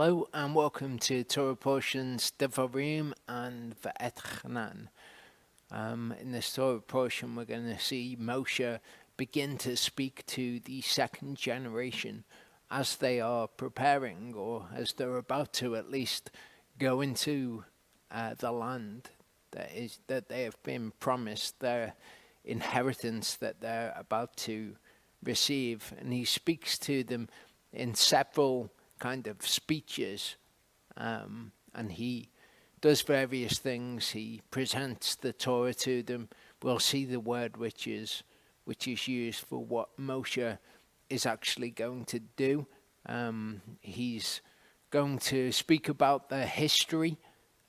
Hello and welcome to Torah portions Devarim and Va'etchanan. In this Torah portion we're going to see Moshe begin to speak to the second generation as they are preparing, or as they're about to at least, go into the land that they have been promised, their inheritance that they're about to receive. And he speaks to them in several kind of speeches, and he does various things. He presents the Torah to them. We'll see the word which is used for what Moshe is actually going to do. He's going to speak about their history,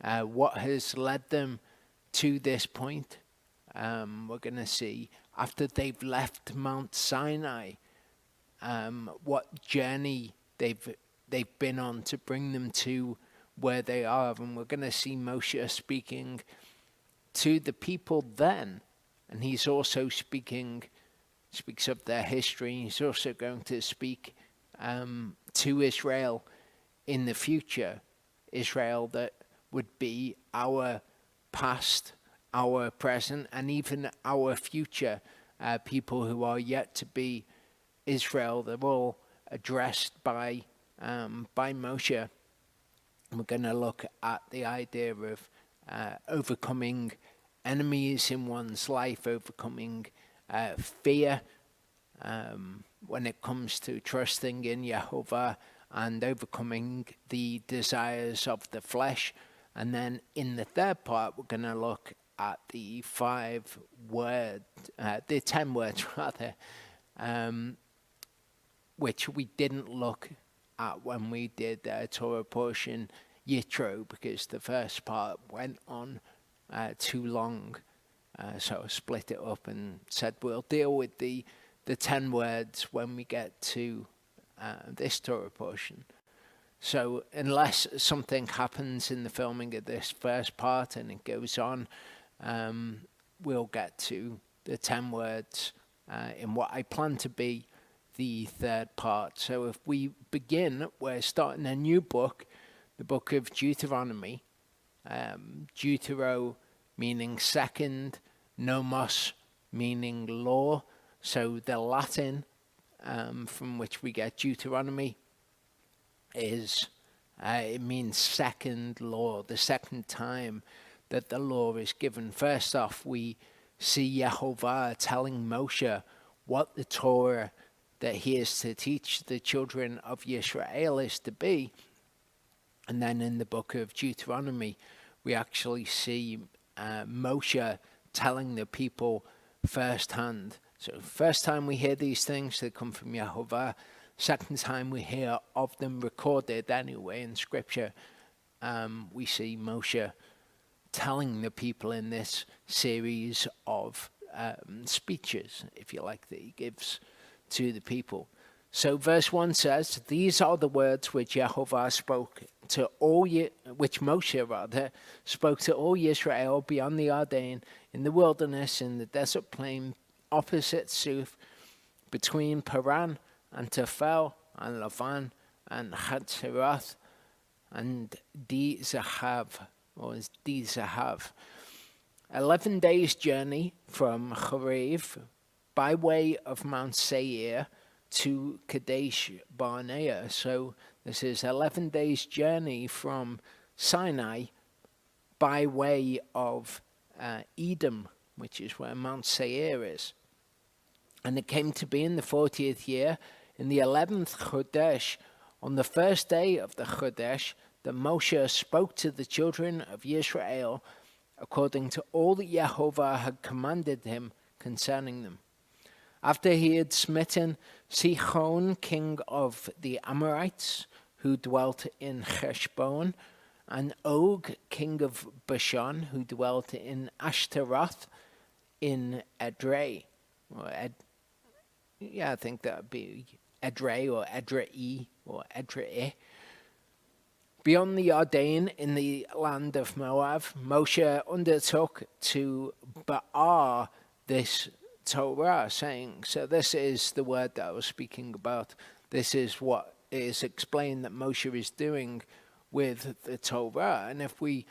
what has led them to this point. We're going to see after they've left Mount Sinai, what journey they've been on to bring them to where they are. And we're going to see Moshe speaking to the people then, and he's also speaks of their history. He's also going to speak to Israel in the future, Israel that would be our past, our present, and even our future, people who are yet to be Israel. They're all addressed by Moshe. We're going to look at the idea of overcoming enemies in one's life, overcoming fear when it comes to trusting in Yehovah, and overcoming the desires of the flesh. And then in the third part, we're going to look at the 10 words rather, which we didn't look at when we did Torah portion Yitro, because the first part went on too long. So I split it up and said we'll deal with the 10 words when we get to this Torah portion. So unless something happens in the filming of this first part and it goes on, we'll get to the 10 words in what I plan to be the third part. So if we begin, we're starting a new book, the book of Deuteronomy. Deutero meaning second, nomos meaning law. So the Latin from which we get Deuteronomy is, it means second law, the second time that the law is given. First off, we see Yehovah telling Moshe what the Torah that he is to teach the children of Yisrael is to be. And then in the book of Deuteronomy, we actually see Moshe telling the people firsthand. So first time we hear these things, they come from Yehovah. Second time we hear of them recorded anyway in Scripture, we see Moshe telling the people in this series of speeches, if you like, that he gives to the people. So verse 1 says, "These are the words which Yehovah spoke to all which Moshe spoke to all Israel beyond the Jordan, in the wilderness, in the desert plain opposite Suf, between Paran and Tefel and Lavan and Hatzeroth and Di Zahav, 11 days journey from Chorev by way of Mount Seir to Kadesh Barnea." So this is 11 days journey from Sinai by way of Edom, which is where Mount Seir is. "And it came to be in the 40th year, in the 11th Chodesh, on the first day of the Chodesh, that Moshe spoke to the children of Yisrael according to all that Yehovah had commanded him concerning them. After he had smitten Sihon, king of the Amorites, who dwelt in Heshbon, and Og, king of Bashan, who dwelt in Ashtaroth, in Edrei." I think that would be Edrei or Edrei or Edrei. "Beyond the Jordan, in the land of Moab, Moshe undertook to ba'ar this Torah," saying, so this is the word that I was speaking about. This is what is explained that Moshe is doing with the Torah. And if we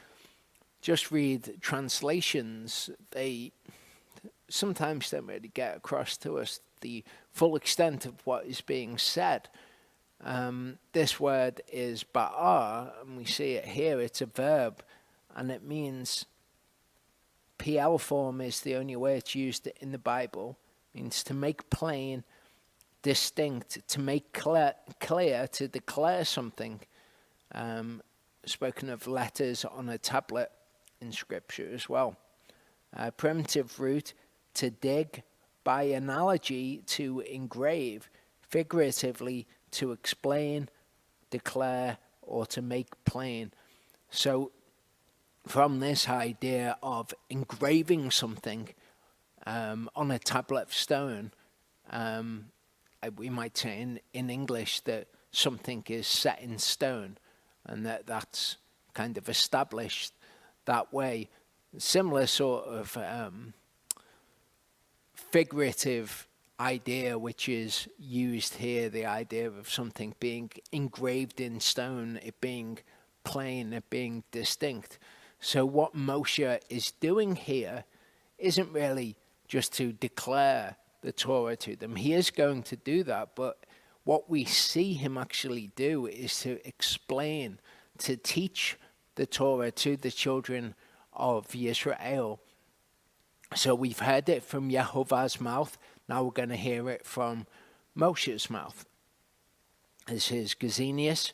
just read translations, they sometimes don't really get across to us the full extent of what is being said. This word is ba'ar, and we see it here. It's a verb, and it means PL form is the only way it's used in the Bible. It means to make plain, distinct, to make clear, to declare something. Spoken of letters on a tablet in Scripture as well. Primitive root, to dig, by analogy, to engrave, figuratively, to explain, declare, or to make plain. So from this idea of engraving something on a tablet of stone, we might say in English that something is set in stone, and that's kind of established that way. Similar sort of figurative idea which is used here, the idea of something being engraved in stone, it being plain, it being distinct. So what Moshe is doing here isn't really just to declare the Torah to them. He is going to do that, but what we see him actually do is to explain, to teach the Torah to the children of Israel. So we've heard it from Yehovah's mouth. Now we're going to hear it from Moshe's mouth. This is Gesenius.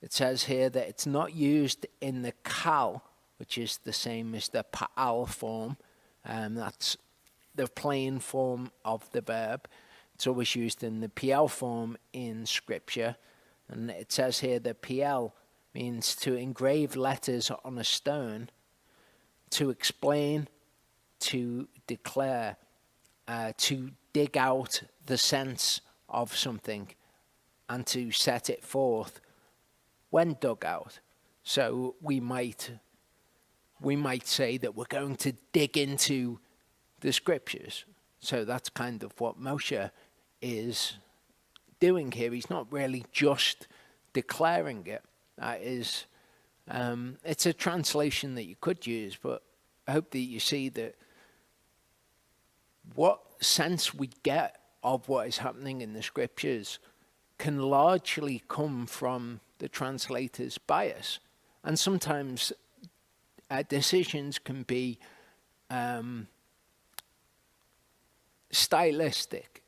It says here that it's not used in the kal, which is the same as the pa'al form. That's the plain form of the verb. It's always used in the PL form in Scripture. And it says here that PL means to engrave letters on a stone, to explain, to declare, to dig out the sense of something, and to set it forth when dug out. So we might say that we're going to dig into the Scriptures. So that's kind of what Moshe is doing here. He's not really just declaring it. That is, it's a translation that you could use, but I hope that you see that what sense we get of what is happening in the Scriptures can largely come from the translator's bias. And sometimes decisions can be stylistic.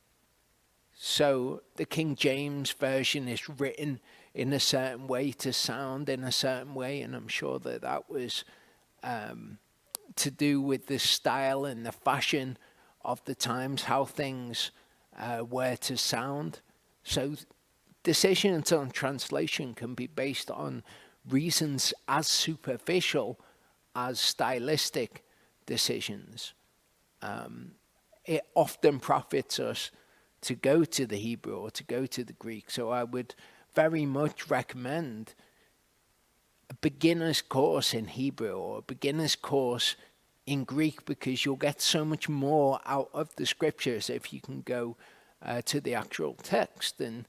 So the King James Version is written in a certain way to sound in a certain way, and I'm sure that that was to do with the style and the fashion of the times, how things were to sound. So decisions on translation can be based on reasons as superficial as stylistic decisions. It often profits us to go to the Hebrew or to go to the Greek. So I would very much recommend a beginner's course in Hebrew or a beginner's course in Greek, because you'll get so much more out of the Scriptures if you can go to the actual text. And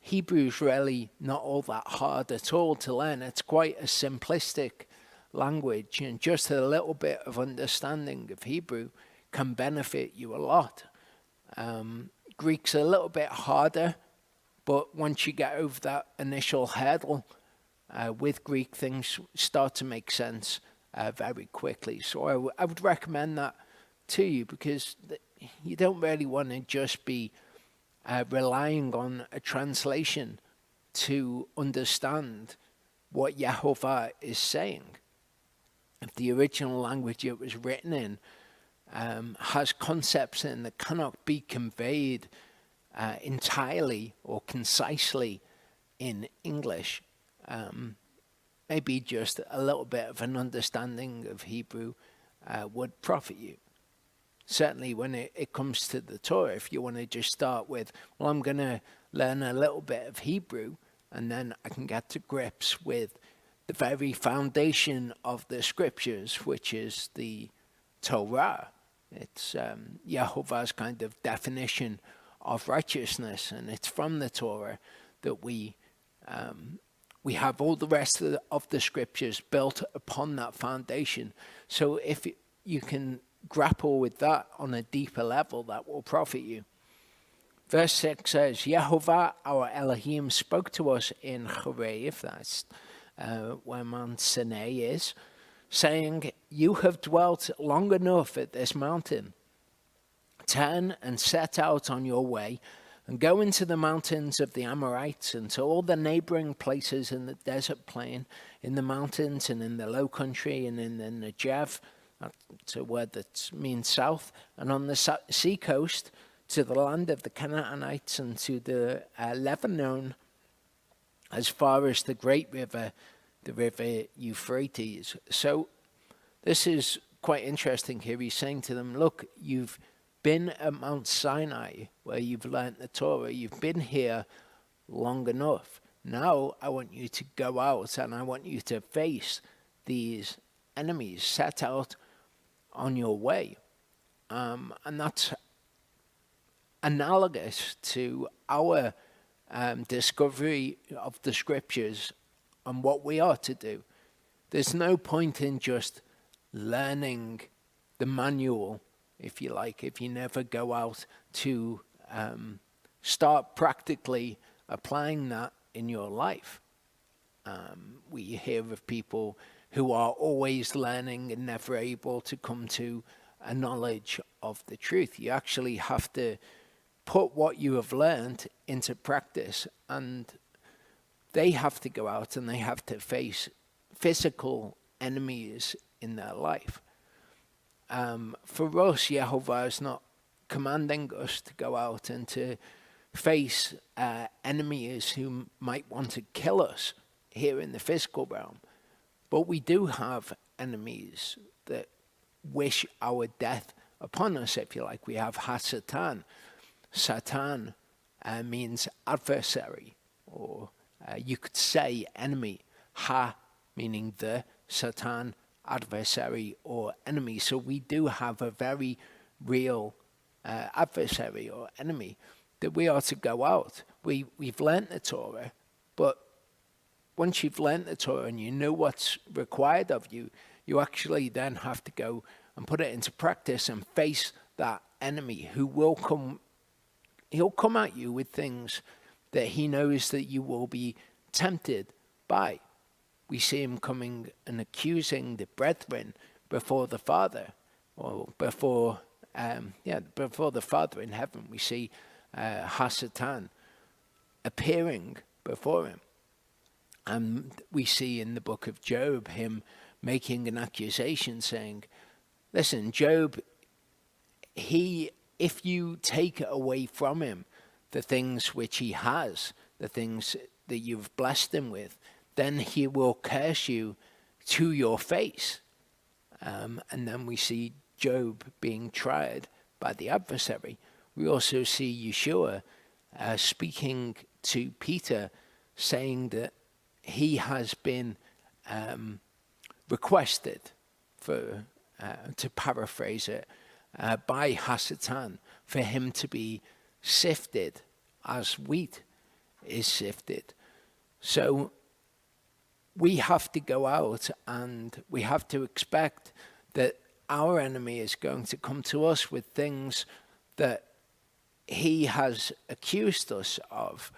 Hebrew's really not all that hard at all to learn. It's quite a simplistic language, and just a little bit of understanding of Hebrew can benefit you a lot. Greek's a little bit harder, but once you get over that initial hurdle with Greek, things start to make sense very quickly. So I would recommend that to you, because you don't really want to just be relying on a translation to understand what Yehovah is saying. If the original language it was written in has concepts in that cannot be conveyed entirely or concisely in English, maybe just a little bit of an understanding of Hebrew would profit you. Certainly when it comes to the Torah, if you want to just start with, well, I'm going to learn a little bit of Hebrew, and then I can get to grips with the very foundation of the Scriptures, which is the Torah. It's Yehovah's kind of definition of righteousness, and it's from the Torah that we have all the rest of the scriptures built upon that foundation. So if you can grapple with that on a deeper level, that will profit you. Verse 6 says, Yehovah our Elohim spoke to us in Chorev, that's where Mount Sinai is, saying, you have dwelt long enough at this mountain. Turn and set out on your way, and go into the mountains of the Amorites, and to all the neighboring places in the desert plain, in the mountains and in the low country, and in the Negev, to where that means south, and on the sea coast, to the land of the Canaanites, and to the Lebanon, as far as the great river, the river Euphrates. So this is quite interesting here. He's saying to them, look, you've been at Mount Sinai, where you've learnt the Torah. You've been here long enough. Now I want you to go out and I want you to face these enemies. Set out on your way. And that's analogous to our discovery of the scriptures and what we are to do. There's no point in just learning the manual, if you like, if you never go out to start practically applying that in your life. We hear of people who are always learning and never able to come to a knowledge of the truth. You actually have to put what you have learned into practice, and they have to go out and they have to face physical enemies in their life. For us, Yehovah is not commanding us to go out and to face enemies who might want to kill us here in the physical realm. But we do have enemies that wish our death upon us, if you like. We have Ha-Satan. Satan means adversary, or you could say enemy. Ha meaning the, Satan, adversary or enemy. So we do have a very real adversary or enemy that we are to go out. We've learnt the Torah, but once you've learnt the Torah and you know what's required of you, you actually then have to go and put it into practice and face that enemy who will come. He'll come at you with things that he knows that you will be tempted by. We see him coming and accusing the brethren before the Father, or before the Father in heaven. We see Ha-Satan appearing before him. And we see in the book of Job him making an accusation saying, listen, Job, if you take away from him the things which he has, the things that you've blessed him with, then he will curse you to your face. And then we see Job being tried by the adversary. We also see Yeshua speaking to Peter, saying that he has been requested, to paraphrase it, by Ha-Satan, for him to be sifted as wheat is sifted. So we have to go out and we have to expect that our enemy is going to come to us with things that he has accused us of,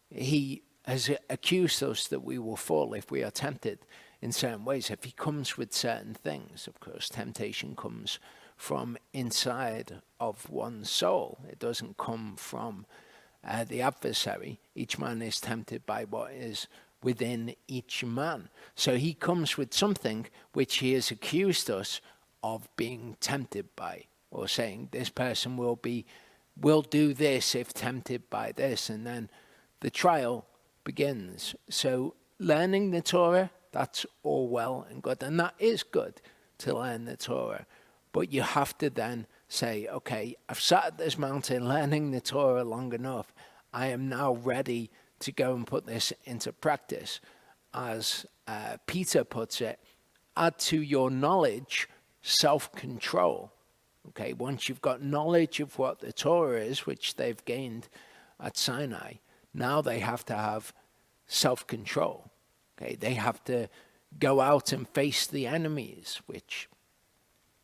he has accused us that we will fall if we are tempted in certain ways. If he comes with certain things, of course, temptation comes from inside of one's soul. It doesn't come from the adversary. Each man is tempted by what is within each man. So he comes with something which he has accused us of being tempted by, or saying this person will do this if tempted by this, and then the trial begins. So learning the Torah, that's all well and good, and that is good to learn the Torah. But you have to then say, okay, I've sat at this mountain learning the Torah long enough. I am now ready to go and put this into practice. As Peter puts it, add to your knowledge self-control. Okay, once you've got knowledge of what the Torah is, which they've gained at Sinai. Now they have to have self-control. Okay, they have to go out and face the enemies, which,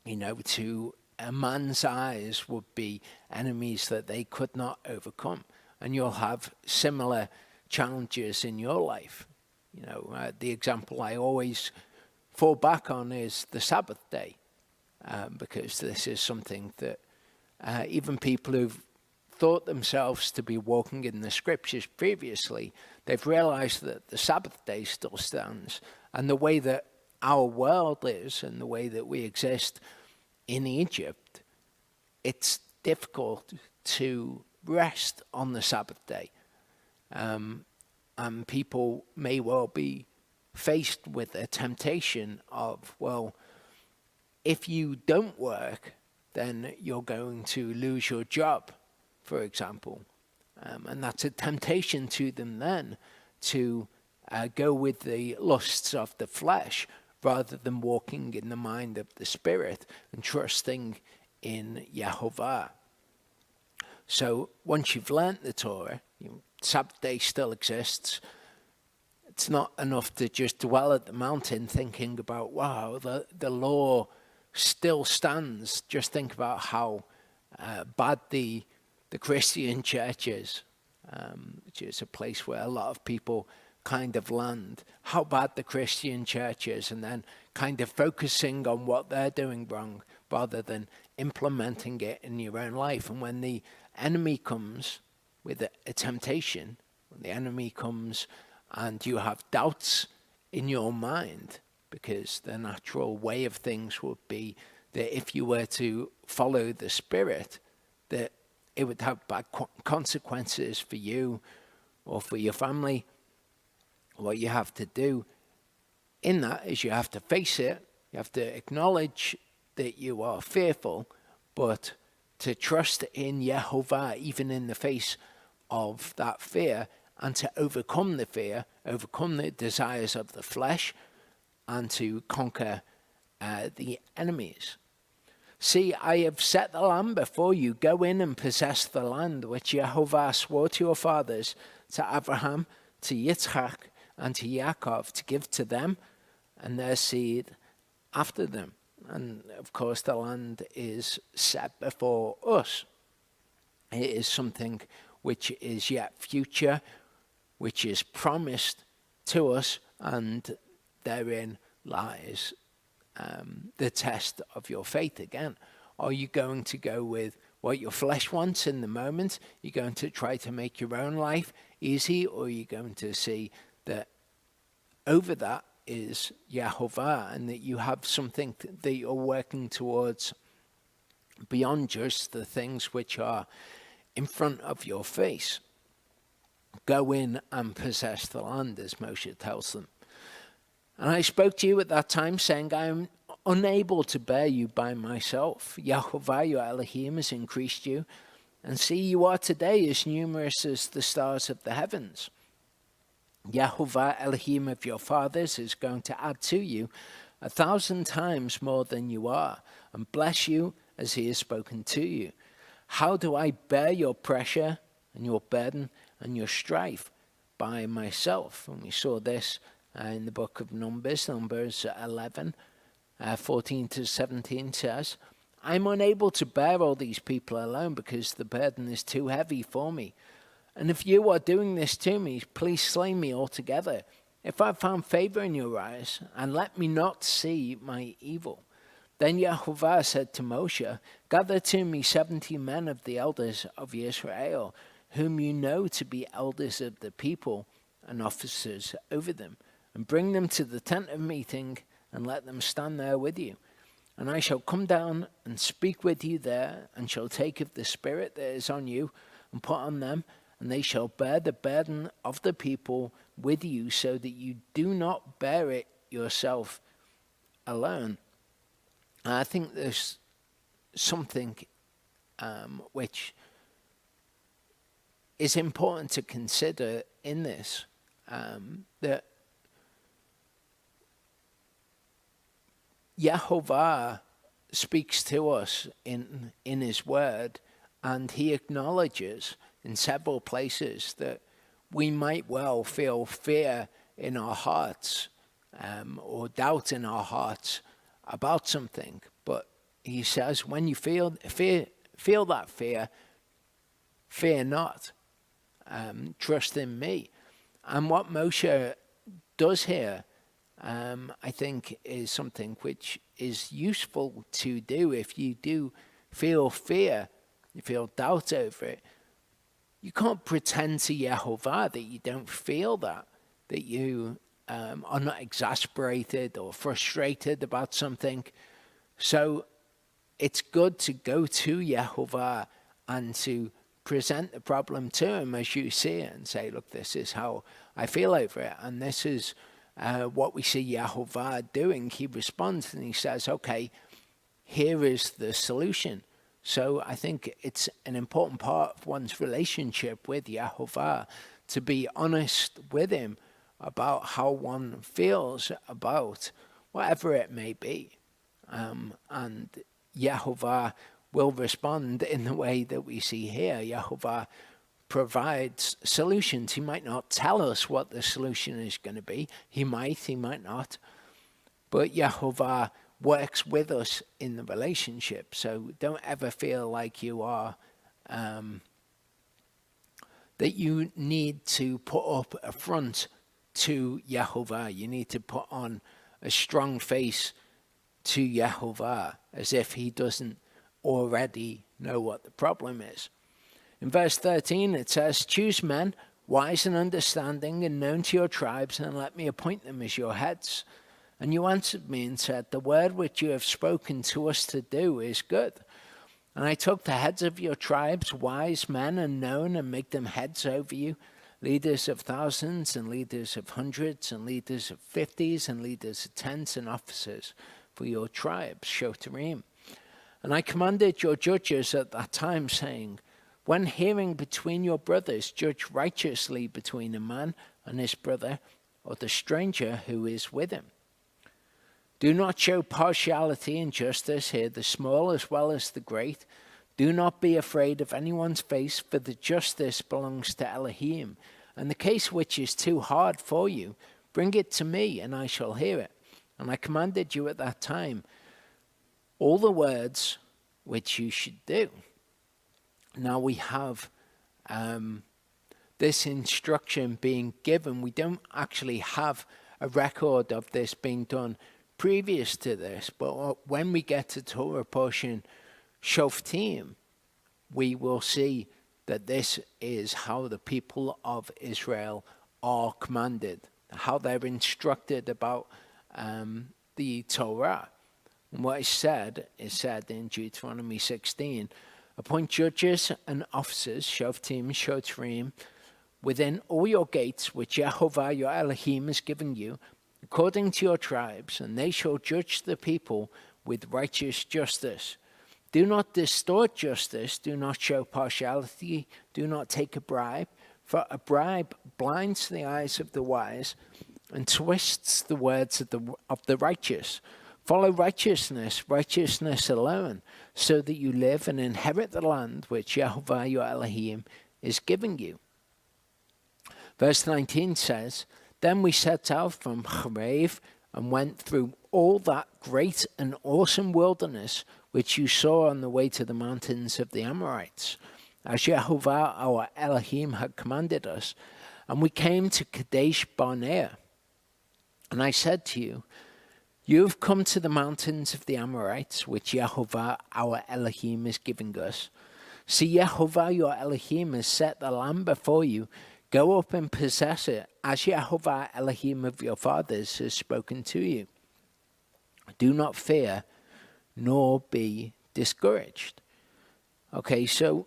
to a man's eyes would be enemies that they could not overcome. And you'll have similar challenges in your life. The example I always fall back on is the Sabbath day, because this is something that even people who've thought themselves to be walking in the scriptures previously, they've realized that the Sabbath day still stands. And the way that our world is and the way that we exist in Egypt, it's difficult to rest on the Sabbath day. And people may well be faced with a temptation of, well, if you don't work, then you're going to lose your job, for example. And that's a temptation to them then to go with the lusts of the flesh rather than walking in the mind of the Spirit and trusting in Yehovah. So once you've learnt the Torah, Sabbath day still exists. It's not enough to just dwell at the mountain thinking about, wow, the law still stands. Just think about how bad the Christian church is, which is a place where a lot of people kind of land, how bad the Christian church is, and then kind of focusing on what they're doing wrong rather than implementing it in your own life. And when the enemy comes with a temptation, when the enemy comes and you have doubts in your mind, because the natural way of things would be that if you were to follow the Spirit, that it would have bad consequences for you or for your family. What you have to do in that is you have to face it. You have to acknowledge that you are fearful, but to trust in Yehovah even in the face of that fear, and to overcome the fear, overcome the desires of the flesh, and to conquer the enemies. See, I have set the land before you. Go in and possess the land which Yehovah swore to your fathers, to Abraham, to Yitzchak, and to Yaakov, to give to them and their seed after them. And of course, the land is set before us. It is something which is yet future, which is promised to us, and therein lies the test of your faith again. Are you going to go with what your flesh wants in the moment? You're going to try to make your own life easy, or are you going to see that over that is Yehovah, and that you have something that you're working towards beyond just the things which are in front of your face? Go in and possess the land, as Moshe tells them. And I spoke to you at that time, saying, I am unable to bear you by myself. Yehovah, your Elohim, has increased you. And see, you are today as numerous as the stars of the heavens. Yehovah, Elohim of your fathers, is going to add to you 1,000 times more than you are, and bless you as he has spoken to you. How do I bear your pressure and your burden and your strife? By myself. And we saw this in the book of Numbers 11, 14 to 17 says, I'm unable to bear all these people alone because the burden is too heavy for me. And if you are doing this to me, please slay me altogether. If I found favor in your eyes, and let me not see my evil. Then Yehovah said to Moshe, gather to me 70 men of the elders of Israel, whom you know to be elders of the people and officers over them, and bring them to the tent of meeting, and let them stand there with you. And I shall come down and speak with you there, and shall take of the Spirit that is on you, and put on them, and they shall bear the burden of the people with you, so that you do not bear it yourself alone. And I think there's something which is important to consider in this, that Yehovah speaks to us in his word, and he acknowledges in several places that we might well feel fear in our hearts, or doubt in our hearts about something. But he says, when you feel that fear, fear not. Trust in me. And what Moshe does here, I think, is something which is useful to do if you do feel fear, you feel doubt over it. You can't pretend to Yehovah that you don't feel that you are not exasperated or frustrated about something. So it's good to go to Yehovah and to present the problem to him as you see it and say, look, this is how I feel over it. And this is what we see Yehovah doing. He responds and he says, okay, here is the solution. So I think it's an important part of one's relationship with Yehovah to be honest with him about how one feels about whatever it may be. And Yehovah will respond in the way that we see here. Yehovah provides solutions. He might not tell us what the solution is going to be. He might not. But Yehovah works with us in the relationship. So don't ever feel like you are, that you need to put up a front to Yehovah. You need to put on a strong face to Yehovah as if he doesn't already know what the problem is. In verse 13 it says, choose men wise and understanding and known to your tribes, and let me appoint them as your heads. And you answered me and said, the word which you have spoken to us to do is good. And I took the heads of your tribes, wise men and known, and make them heads over you, leaders of thousands and leaders of hundreds and leaders of 50s and leaders of tens and officers for your tribes, Shotarim. And I commanded your judges at that time, saying, when hearing between your brothers, judge righteously between a man and his brother, or the stranger who is with him. Do not show partiality and justice here, the small as well as the great. Do not be afraid of anyone's face, for the justice belongs to Elohim. And the case which is too hard for you, bring it to me, and I shall hear it. And I commanded you at that time all the words which you should do. Now we have this instruction being given. We don't actually have a record of this being done previous to this, but when we get to Torah portion Shoftim, we will see that this is how the people of Israel are commanded, how they're instructed about the Torah. And what is said in Deuteronomy 16, appoint judges and officers, Shoftim, Shotrim, within all your gates, which Yehovah your Elohim has given you, according to your tribes, and they shall judge the people with righteous justice. Do not distort justice, do not show partiality, do not take a bribe, for a bribe blinds the eyes of the wise and twists the words of the righteous. Follow righteousness alone, so that you live and inherit the land which Yehovah your Elohim is giving you. Verse 19 says, then we set out from Cherev and went through all that great and awesome wilderness which you saw on the way to the mountains of the Amorites, as Yehovah our Elohim had commanded us. And we came to Kadesh Barnea. And I said to you, you have come to the mountains of the Amorites, which Yehovah our Elohim is giving us. See, Yehovah your Elohim has set the land before you. Go up and possess it, as Yehovah Elohim of your fathers has spoken to you. Do not fear, nor be discouraged. Okay, so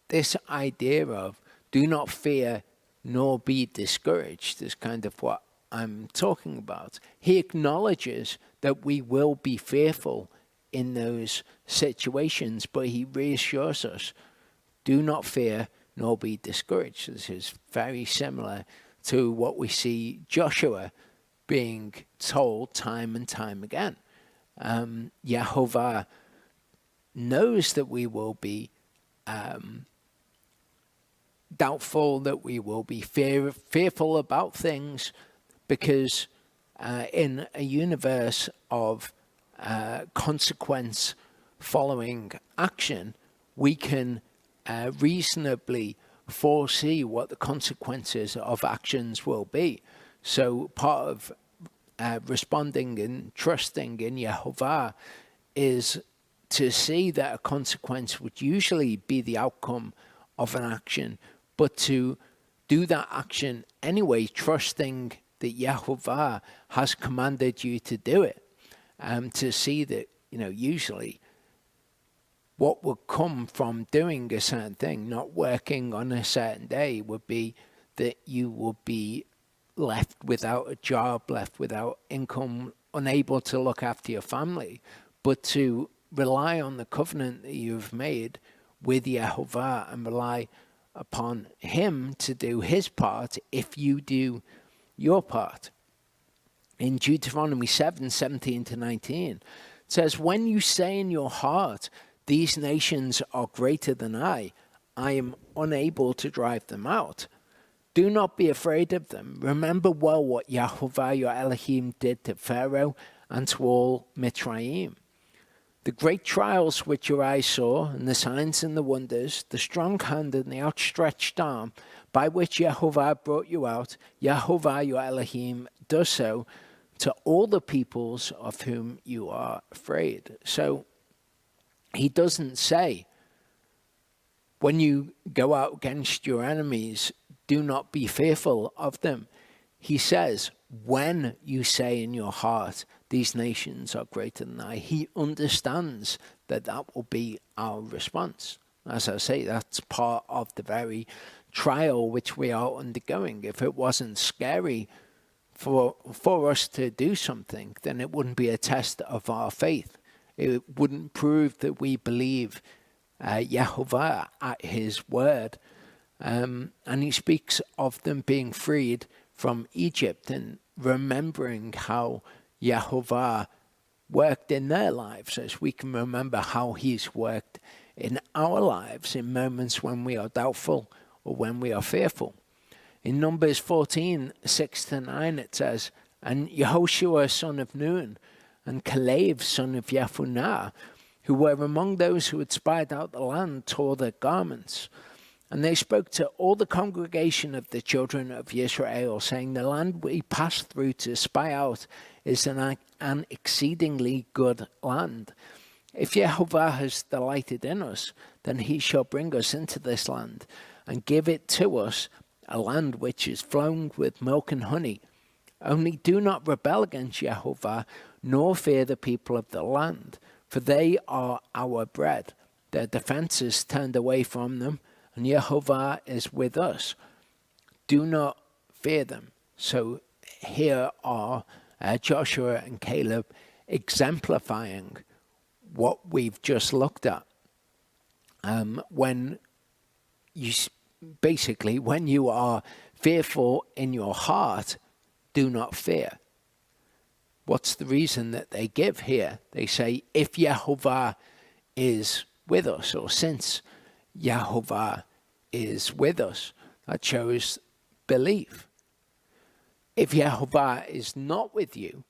this idea of do not fear, nor be discouraged is kind of what I'm talking about. He acknowledges that we will be fearful in those situations, but he reassures us, do not fear, nor be discouraged. This is very similar to what we see Joshua being told time and time again. Yehovah knows that we will be doubtful, that we will be fearful about things, because in a universe of consequence following action, we can reasonably foresee what the consequences of actions will be. So part of responding and trusting in Yehovah is to see that a consequence would usually be the outcome of an action, but to do that action anyway, trusting that Yehovah has commanded you to do it. To see that, usually what would come from doing a certain thing, not working on a certain day, would be that you will be left without a job, left without income, unable to look after your family. But to rely on the covenant that you've made with Yehovah and rely upon him to do his part if you do your part. In Deuteronomy 7:17-19, it says, when you say in your heart, these nations are greater than I am unable to drive them out. Do not be afraid of them. Remember well what Yehovah your Elohim did to Pharaoh and to all Mitzrayim. The great trials which your eyes saw, and the signs and the wonders, the strong hand and the outstretched arm by which Yehovah brought you out, Yehovah your Elohim does so to all the peoples of whom you are afraid. So he doesn't say, when you go out against your enemies, do not be fearful of them. He says, when you say in your heart, these nations are greater than I, he understands that that will be our response. As I say, that's part of the very trial which we are undergoing. If it wasn't scary for us to do something, then it wouldn't be a test of our faith. It wouldn't prove that we believe Yehovah at his word. And he speaks of them being freed from Egypt and remembering how Yehovah worked in their lives, as we can remember how he's worked in our lives in moments when we are doubtful or when we are fearful. In Numbers 14:6-9 it says, and Yehoshua son of Nun and Caleb son of Jephunneh, who were among those who had spied out the land, tore their garments. And they spoke to all the congregation of the children of Israel, saying, the land we passed through to spy out is an exceedingly good land. If Yehovah has delighted in us, then he shall bring us into this land and give it to us, a land which is flowing with milk and honey. Only do not rebel against Yehovah, nor fear the people of the land, for they are our bread. Their defenses turned away from them, and Yehovah is with us. Do not fear them. So here are Joshua and Caleb exemplifying what we've just looked at. When you are fearful in your heart, do not fear. What's the reason that they give here? They say, if Yehovah is with us, or since Yehovah is with us. That shows belief. If Yehovah is not with you,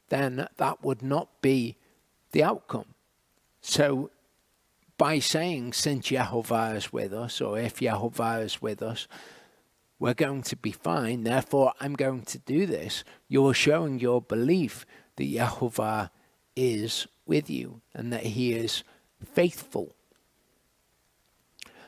then that would not be the outcome. So by saying, since Yehovah is with us, or if Yehovah is with us, we're going to be fine, therefore I'm going to do this, you're showing your belief that Yehovah is with you and that he is faithful.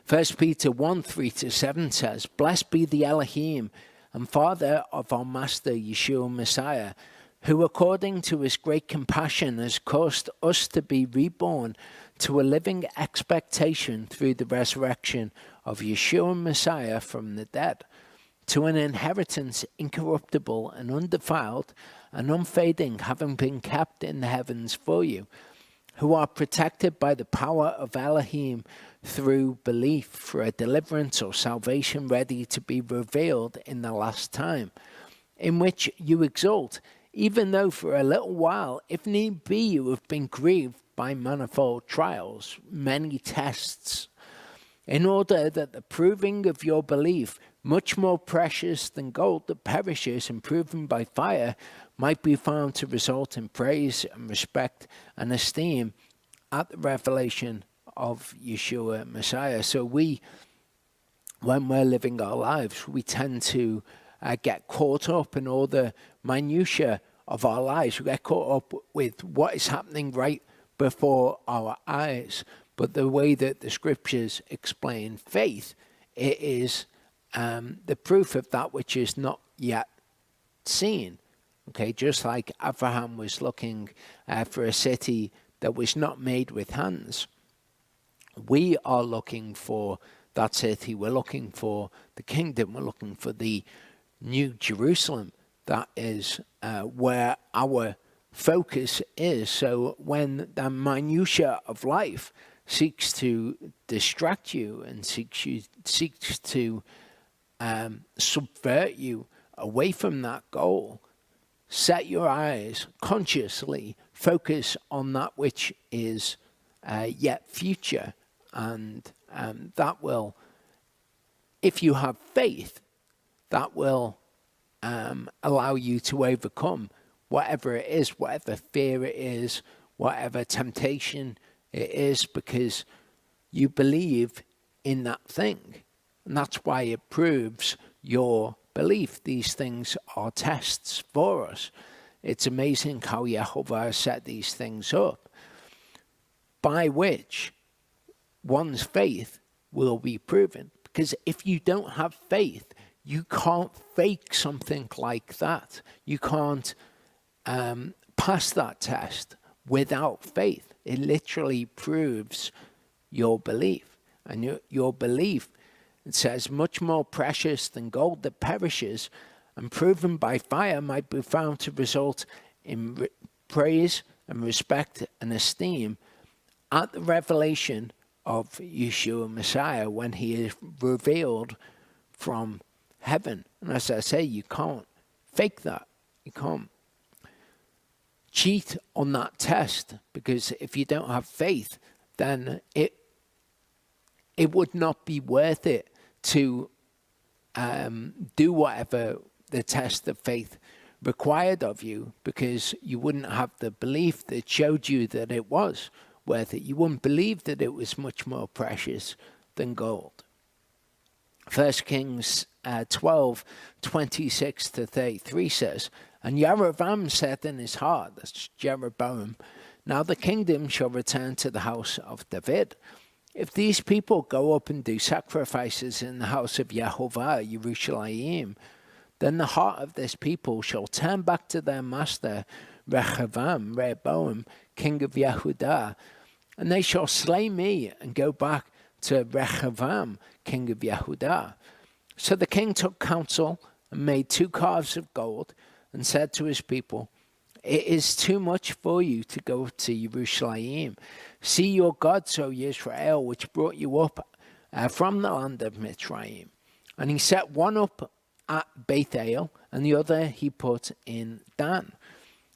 1 Peter 1:3-7 says, blessed be the Elohim and Father of our Master Yeshua Messiah, who according to his great compassion has caused us to be reborn to a living expectation through the resurrection of Yeshua Messiah from the dead, to an inheritance incorruptible and undefiled and unfading, having been kept in the heavens for you, who are protected by the power of Elohim through belief for a deliverance or salvation ready to be revealed in the last time, in which you exult, even though for a little while, if need be, you have been grieved by manifold trials, many tests, in order that the proving of your belief, much more precious than gold that perishes and proven by fire, might be found to result in praise and respect and esteem at the revelation of Yeshua Messiah. So when we're living our lives, we tend to get caught up in all the minutiae of our lives. We get caught up with what is happening right before our eyes. But the way that the scriptures explain faith, it is the proof of that which is not yet seen. Okay, just like Abraham was looking for a city that was not made with hands, we are looking for that city. We're looking for the kingdom. We're looking for the new Jerusalem. That is where our focus is. So when the minutiae of life seeks to distract you and seeks to subvert you away from that goal, set your eyes consciously, focus on that which is yet future, and that will, if you have faith, that will allow you to overcome whatever it is, whatever fear it is, whatever temptation it is, because you believe in that thing. And that's why it proves your belief. These things are tests for us. It's amazing how Yehovah set these things up, by which one's faith will be proven. Because if you don't have faith, you can't fake something like that. You can't pass that test without faith. It literally proves your belief. And your belief, it says, much more precious than gold that perishes and proven by fire, might be found to result in praise and respect and esteem at the revelation of Yeshua Messiah, when he is revealed from heaven. And as I say, you can't fake that. You can't cheat on that test, because if you don't have faith, then it would not be worth it to do whatever the test of faith required of you, because you wouldn't have the belief that showed you that it was worth it. You wouldn't believe that it was much more precious than gold. 1 Kings 12:26-33 says, and Yerovam said in his heart, that's Jeroboam, now the kingdom shall return to the house of David. If these people go up and do sacrifices in the house of Yehovah, Yerushalayim, then the heart of this people shall turn back to their master, Rehoboam, king of Yehudah, and they shall slay me and go back to Rehoboam, king of Yehudah. So the king took counsel and made 2 calves of gold and said to his people, it is too much for you to go to Yerushalayim. See your gods, O Israel, which brought you up from the land of Mitzrayim. And he set one up at Bethel, and the other he put in Dan.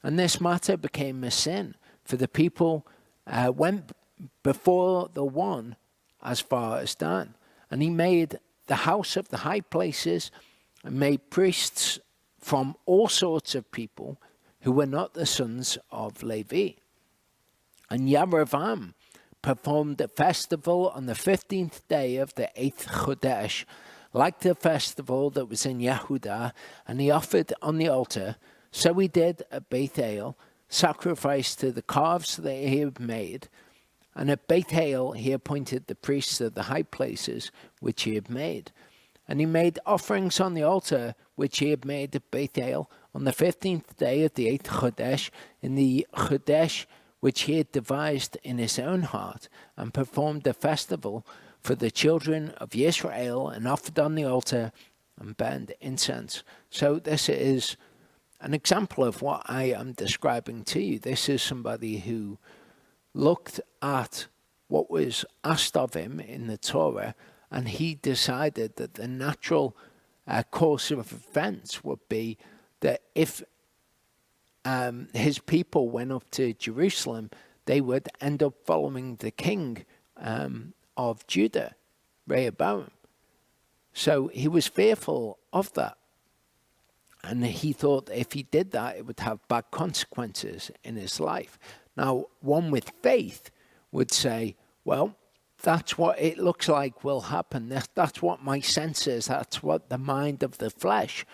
And this matter became a sin, for the people went before the one as far as Dan. And he made the house of the high places, and made priests from all sorts of people who were not the sons of Levi. And Yerovam performed a festival on the 15th day of the 8th Chodesh, like the festival that was in Yehudah, and he offered on the altar. So he did at Bethel, sacrifice to the calves that he had made. And at Bethel he appointed the priests of the high places which he had made. And he made offerings on the altar which he had made at Bethel on the 15th day of the 8th Chodesh, in the Chodesh which he had devised in his own heart, and performed a festival for the children of Israel, and offered on the altar and burned incense. So this is an example of what I am describing to you. This is somebody who looked at what was asked of him in the Torah, and he decided that the natural course of events would be that if his people went up to Jerusalem, they would end up following the king of Judah. Rehoboam. So he was fearful of that. And he thought if he did that, it would have bad consequences in his life. Now, one with faith would say, well, that's what it looks like will happen. That's what my senses, that's what the mind of the flesh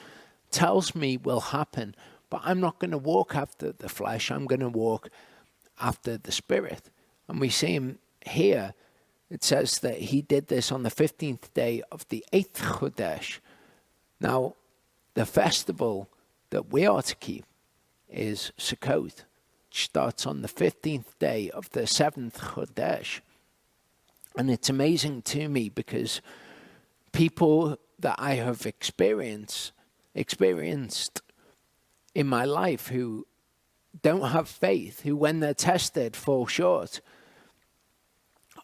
tells me will happen. But I'm not going to walk after the flesh. I'm going to walk after the Spirit. And we see him here. It says that he did this on the 15th day of the 8th Chodesh. Now, the festival that we are to keep is Sukkot, which starts on the 15th day of the 7th Chodesh. And it's amazing to me because people that I have experienced in my life who don't have faith, who when they're tested fall short,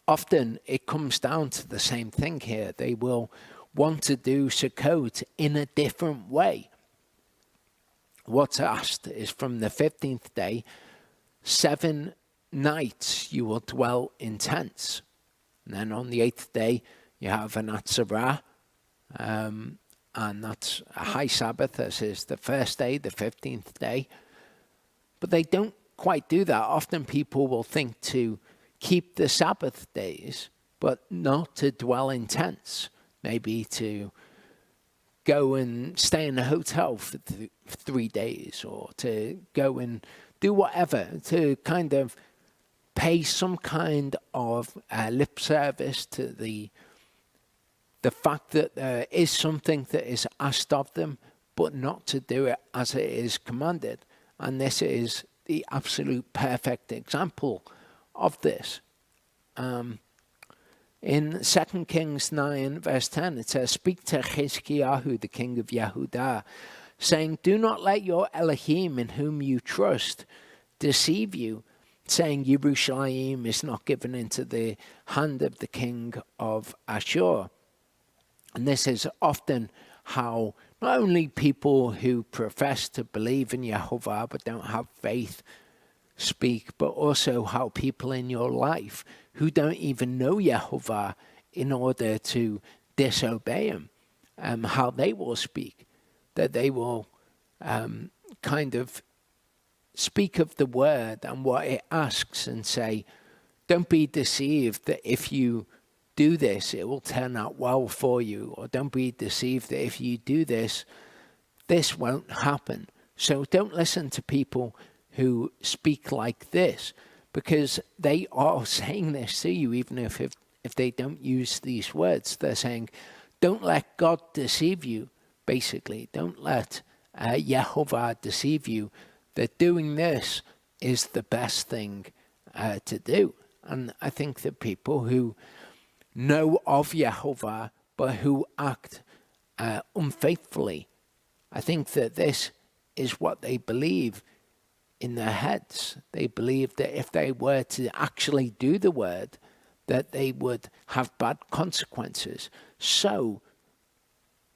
often it comes down to the same thing here. They will want to do Sukkot in a different way. What's asked is from the 15th day, 7 nights you will dwell in tents. And then on the 8th day, you have an Atzarah, and that's a high Sabbath, as is the first day, the 15th day. But they don't quite do that. Often people will think to keep the Sabbath days, but not to dwell in tents. Maybe to go and stay in a hotel for 3 days, or to go and do whatever, to kind of pay some kind of lip service to the fact that there is something that is asked of them, but not to do it as it is commanded. And this is the absolute perfect example of this. In 2 Kings 9, verse 10, it says, "Speak to Chizkiyahu, the king of Yehudah, saying, do not let your Elohim in whom you trust deceive you, saying, Yerushalayim is not given into the hand of the king of Ashur." And this is often how not only people who profess to believe in Yehovah but don't have faith speak, but also how people in your life who don't even know Yehovah in order to disobey him, how they will speak, that they will kind of speak of the word and what it asks and say, don't be deceived that if you do this, it will turn out well for you, or don't be deceived that if you do this, this won't happen. So don't listen to people who speak like this, because they are saying this to you, even if they don't use these words. They're saying, don't let God deceive you, basically. Don't let Yehovah deceive you, that doing this is the best thing to do. And I think that people who know of Yehovah, but who act unfaithfully, I think that this is what they believe in their heads. They believe that if they were to actually do the word, that they would have bad consequences. So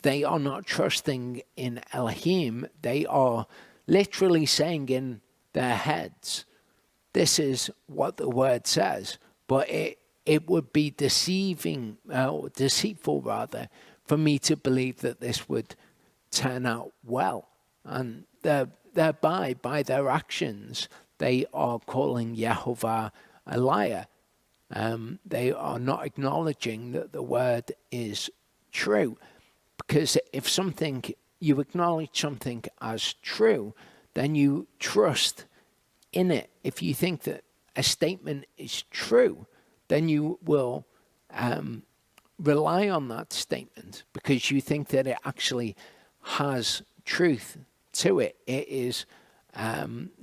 they are not trusting in Elohim. They are literally saying in their heads, this is what the word says, but it would be deceitful rather, for me to believe that this would turn out well. And thereby, by their actions, they are calling Yehovah a liar. They are not acknowledging that the word is true. Because if you acknowledge something as true, then you trust in it. If you think that a statement is true, then you will rely on that statement because you think that it actually has truth to it. It is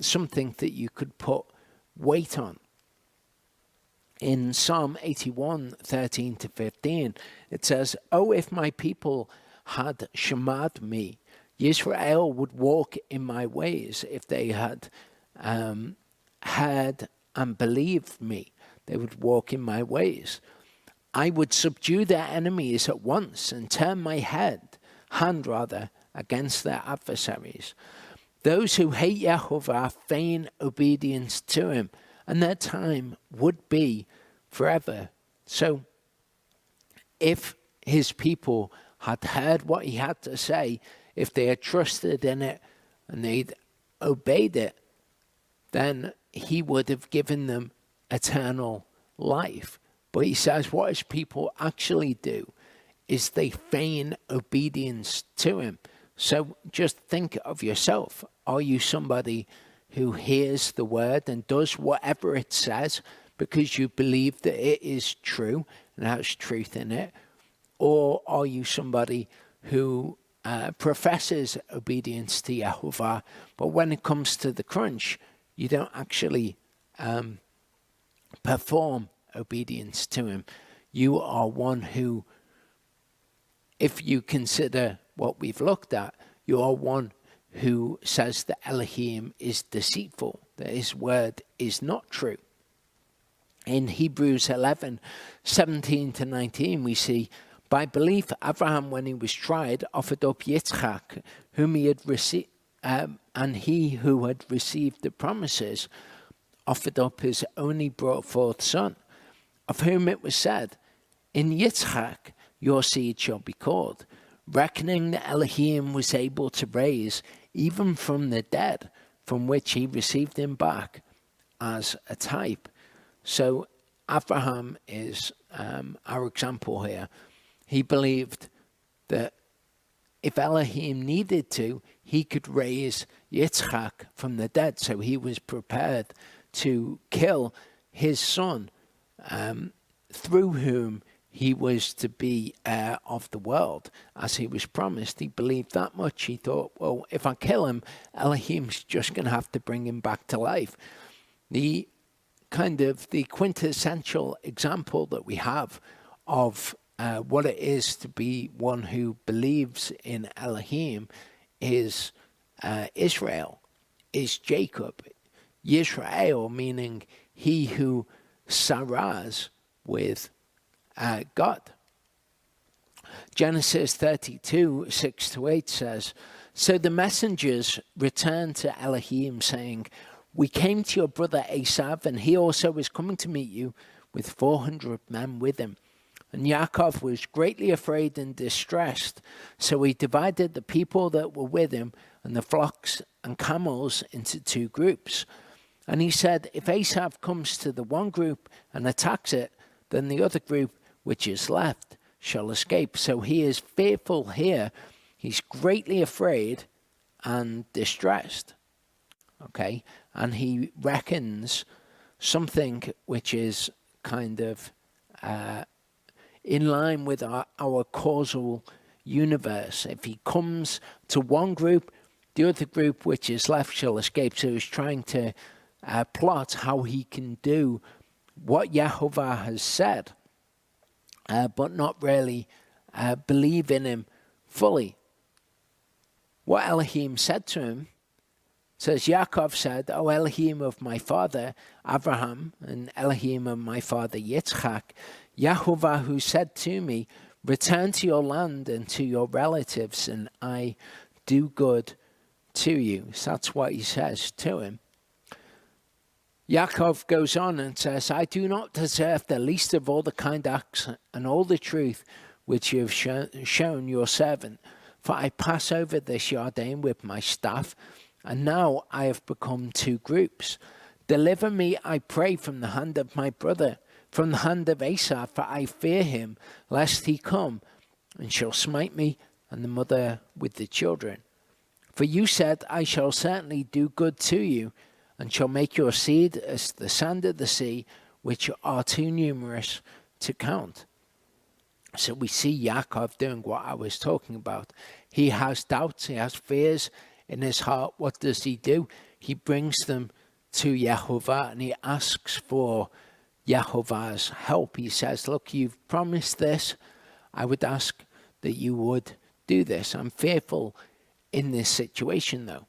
something that you could put weight on. In Psalm 81, 13 to 15, it says, "Oh, if my people had shamad me, Yisrael would walk in my ways. If they had heard and believed me, they would walk in my ways. I would subdue their enemies at once and turn my hand against their adversaries. Those who hate Yehovah feign obedience to him, and their time would be forever." So if his people had heard what he had to say, if they had trusted in it and they'd obeyed it, then he would have given them eternal life. But he says what his people actually do is they feign obedience to him. So just think of yourself. Are you somebody who hears the word and does whatever it says because you believe that it is true and has truth in it? Or are you somebody who professes obedience to Yehovah, but when it comes to the crunch, you don't actually perform obedience to him? You are one who, if you consider what we've looked at, you are one who says that Elohim is deceitful, that his word is not true. In Hebrews 11:17-19, we see, by belief, Abraham, when he was tried, offered up Yitzchak, whom he had received, and he who had received the promises offered up his only brought forth son, of whom it was said, in Yitzchak your seed shall be called, reckoning that Elohim was able to raise even from the dead, from which he received him back as a type. So Abraham is our example here. He believed that if Elohim needed to, he could raise Yitzchak from the dead. So he was prepared to kill his son, through whom he was to be heir of the world, as he was promised. He believed that much. He thought, well, if I kill him, Elohim's just going to have to bring him back to life. The quintessential example that we have of what it is to be one who believes in Elohim is Israel, is Jacob. Yisrael, meaning he who saras with God. Genesis 32:6-8 says, so the messengers returned to Elohim, saying, we came to your brother Esav, and he also is coming to meet you with 400 men with him. And Yaakov was greatly afraid and distressed, so he divided the people that were with him and the flocks and camels into two groups. And he said, if Esav comes to the one group and attacks it, then the other group which is left shall escape. So he is fearful here. He's greatly afraid and distressed. Okay, and he reckons something which is kind of in line with our causal universe. If he comes to one group, the other group which is left shall escape. So he's trying to plot how he can do what Yehovah has said, but not really believe in him fully. What Elohim said to him says, Yaakov said, O Elohim of my father Abraham, and Elohim of my father Yitzchak, Yehovah who said to me, return to your land and to your relatives, and I do good to you. So that's what he says to him. Yaakov goes on and says, I do not deserve the least of all the kind acts and all the truth which you have shown your servant. For I pass over this Yarden with my staff, and now I have become two groups. Deliver me, I pray, from the hand of my brother, from the hand of Esav, for I fear him, lest he come and shall smite me and the mother with the children. For you said, I shall certainly do good to you, and shall make your seed as the sand of the sea, which are too numerous to count. So we see Yaakov doing what I was talking about. He has doubts, he has fears in his heart. What does he do? He brings them to Yehovah and he asks for Yehovah's help. He says, look, you've promised this. I would ask that you would do this. I'm fearful in this situation though.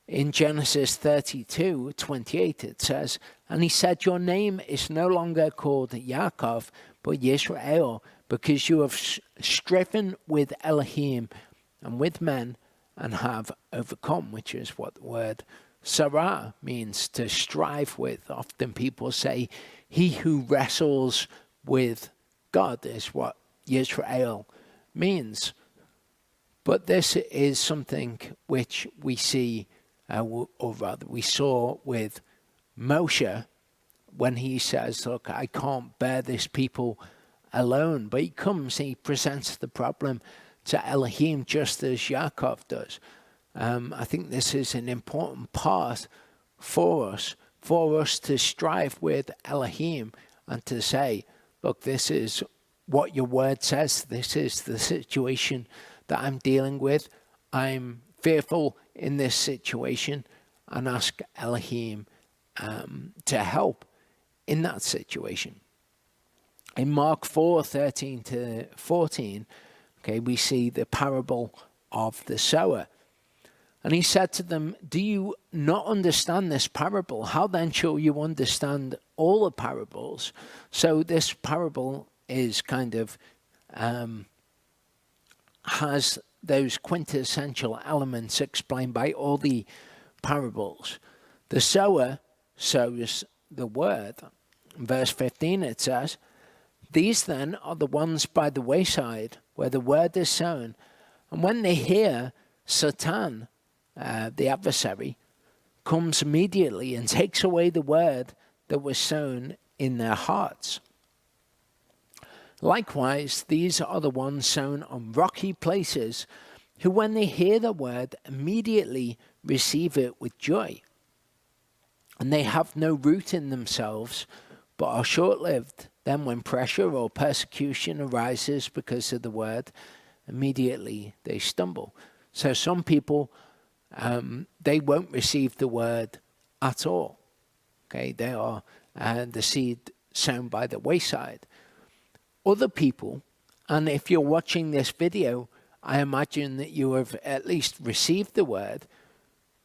In Genesis 32:28 it says, and he said, your name is no longer called Yaakov, but Yisrael, because you have striven with Elohim and with men and have overcome, which is what the word Sarah means, to strive with. Often people say, he who wrestles with God is what Yisrael means. But this is something which we see, or rather we saw with Moshe when he says, look, I can't bear this people alone. But he comes, he presents the problem to Elohim just as Yaakov does. I think this is an important part for us to strive with Elohim and to say, look, this is what your word says. This is the situation that I'm dealing with. I'm fearful in this situation, and ask Elohim to help in that situation. In Mark 4:13-14, okay, we see the parable of the sower. And he said to them, do you not understand this parable? How then shall you understand all the parables? So this parable is kind of, has those quintessential elements explained by all the parables. The sower sows the word. In verse 15 it says, these then are the ones by the wayside where the word is sown. And when they hear, Satan, the adversary, comes immediately and takes away the word that was sown in their hearts. Likewise, these are the ones sown on rocky places, who when they hear the word immediately receive it with joy. And they have no root in themselves, but are short-lived. Then when pressure or persecution arises because of the word, immediately they stumble. So some people, they won't receive the word at all. Okay, they are the seed sown by the wayside. Other people, and if you're watching this video, I imagine that you have at least received the word.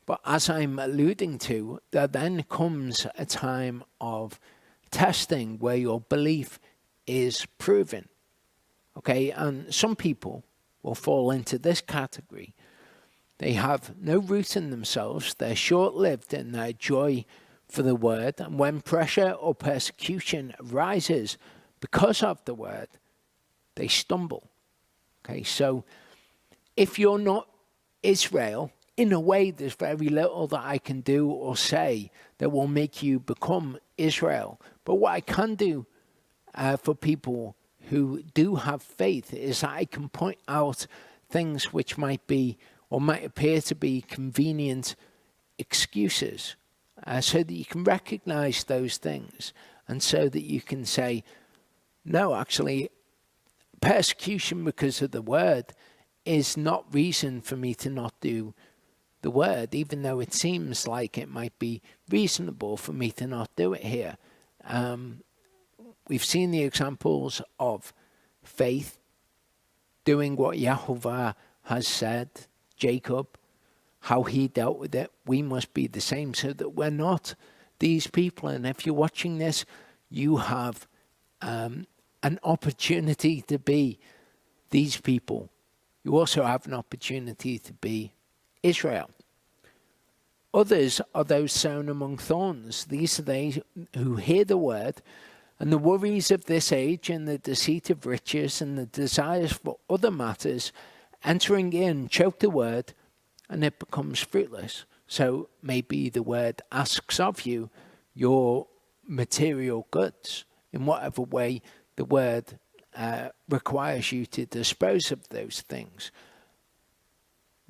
But as I'm alluding to, there then comes a time of testing where your belief is proven. Okay, and some people will fall into this category. They have no root in themselves. They're short-lived in their joy for the word. And when pressure or persecution arises because of the word, they stumble. Okay, so if you're not Israel, in a way there's very little that I can do or say that will make you become Israel. But what I can do for people who do have faith is that I can point out things which might be or might appear to be convenient excuses, so that you can recognize those things, and so that you can say, no, actually, persecution because of the word is not reason for me to not do the word, even though it seems like it might be reasonable for me to not do it here. We've seen the examples of faith, doing what Yahovah has said, Jacob, how he dealt with it. We must be the same so that we're not these people. And if you're watching this, you have an opportunity to be these people. You also have an opportunity to be Israel. Others are those sown among thorns. These are they who hear the word, and the worries of this age and the deceit of riches and the desires for other matters entering in choke the word, and it becomes fruitless. So maybe the word asks of you your material goods in whatever way the word requires you to dispose of those things.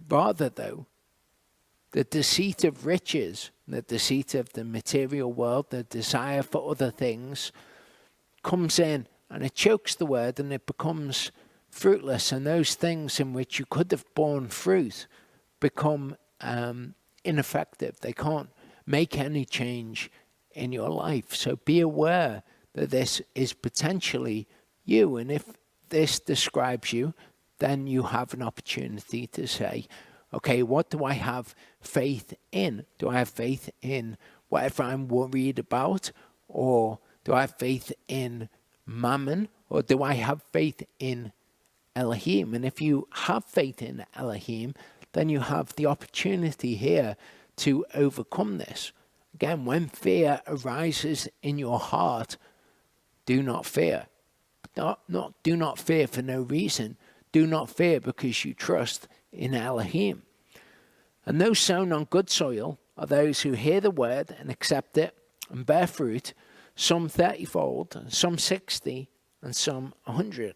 Rather, though, the deceit of riches, the deceit of the material world, the desire for other things comes in and it chokes the word and it becomes fruitless. And those things in which you could have borne fruit become ineffective. They can't make any change in your life. So be aware that this is potentially you. And if this describes you, then you have an opportunity to say, okay, what do I have faith in? Do I have faith in whatever I'm worried about? Or do I have faith in Mammon? Or do I have faith in Elohim? And if you have faith in Elohim, then you have the opportunity here to overcome this. Again, when fear arises in your heart, do not fear. Do not fear for no reason. Do not fear because you trust in Elohim. And those sown on good soil are those who hear the word and accept it and bear fruit, some 30-fold, some 60, and some 100.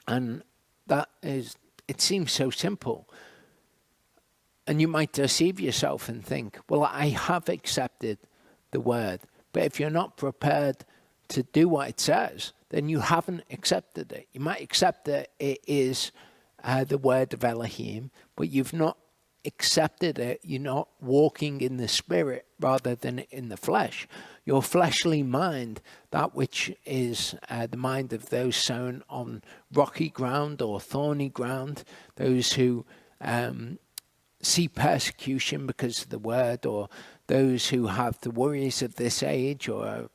And it seems so simple. And you might deceive yourself and think, well, I have accepted the word. But if you're not prepared to do what it says, then you haven't accepted it. You might accept that it is the word of Elohim, but you've not accepted it. You're not walking in the spirit rather than in the flesh. Your fleshly mind, that which is the mind of those sown on rocky ground or thorny ground, those who see persecution because of the word, or those who have the worries of this age, or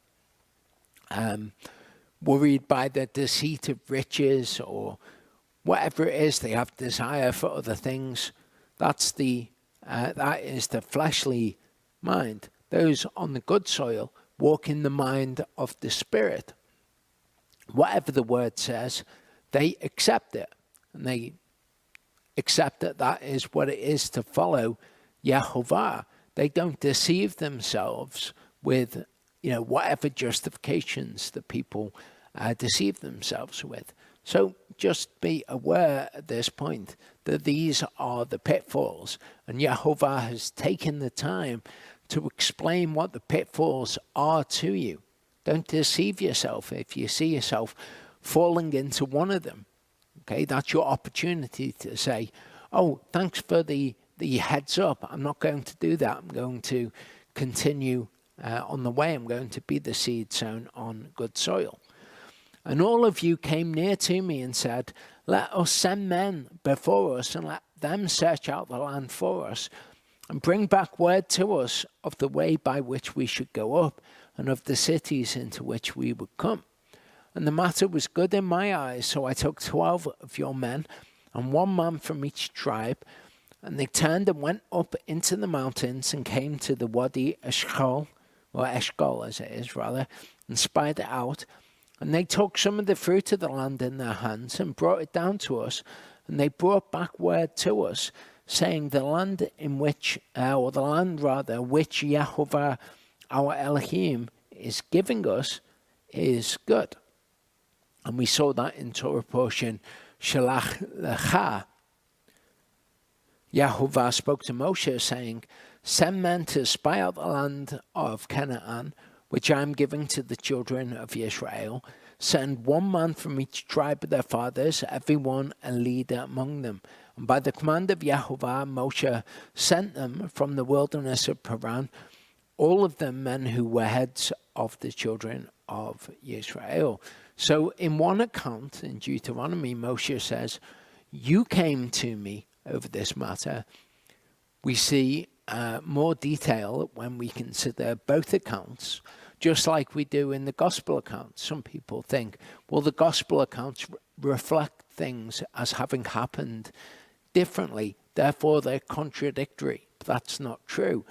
worried by the deceit of riches, or whatever it is, they have desire for other things. That is the fleshly mind. Those on the good soil walk in the mind of the Spirit. Whatever the word says, they accept it, and they accept that is what it is to follow Yehovah. They don't deceive themselves with, whatever justifications that people deceive themselves with. So just be aware at this point that these are the pitfalls, and Yehovah has taken the time to explain what the pitfalls are to you. Don't deceive yourself if you see yourself falling into one of them. Okay, that's your opportunity to say, oh, thanks for the heads up. I'm not going to do that. I'm going to continue on the way. I'm going to be the seed sown on good soil. And all of you came near to me and said, let us send men before us and let them search out the land for us and bring back word to us of the way by which we should go up and of the cities into which we would come. And the matter was good in my eyes, so I took 12 of your men and 1 man from each tribe, and they turned and went up into the mountains and came to the Wadi Eshkol, or Eshkol as it is rather, and spied it out. And they took some of the fruit of the land in their hands and brought it down to us, and they brought back word to us, saying the land which Yehovah our Elohim is giving us is good. And we saw that in Torah portion, Shalach Lecha. Yehovah spoke to Moshe, saying, send men to spy out the land of Canaan, which I am giving to the children of Israel. Send 1 man from each tribe of their fathers, every one a leader among them. And by the command of Yehovah, Moshe sent them from the wilderness of Paran, all of them men who were heads of the children of Israel. So in one account in Deuteronomy, Moshe says, you came to me over this matter. We see more detail when we consider both accounts, just like we do in the gospel accounts. Some people think, well, the gospel accounts reflect things as having happened differently, therefore they're contradictory. But that's not true.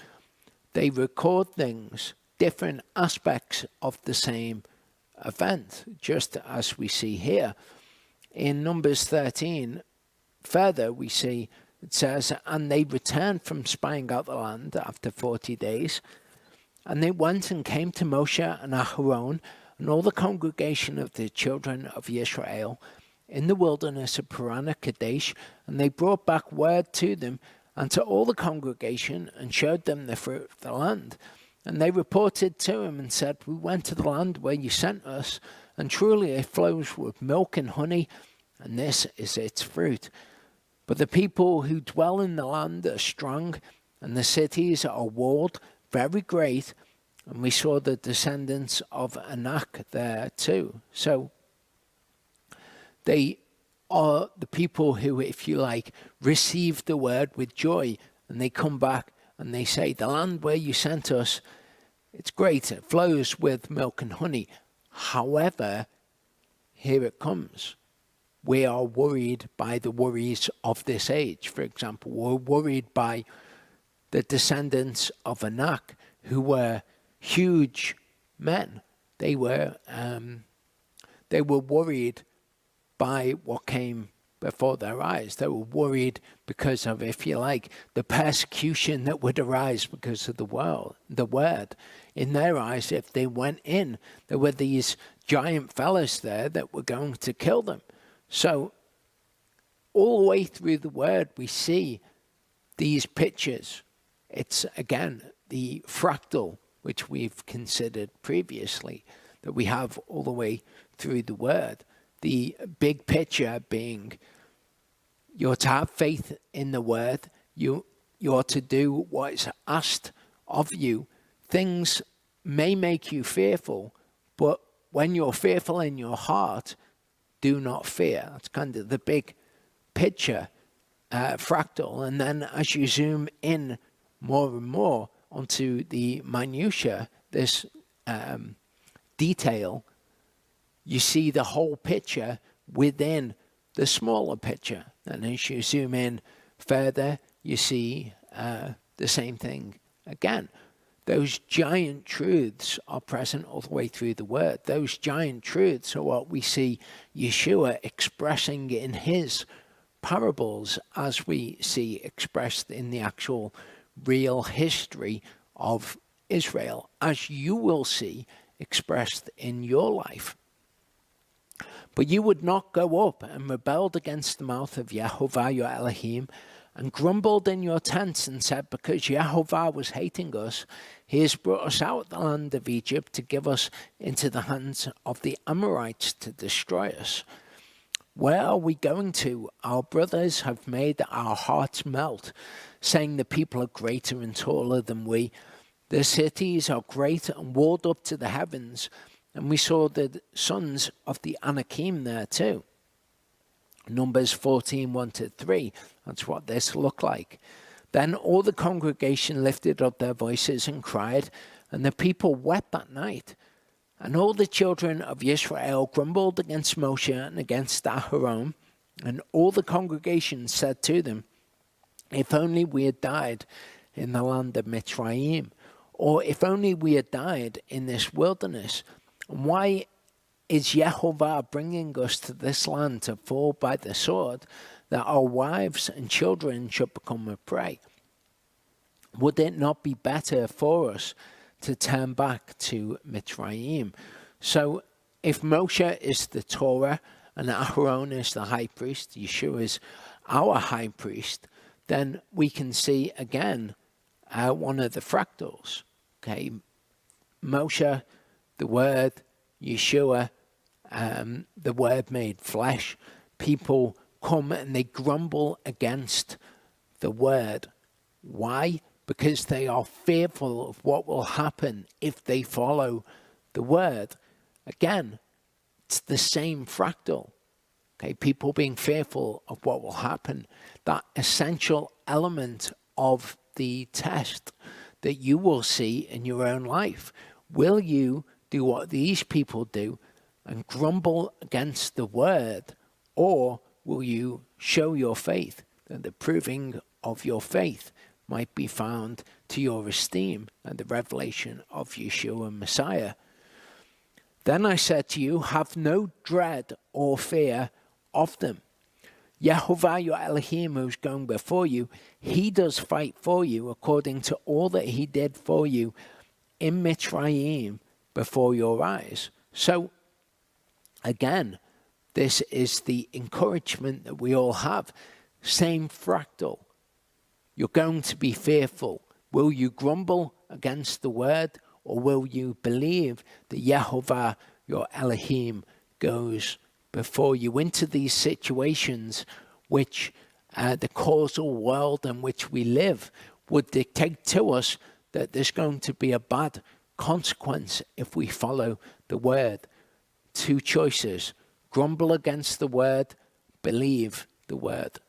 They record things, different aspects of the same event, just as we see here. In Numbers 13, further we see, it says, and they returned from spying out the land after 40 days. And they went and came to Moshe and Aharon and all the congregation of the children of Israel in the wilderness of Paran Kadesh, and they brought back word to them and to all the congregation and showed them the fruit of the land. And they reported to him and said, we went to the land where you sent us, and truly it flows with milk and honey, and this is its fruit. But the people who dwell in the land are strong, and the cities are walled, very great, and we saw the descendants of Anak there too. So they are the people who, if you like, receive the word with joy, and they come back and they say, the land where you sent us, it's great, it flows with milk and honey. However, here it comes. We are worried by the worries of this age. For example, we're worried by the descendants of Anak, who were huge men. They they were worried by what came before their eyes. They were worried because of, if you like, the persecution that would arise because of the word. In their eyes, if they went in, there were these giant fellas there that were going to kill them. So all the way through the word, we see these pictures. It's, again, the fractal, which we've considered previously, that we have all the way through the word. The big picture being, you're to have faith in the word. You're to do what is asked of you. Things may make you fearful, but when you're fearful in your heart, do not fear. That's kind of the big picture, fractal. And then as you zoom in more and more onto the minutiae, this detail, you see the whole picture within the smaller picture. And as you zoom in further, you see the same thing again. Those giant truths are present all the way through the word. Those giant truths are what we see Yeshua expressing in his parables, as we see expressed in the actual real history of Israel, as you will see expressed in your life. But you would not go up and rebelled against the mouth of Yehovah your Elohim, and grumbled in your tents and said, because Yehovah was hating us, he has brought us out of the land of Egypt to give us into the hands of the Amorites to destroy us. Where are we going to? Our brothers have made our hearts melt, saying the people are greater and taller than we. The cities are great and walled up to the heavens, and we saw the sons of the Anakim there too. Numbers 14, 1-3. That's what this looked like. Then all the congregation lifted up their voices and cried, and the people wept that night. And all the children of Israel grumbled against Moshe and against Aharon. And all the congregation said to them, if only we had died in the land of Mitzrayim, or if only we had died in this wilderness. And why is Yehovah bringing us to this land to fall by the sword, that our wives and children should become a prey? Would it not be better for us to turn back to Mitzrayim? So if Moshe is the Torah and Aharon is the high priest, Yeshua is our high priest, then we can see again one of the fractals. Okay, Moshe, the Word, Yeshua, the Word made flesh. People come and they grumble against the Word. Why? Because they are fearful of what will happen if they follow the Word. Again, it's the same fractal. Okay, people being fearful of what will happen. That essential element of the test that you will see in your own life. Will you do what these people do and grumble against the word, or will you show your faith, that the proving of your faith might be found to your esteem and the revelation of Yeshua Messiah? Then I said to you, have no dread or fear of them. Yehovah your Elohim, who's going before you, he does fight for you according to all that he did for you in Mitzrayim before your eyes. So again, this is the encouragement that we all have. Same fractal. You're going to be fearful. Will you grumble against the word, or will you believe that Yehovah your Elohim goes before you into these situations which the causal world in which we live would dictate to us that there's going to be a bad consequence if we follow the word? Two choices: grumble against the word, believe the word.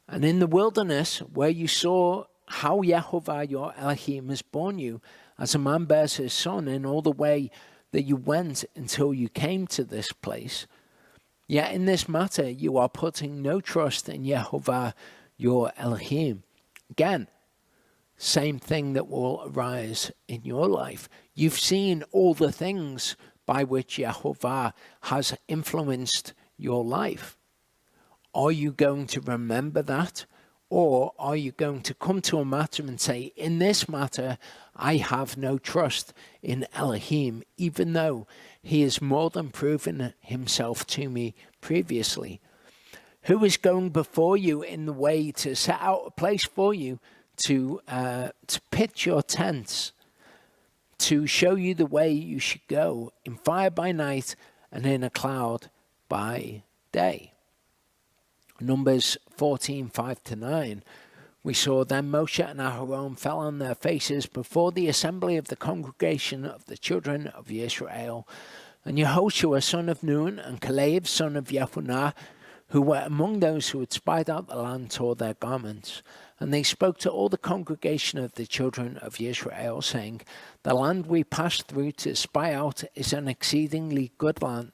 And in the wilderness, where you saw how Yehovah your Elohim has borne you, as a man bears his son, in all the way that you went until you came to this place, yet in this matter you are putting no trust in Yehovah your Elohim. Again, same thing that will arise in your life. You've seen all the things by which Yehovah has influenced your life? Are you going to remember that? Or are you going to come to a matter and say, in this matter, I have no trust in Elohim, even though he has more than proven himself to me previously? Who is going before you in the way to set out a place for you to pitch your tents, to show you the way you should go, in fire by night and in a cloud by day? Numbers 14, 5-9, we saw then Moshe and Aharon fell on their faces before the assembly of the congregation of the children of Israel. And Yehoshua son of Nun and Caleb son of Jephunneh, who were among those who had spied out the land, tore their garments. And they spoke to all the congregation of the children of Israel, saying, the land we passed through to spy out is an exceedingly good land.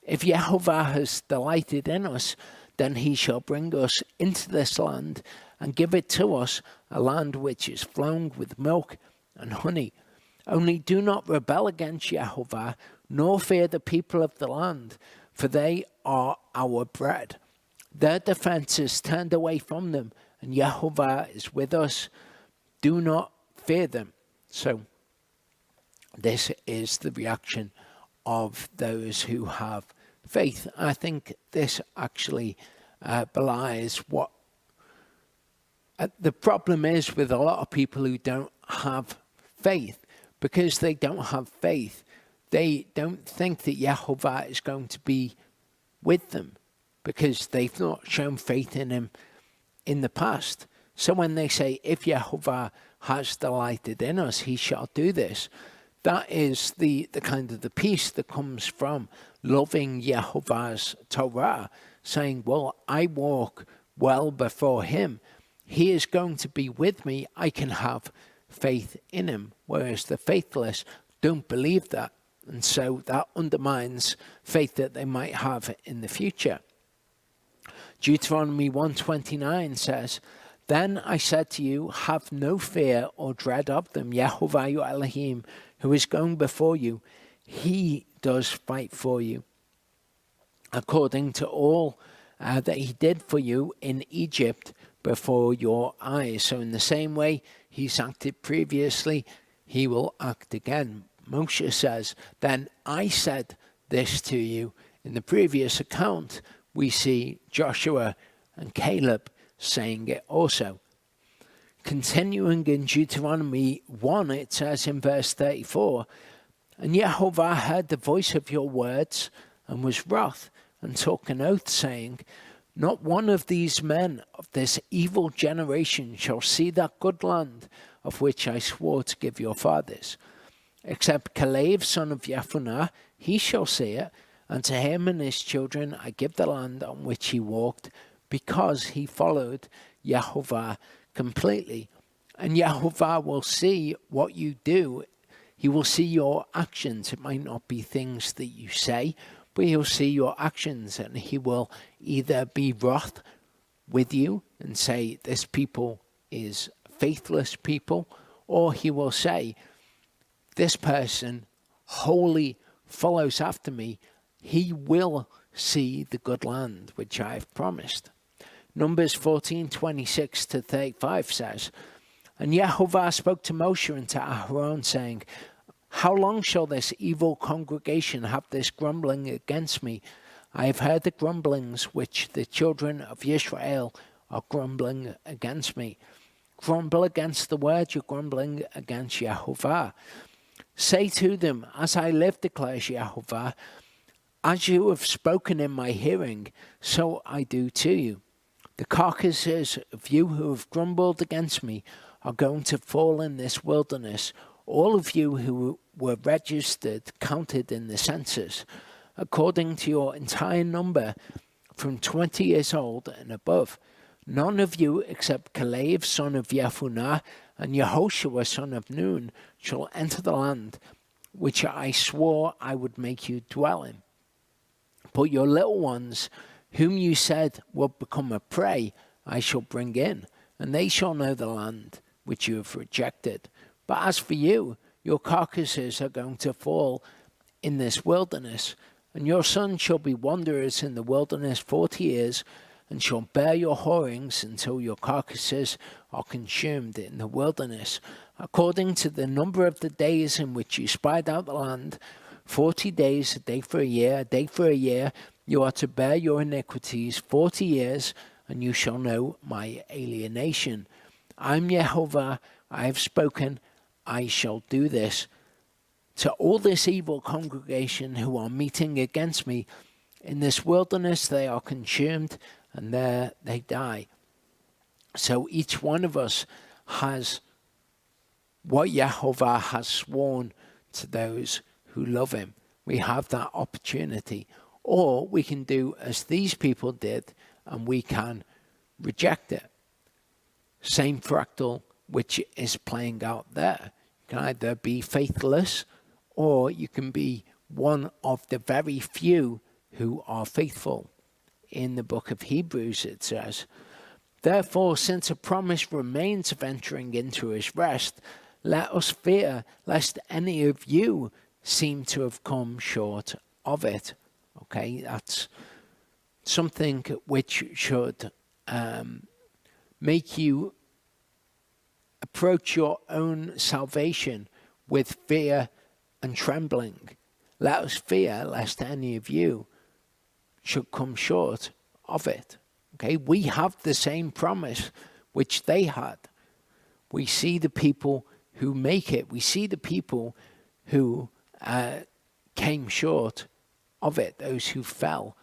If Yehovah has delighted in us, then he shall bring us into this land and give it to us, a land which is flowing with milk and honey. Only do not rebel against Yehovah, nor fear the people of the land, for they are our bread. Their defense is turned away from them, and Yehovah is with us. Do not fear them. So this is the reaction of those who have faith. I think this actually belies what the problem is with a lot of people who don't have faith. Because they don't have faith, they don't think that Yehovah is going to be with them, because they've not shown faith in him in the past. So when they say, if Yehovah has delighted in us, he shall do this, that is the kind of the peace that comes from loving Yehovah's Torah, saying, well, I walk well before him. He is going to be with me. I can have faith in him. Whereas the faithless don't believe that. And so that undermines faith that they might have in the future. Deuteronomy 1:29 says, then I said to you, have no fear or dread of them. Yehovah your Elohim, who is going before you, he does fight for you, according to all that he did for you in Egypt before your eyes. So in the same way he's acted previously, he will act again. Moshe says, then I said this to you. In the previous account, we see Joshua and Caleb saying it also. Continuing in Deuteronomy 1, it says in verse 34, and Yehovah heard the voice of your words and was wroth, and took an oath, saying, not one of these men of this evil generation shall see that good land of which I swore to give your fathers. Except Caleb son of Jephunneh, he shall see it, and to him and his children I give the land on which he walked, because he followed Yehovah completely. And Yehovah will see what you do. He will see your actions. It might not be things that you say, but he'll see your actions, and he will either be wroth with you and say this people is faithless people, or he will say this person wholly follows after me. He will see the good land which I have promised. Numbers 14:26-35 says, and Yehovah spoke to Moshe and to Aharon, saying, how long shall this evil congregation have this grumbling against me? I have heard the grumblings which the children of Israel are grumbling against me. Grumble against the word, you're grumbling against Yehovah. Say to them, as I live, declares Yehovah, as you have spoken in my hearing, so I do to you. The carcasses of you who have grumbled against me are going to fall in this wilderness, all of you who were registered, counted in the census, according to your entire number, from 20 years old and above. None of you except Caleb son of Jephunneh and Yehoshua son of Nun shall enter the land which I swore I would make you dwell in. But your little ones, whom you said will become a prey, I shall bring in, and they shall know the land which you have rejected. But as for you, your carcasses are going to fall in this wilderness. And your sons shall be wanderers in the wilderness 40 years, and shall bear your whorings until your carcasses are consumed in the wilderness. According to the number of the days in which you spied out the land, 40 days, a day for a year, a day for a year, you are to bear your iniquities 40 years, and you shall know my alienation. I am Yehovah, I have spoken, I shall do this. To all this evil congregation who are meeting against me, in this wilderness they are consumed, and there they die. So each one of us has what Yehovah has sworn to those who love him. We have that opportunity. Or we can do as these people did, and we can reject it. Same fractal which is playing out there. You can either be faithless, or you can be one of the very few who are faithful. In the book of Hebrews it says, therefore, since a promise remains of entering into his rest, let us fear lest any of you seem to have come short of it. Okay, that's something which should make you approach your own salvation with fear and trembling. Let us fear lest any of you should come short of it. Okay, we have the same promise which they had. We see the people who make it. We see the people who came short of it, those who fell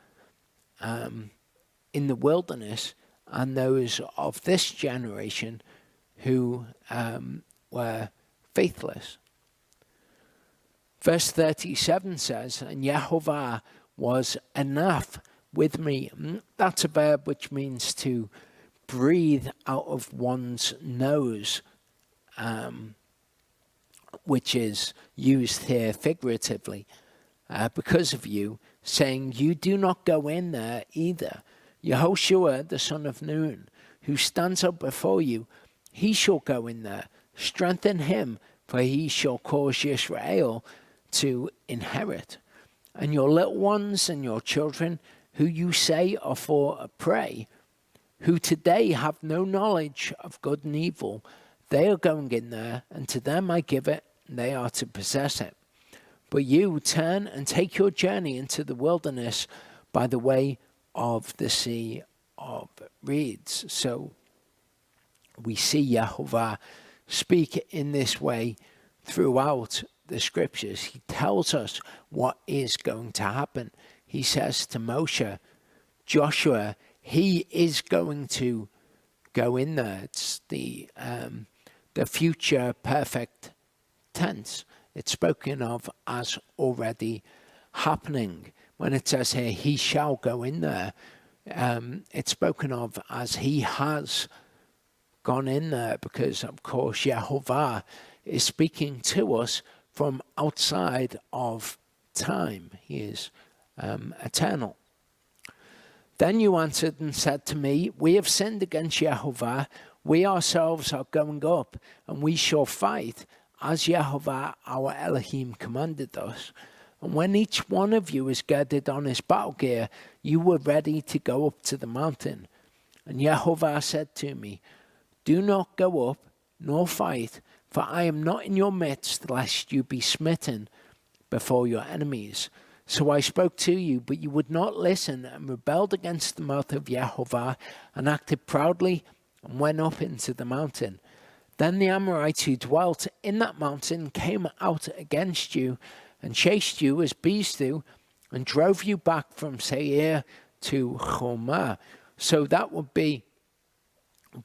in the wilderness, and those of this generation who were faithless. Verse 37 says, and Yehovah was enough with me. That's a verb which means to breathe out of one's nose, which is used here figuratively, because of you, saying, you do not go in there either. Yehoshua, the son of Nun, who stands up before you, he shall go in there. Strengthen him, for he shall cause Israel to inherit. And your little ones and your children, who you say are for a prey, who today have no knowledge of good and evil, they are going in there, and to them I give it, and they are to possess it. But you turn and take your journey into the wilderness by the way of the Sea of Reeds. So we see Yehovah speak in this way throughout the scriptures. He tells us what is going to happen. He says to Moshe, Joshua, he is going to go in there. It's the future perfect tense. It's spoken of as already happening. When it says here, he shall go in there, it's spoken of as he has gone in there, because of course Yehovah is speaking to us from outside of time. He is eternal. Then you answered and said to me, we have sinned against Yehovah. We ourselves are going up, and we shall fight, as Yehovah our Elohim commanded us. And when each one of you is girded on his battle gear, you were ready to go up to the mountain. And Yehovah said to me, do not go up, nor fight, for I am not in your midst, lest you be smitten before your enemies. So I spoke to you, but you would not listen, and rebelled against the mouth of Yehovah, and acted proudly, and went up into the mountain. Then the Amorites who dwelt in that mountain came out against you, and chased you as bees do, and drove you back from Seir to Chomah. So that would be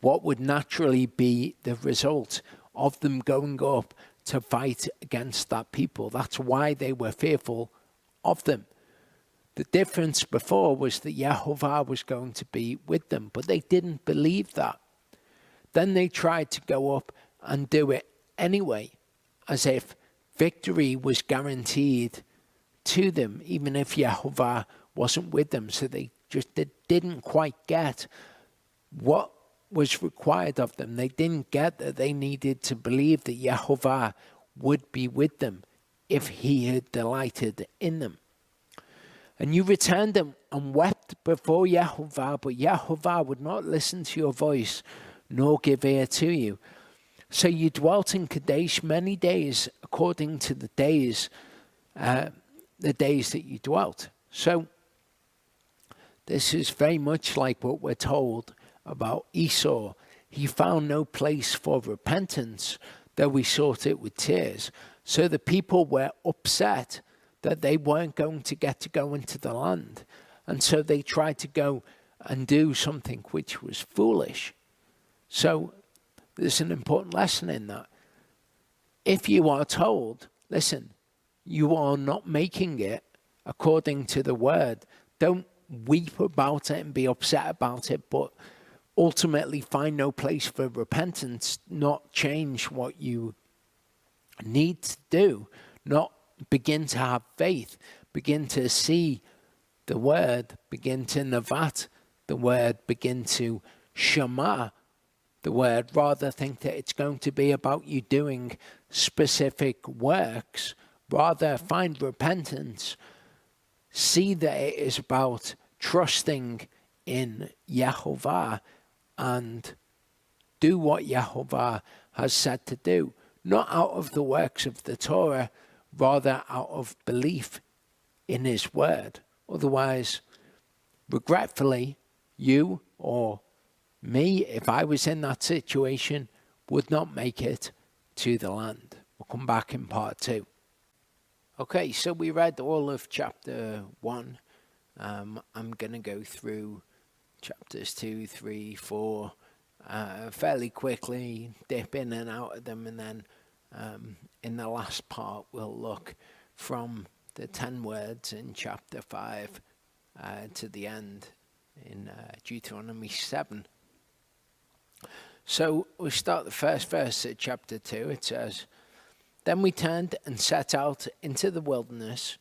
what would naturally be the result of them going up to fight against that people. That's why they were fearful of them. The difference before was that Yehovah was going to be with them, but they didn't believe that. Then they tried to go up and do it anyway, as if victory was guaranteed to them, even if Yehovah wasn't with them. So they didn't quite get what was required of them. They didn't get that they needed to believe that Yehovah would be with them if he had delighted in them. And you returned and wept before Yehovah, but Yehovah would not listen to your voice, nor give ear to you. So you dwelt in Kadesh many days, according to the days that you dwelt. So this is very much like what we're told about Esau. He found no place for repentance, though we sought it with tears. So the people were upset that they weren't going to get to go into the land. And so they tried to go and do something which was foolish. So there's an important lesson in that. If you are told, listen, you are not making it according to the word, don't weep about it and be upset about it, but ultimately find no place for repentance, not change what you need to do, not begin to have faith, begin to see the word, begin to navat the word, begin to shema the word, rather think that it's going to be about you doing specific works. Rather find repentance, see that it is about trusting in Yehovah and do what Yehovah has said to do, not out of the works of the Torah, rather out of belief in his word. Otherwise, regretfully, you or me, if I was in that situation, would not make it to the land. We'll come back in part 2. Okay, so we read all of chapter 1. I'm going to go through chapters 2, 3, 4 fairly quickly, dip in and out of them, and then in the last part we'll look from the 10 words in chapter 5 to the end in Deuteronomy 7. So we start the first verse of chapter 2. It says, "Then we turned and set out into the wilderness,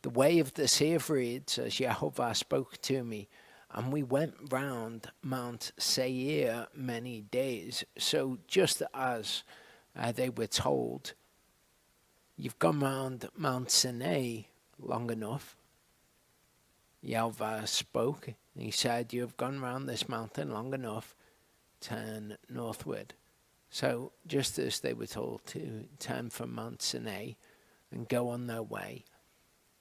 the way of the Sea of Reeds, as Yehovah spoke to me. And we went round Mount Seir many days." So just as they were told, you've gone round Mount Sinai long enough. Yehovah spoke, and he said, you have gone round this mountain long enough, turn northward. So just as they were told to turn from Mount Sinai and go on their way,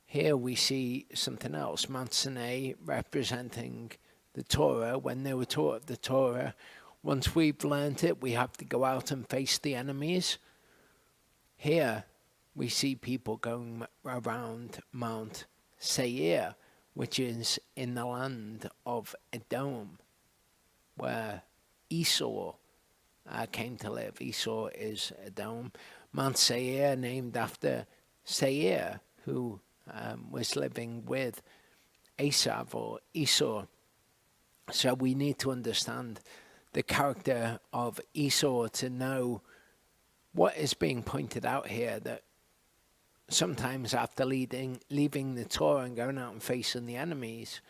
here we see something else. Mount Sinai representing the Torah. When they were taught the Torah, once we've learned it, we have to go out and face the enemies. Here we see people going around Mount Seir, which is in the land of Edom, where Esau came to live. Esau is Edom. Mount Seir, named after Seir, who was living with Esav or Esau. So we need to understand the character of Esau to know what is being pointed out here, that sometimes after leaving the Torah and going out and facing the enemies,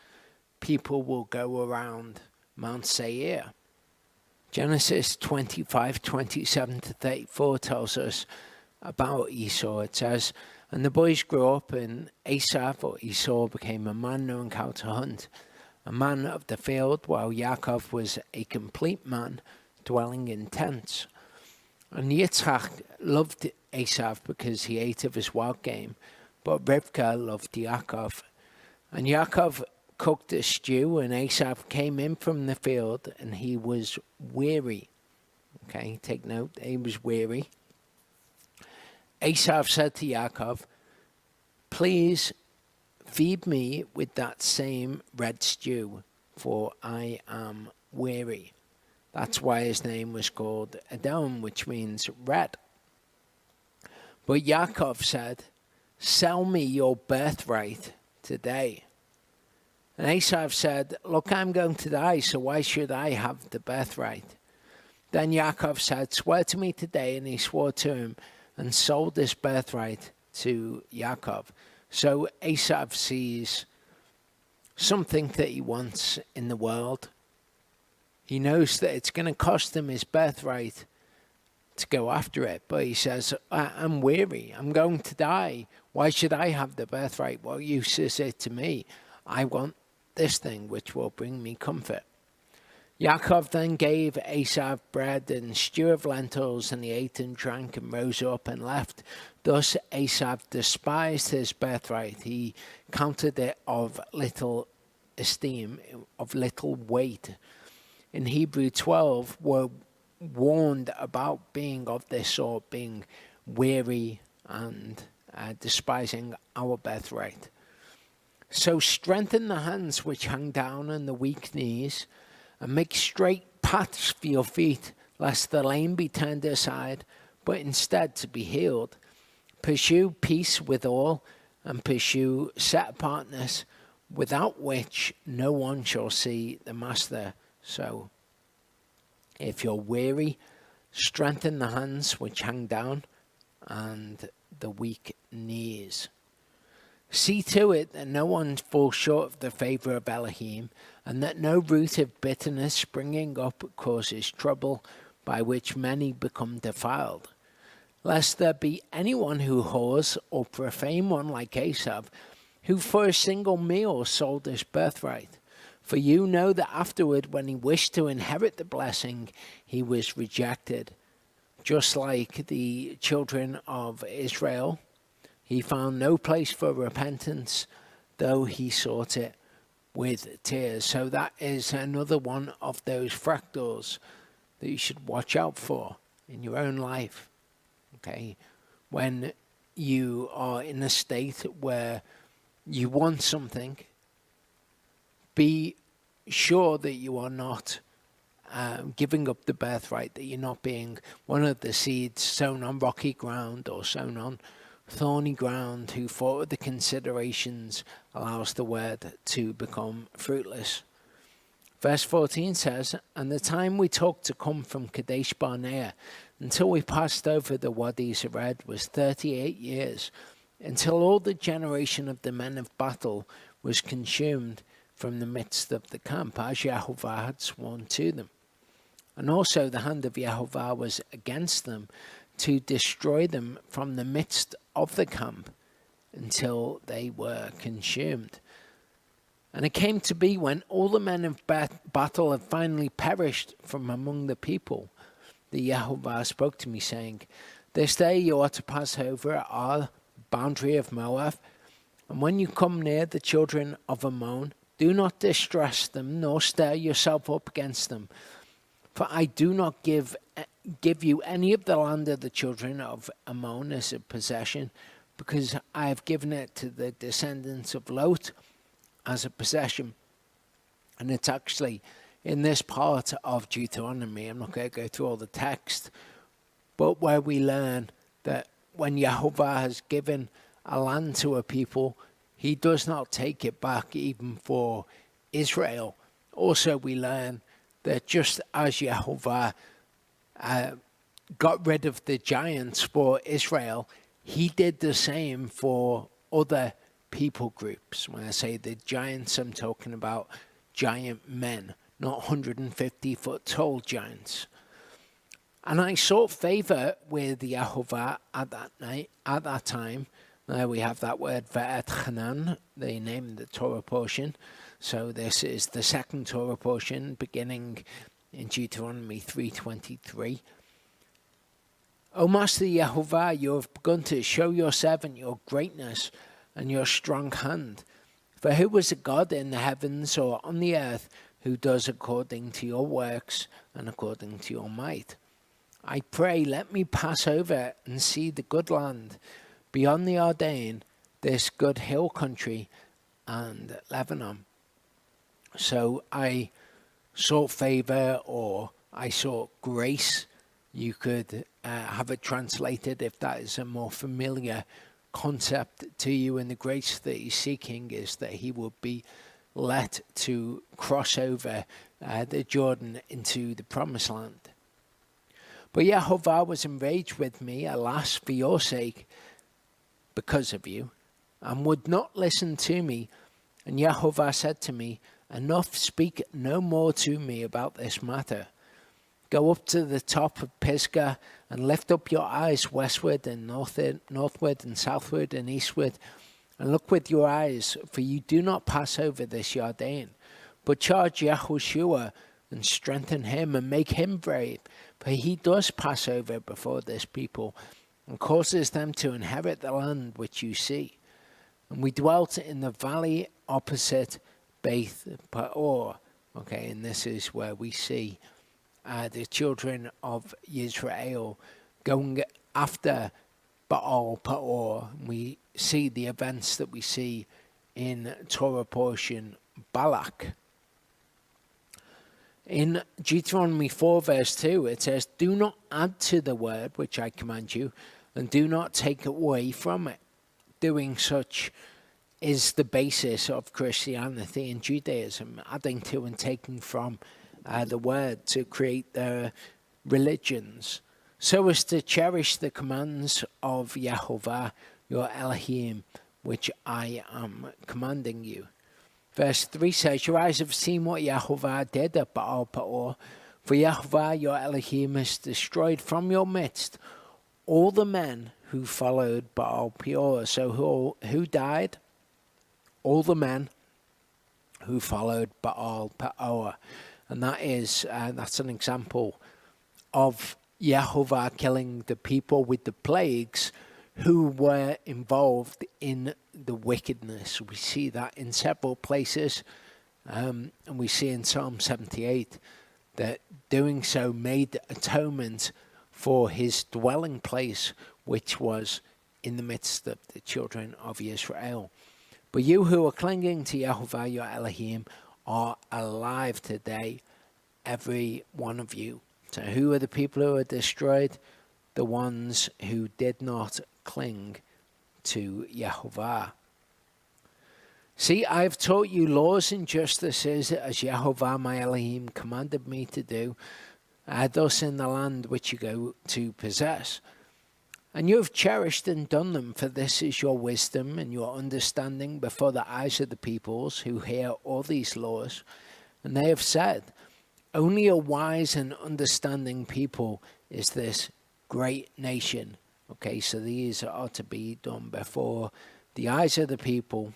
people will go around Mount Seir. Genesis 25:27-34 tells us about Esau. It says, "And the boys grew up, and Esav or Esau became a man knowing how to hunt, a man of the field, while Yaakov was a complete man dwelling in tents. And Yitzchak loved Esav because he ate of his wild game, but Rivkah loved Yaakov. And Yaakov cooked a stew, and Esav came in from the field, and he was weary." Okay, take note, he was weary. Esav said to Yaakov, "Please feed me with that same red stew, for I am weary." That's why his name was called Edom, which means red. But Yaakov said, "Sell me your birthright today." And Esav said, "Look, I'm going to die, so why should I have the birthright?" Then Yaakov said, "Swear to me today." And he swore to him and sold his birthright to Yaakov. So Esav sees something that he wants in the world. He knows that it's going to cost him his birthright to go after it. But he says, I'm weary. I'm going to die. Why should I have the birthright? What use is it to me? I want this thing which will bring me comfort. Yaakov then gave Esav bread and stew of lentils, and he ate and drank and rose up and left. Thus Esav despised his birthright. He counted it of little esteem, of little weight. In Hebrew 12, we're warned about being of this sort, being weary and despising our birthright. So strengthen the hands which hang down and the weak knees, and make straight paths for your feet, lest the lame be turned aside, but instead to be healed. Pursue peace with all, and pursue set-apartness, without which no one shall see the Master. So, if you're weary, strengthen the hands which hang down, and the weak knees. See to it that no one falls short of the favor of Elohim, and that no root of bitterness springing up causes trouble, by which many become defiled. Lest there be anyone who whores or profane one like Esav, who for a single meal sold his birthright. For you know that afterward, when he wished to inherit the blessing, he was rejected. Just like the children of Israel, he found no place for repentance, though he sought it with tears. So that is another one of those fractals that you should watch out for in your own life. Okay, when you are in a state where you want something, be sure that you are not giving up the birthright, that you're not being one of the seeds sown on rocky ground or sown on thorny ground, who for the considerations allows the word to become fruitless. Verse 14 says, and the time we took to come from Kadesh Barnea until we passed over the Wadi Zered was 38 years, until all the generation of the men of battle was consumed from the midst of the camp, as Yehovah had sworn to them. And also the hand of Yehovah was against them, to destroy them from the midst of the camp until they were consumed. And it came to be, when all the men of battle had finally perished from among the people, the Yehovah spoke to me, saying, this day you are to pass over our boundary of Moab, and when you come near the children of Ammon, do not distress them, nor stir yourself up against them. For I do not give you any of the land of the children of Ammon as a possession, because I have given it to the descendants of Lot as a possession. And it's actually in this part of Deuteronomy, I'm not going to go through all the text, but where we learn that when Yehovah has given a land to a people, he does not take it back even for Israel. Also, we learn that just as Yehovah got rid of the giants for Israel, he did the same for other people groups. When I say the giants, I'm talking about giant men, not 150-foot tall giants. And I sought favor with Yehovah at that time. There we have that word Va'etchanan, they named the Torah portion. So this is the second Torah portion, beginning in Deuteronomy 3:23. O Master Yehovah, you have begun to show your servant your greatness and your strong hand. For who is a God in the heavens or on the earth who does according to your works and according to your might? I pray, let me pass over and see the good land beyond the Ardennes, this good hill country and Lebanon. So I sought favor, or I sought grace. You could have it translated if that is a more familiar concept to you. And the grace that he's seeking is that he will be let to cross over the Jordan into the promised land. But Yehovah was enraged with me, alas, for your sake, because of you, and would not listen to me. And Yehovah said to me, enough, speak no more to me about this matter. Go up to the top of Pisgah and lift up your eyes westward and northward and southward and eastward, and look with your eyes, for you do not pass over this Yarden, but charge Yahushua and strengthen him and make him brave, for he does pass over before this people and causes them to inherit the land which you see. And we dwelt in the valley opposite Beth Peor. Okay, and this is where we see the children of Israel going after Baal Peor. We see the events that we see in Torah portion Balak. In Deuteronomy 4 verse 2 it says, "Do not add to the word which I command you, and do not take away from it." Doing such is the basis of Christianity and Judaism, adding to and taking from the word to create their religions, so as to cherish the commands of Yahovah your Elohim, which I am commanding you. Verse 3 says, "Your eyes have seen what Yahovah did at Baal Peor, for Yahovah your Elohim has destroyed from your midst all the men who followed Baal Peor." So who died? All the men who followed Baal Peor. And that's an example of Yahovah killing the people with the plagues who were involved in the wickedness. We see that in several places, and we see in Psalm 78 that doing so made atonement for his dwelling place, which was in the midst of the children of Israel. But you who are clinging to Yahovah your Elohim are alive today, every one of you. So who are the people who are destroyed? The ones who did not cling to Yahovah. "See, I have taught you laws and justices as Yahovah my Elohim commanded me to do, thus in the land which you go to possess. And you have cherished and done them, for this is your wisdom and your understanding before the eyes of the peoples who hear all these laws. And they have said, only a wise and understanding people is this great nation." Okay, so these are to be done before the eyes of the people,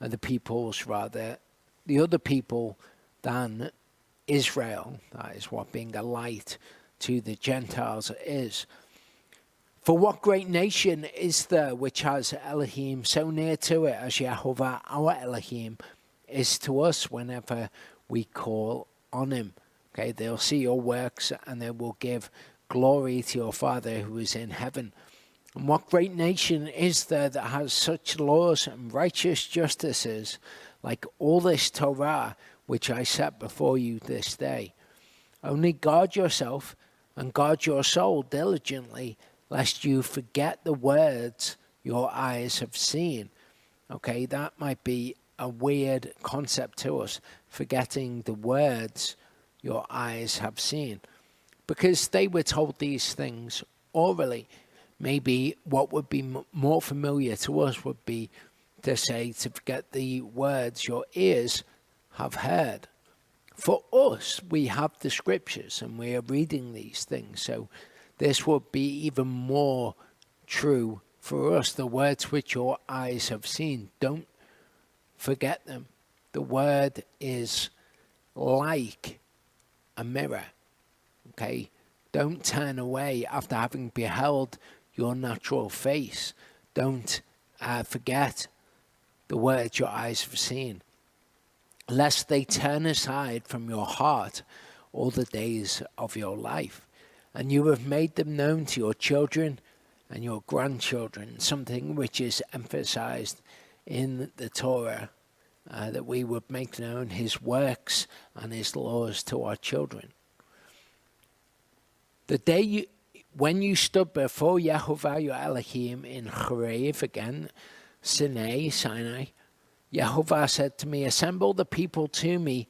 and the peoples rather, the other people than Israel. That is what being a light to the Gentiles is. "For what great nation is there which has Elohim so near to it as Yahovah our Elohim is to us whenever we call on him?" Okay, they'll see your works and they will give glory to your Father who is in heaven. "And what great nation is there that has such laws and righteous justices like all this Torah which I set before you this day? Only guard yourself and guard your soul diligently, lest you forget the words your eyes have seen." Okay, that might be a weird concept to us, forgetting the words your eyes have seen, because they were told these things orally. Maybe what would be more familiar to us would be to say to forget the words your ears have heard. For us, we have the scriptures and we are reading these things, so this would be even more true for us. The words which your eyes have seen, don't forget them. The word is like a mirror. Okay, don't turn away after having beheld your natural face. Don't forget the words your eyes have seen, lest they turn aside from your heart all the days of your life. And you have made them known to your children and your grandchildren, something which is emphasized in the Torah, that we would make known his works and his laws to our children. The day when you stood before Yahovah your Elohim in Horeb, again, Sinai, Yahovah said to me, "Assemble the people to me,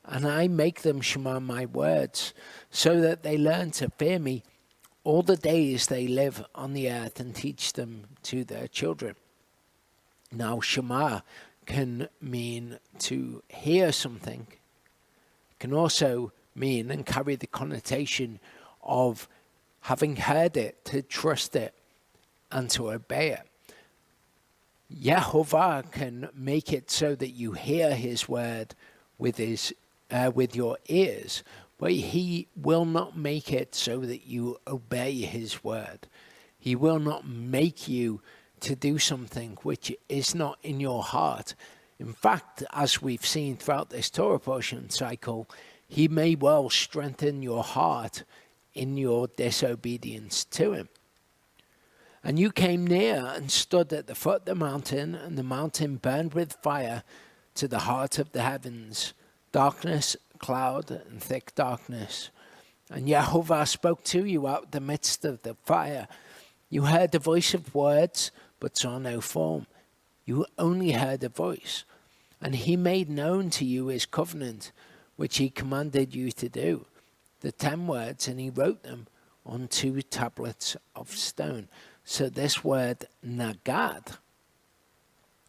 and I make them shema my words, so that they learn to fear me all the days they live on the earth, and teach them to their children." Now, shema can mean to hear something. It can also mean and carry the connotation of having heard it, to trust it and to obey it. Yehovah can make it so that you hear his word with your ears, but he will not make it so that you obey his word. He will not make you to do something which is not in your heart. In fact, as we've seen throughout this Torah portion cycle, he may well strengthen your heart in your disobedience to him. And you came near and stood at the foot of the mountain, and the mountain burned with fire to the heart of the heavens, darkness, cloud, and thick darkness. And Yehovah spoke to you out of the midst of the fire. You heard the voice of words, but saw no form. You only heard a voice. And he made known to you his covenant, which he commanded you to do, the 10 words, and he wrote them on 2 tablets of stone. So this word nagad,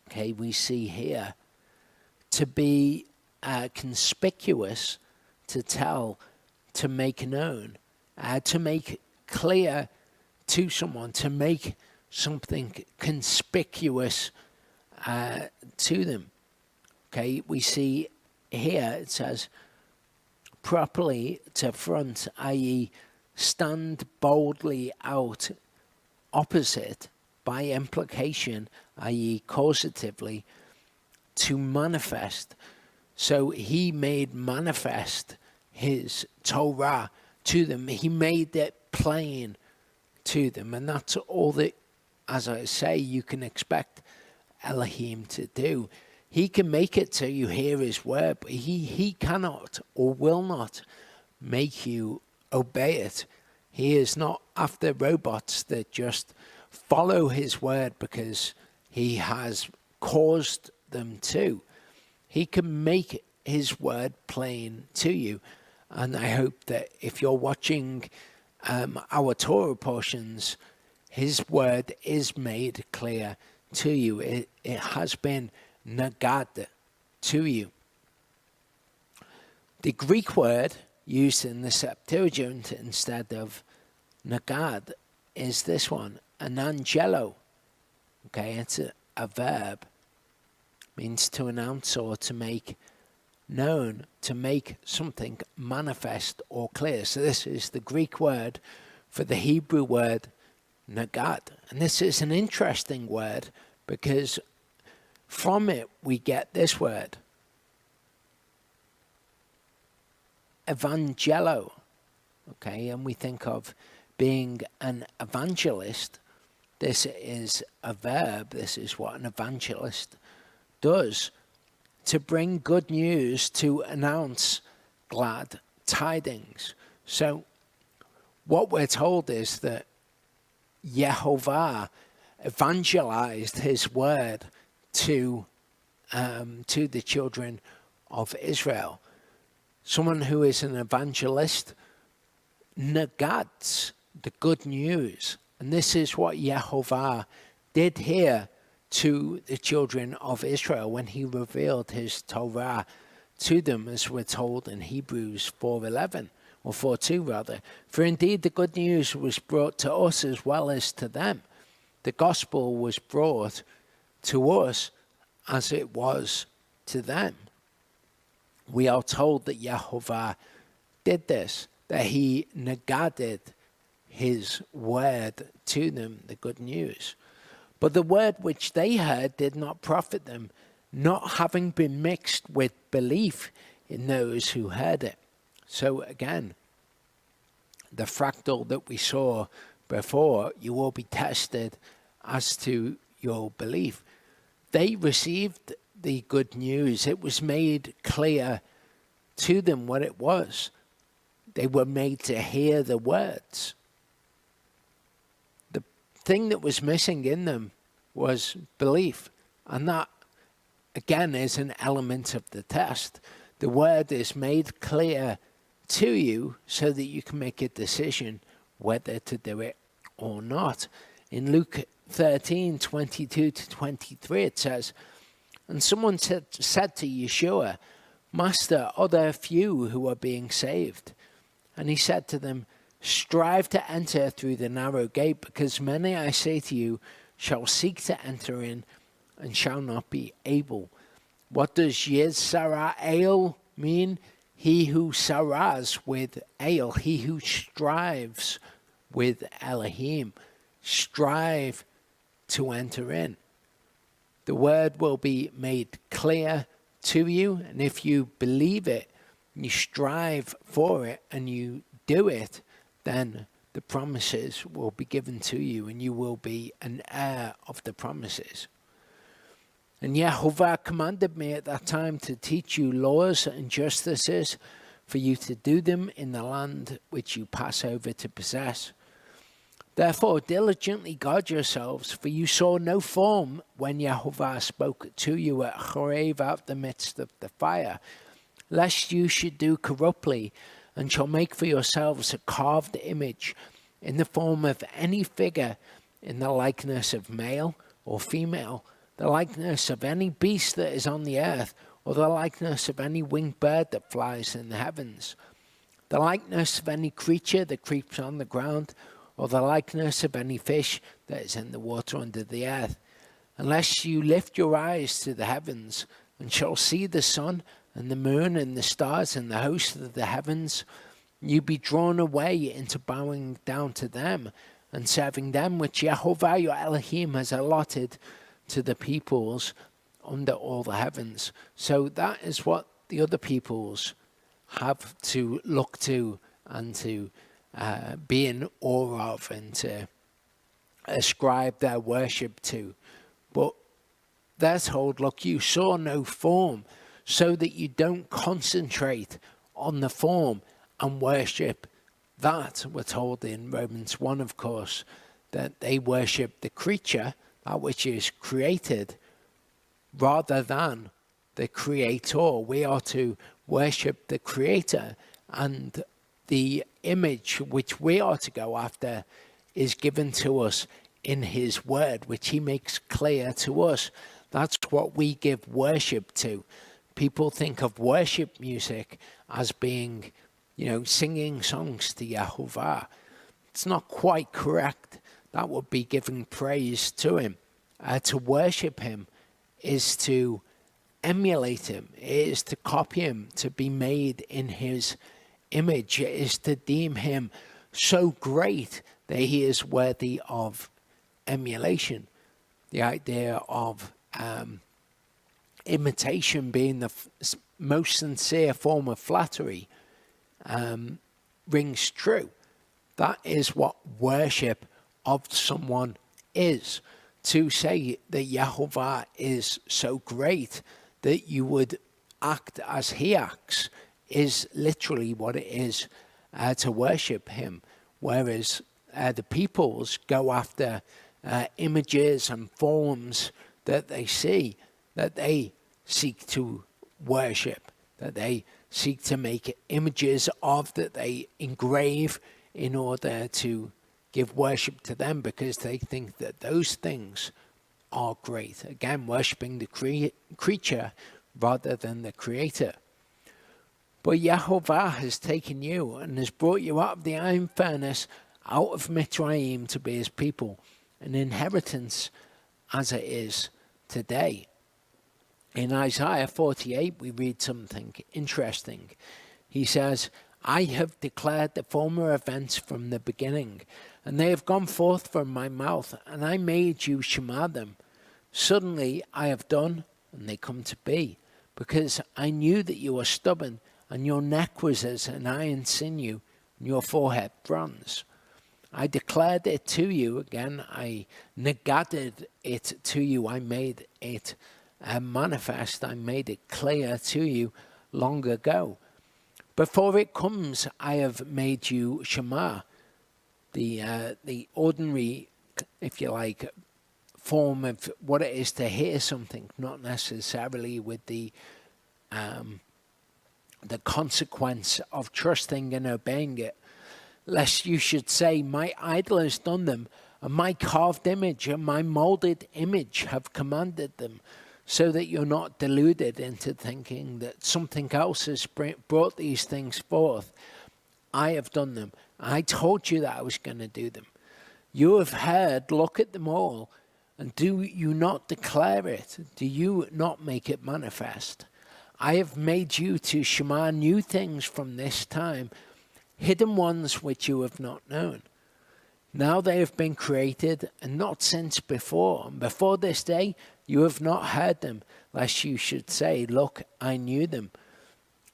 okay, we see here to be conspicuous, to tell, to make known, to make clear to someone, to make something conspicuous to them. Okay, we see here it says properly to front, i.e. stand boldly out, opposite, by implication, i.e. causatively, to manifest. So he made manifest his Torah to them. He made it plain to them. And that's all that, as I say, you can expect Elohim to do. He can make it so you hear his word, but he cannot or will not make you obey it. He is not after robots that just follow his word because he has caused them to. He can make his word plain to you. And I hope that if you're watching our Torah portions, his word is made clear to you. It has been nagad to you. The Greek word used in the Septuagint instead of nagad is this one, anangelo. Okay, it's a verb. Means to announce or to make known, to make something manifest or clear. So this is the Greek word for the Hebrew word nagad. And this is an interesting word because from it we get this word, evangelo. Okay, and we think of being an evangelist. This is a verb. This is what an evangelist does, to bring good news, to announce glad tidings. So what we're told is that Yehovah evangelized his word to the children of Israel. Someone who is an evangelist nagads the good news. And this is what Yehovah did here to the children of Israel when he revealed his Torah to them, as we're told in Hebrews 4:11, or 4:2 rather. For indeed the good news was brought to us as well as to them. The gospel was brought to us as it was to them. We are told that Yehovah did this, that he nagaded his word to them, the good news. But the word which they heard did not profit them, not having been mixed with belief in those who heard it. So again, the fractal that we saw before, you will be tested as to your belief. They received the good news. It was made clear to them what it was. They were made to hear the words. The thing that was missing in them was belief. And that, again, is an element of the test. The word is made clear to you so that you can make a decision whether to do it or not. In Luke 13:22-23, it says, and someone said to Yeshua, Master, are there few who are being saved? And he said to them, strive to enter through the narrow gate, because many, I say to you, shall seek to enter in and shall not be able. What does Yez Sara'el mean? He who saras with Ale, he who strives with Elohim. Strive to enter in. The word will be made clear to you, and if you believe it, you strive for it, and you do it, then the promises will be given to you, and you will be an heir of the promises. And Yehovah commanded me at that time to teach you laws and justices, for you to do them in the land which you pass over to possess. Therefore diligently guard yourselves, for you saw no form when Yehovah spoke to you at Horeb out of the midst of the fire, lest you should do corruptly, and shall make for yourselves a carved image in the form of any figure, in the likeness of male or female, the likeness of any beast that is on the earth, or the likeness of any winged bird that flies in the heavens, the likeness of any creature that creeps on the ground, or the likeness of any fish that is in the water under the earth, unless you lift your eyes to the heavens, and shall see the sun and the moon and the stars and the host of the heavens, you be drawn away into bowing down to them and serving them, which Yehovah your Elohim has allotted to the peoples under all the heavens. So that is what the other peoples have to look to and to be in awe of and to ascribe their worship to. But they're told, look, you saw no form, so that you don't concentrate on the form and worship that. We're told in Romans 1, of course, that they worship the creature, that which is created, rather than the creator. We are to worship the creator, and the image which we are to go after is given to us in his word, which he makes clear to us. That's what we give worship to. People think of worship music as being, singing songs to Yehovah. It's not quite correct. That would be giving praise to him. To worship him is to emulate him, is to copy him, to be made in his image, is to deem him so great that he is worthy of emulation. The idea of imitation being the most sincere form of flattery rings true. That is what worship of someone is. To say that Yehovah is so great that you would act as he acts is literally what it is to worship him. Whereas the peoples go after images and forms that they see, that they seek to worship, that they seek to make images of, that they engrave in order to give worship to them, because they think that those things are great. Again, worshipping the creature rather than the creator. But Yehovah has taken you and has brought you out of the iron furnace, out of Mitzrayim, to be his people, an inheritance as it is today. In Isaiah 48, we read something interesting. He says, I have declared the former events from the beginning, and they have gone forth from my mouth, and I made you shema them. Suddenly I have done, and they come to be, because I knew that you are stubborn, and your neck was as an iron sinew, and your forehead bronze. I declared it to you, again, I negated it to you, I made it manifest, I made it clear to you long ago. Before it comes, I have made you Shema, the ordinary, if you like, form of what it is to hear something, not necessarily with the consequence of trusting and obeying it, lest you should say, my idol has done them, and my carved image and my molded image have commanded them. so that you're not deluded into thinking that something else has brought these things forth. I have done them. I told you that I was going to do them. You have heard, look at them all, and do you not declare it? Do you not make it manifest? I have made you to shema new things from this time, hidden ones which you have not known. Now they have been created, and not since before. And before this day you have not heard them, lest you should say, look, I knew them.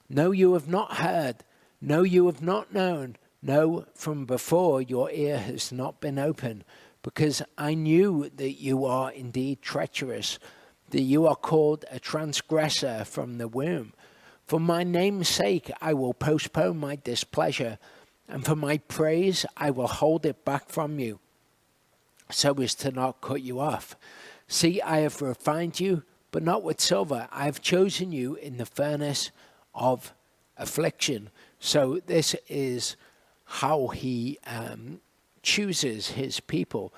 No, you have not heard. No, you have not known. No, from before your ear has not been open, because I knew that you are indeed treacherous, that you are called a transgressor from the womb. For my name's sake I will postpone my displeasure, and for my praise I will hold it back from you, so as to not cut you off. See, I have refined you, but not with silver. I have chosen you in the furnace of affliction. So this is how he chooses his people.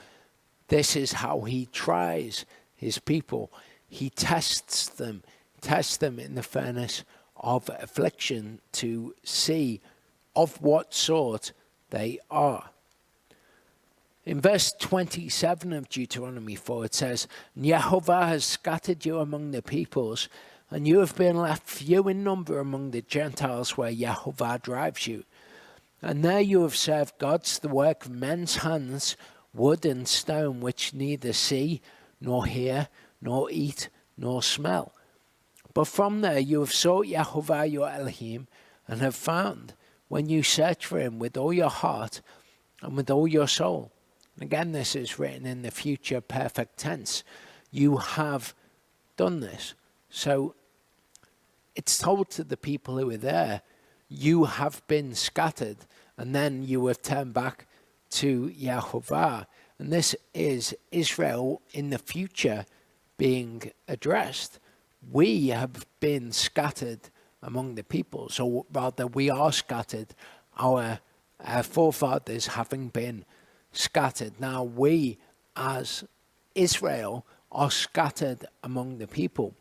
This is how he tries his people. He tests them in the furnace of affliction to see of what sort they are. In verse 27 of Deuteronomy 4, it says, Yehovah has scattered you among the peoples, and you have been left few in number among the Gentiles where Yehovah drives you. And there you have served gods, the work of men's hands, wood and stone, which neither see, nor hear, nor eat, nor smell. But from there you have sought Yehovah your Elohim, and have found, when you search for him with all your heart and with all your soul. And again, this is written in the future perfect tense. You have done this. So it's told to the people who were there, you have been scattered, and then you have turned back to Yehovah. And this is Israel in the future being addressed. We have been scattered among the people, so rather we are scattered, our forefathers having been scattered. Now we as Israel are scattered among the people.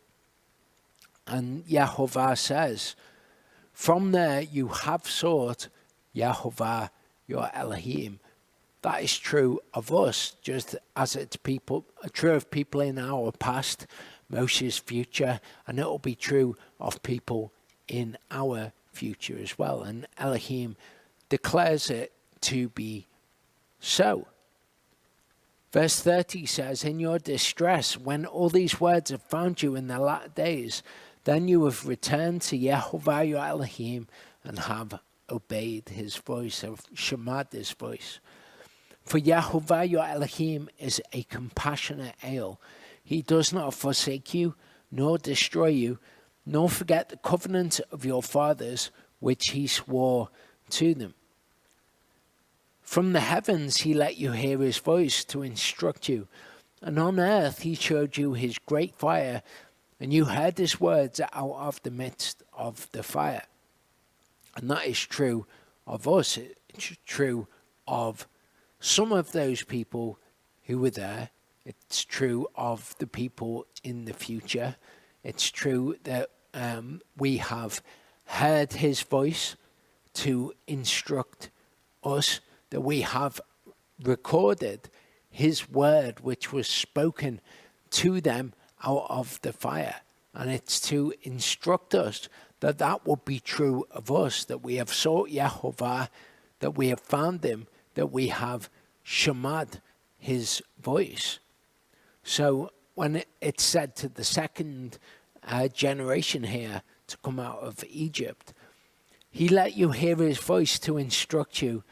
And Yehovah says, from there you have sought Yehovah your Elohim. That is true of us, just as it's true of people in our past, Moshe's future, and it will be true of people in our future as well. And Elohim declares it to be so. Verse 30 says, in your distress, when all these words have found you in the latter days, then you have returned to Yehovah your Elohim and have obeyed his voice, have shemad his voice. For Yehovah your Elohim is a compassionate El. He does not forsake you, nor destroy you, nor forget the covenant of your fathers, which he swore to them. From the heavens he let you hear his voice to instruct you, and on earth he showed you his great fire, and you heard his words out of the midst of the fire. And that is true of us. It's true of some of those people who were there. It's true of the people in the future. It's true that we have heard his voice to instruct us, that we have recorded his word which was spoken to them out of the fire. And it's to instruct us that that will be true of us, that we have sought Yehovah, that we have found him, that we have shemad his voice. So when it's said to the second generation here to come out of Egypt, he let you hear his voice to instruct you,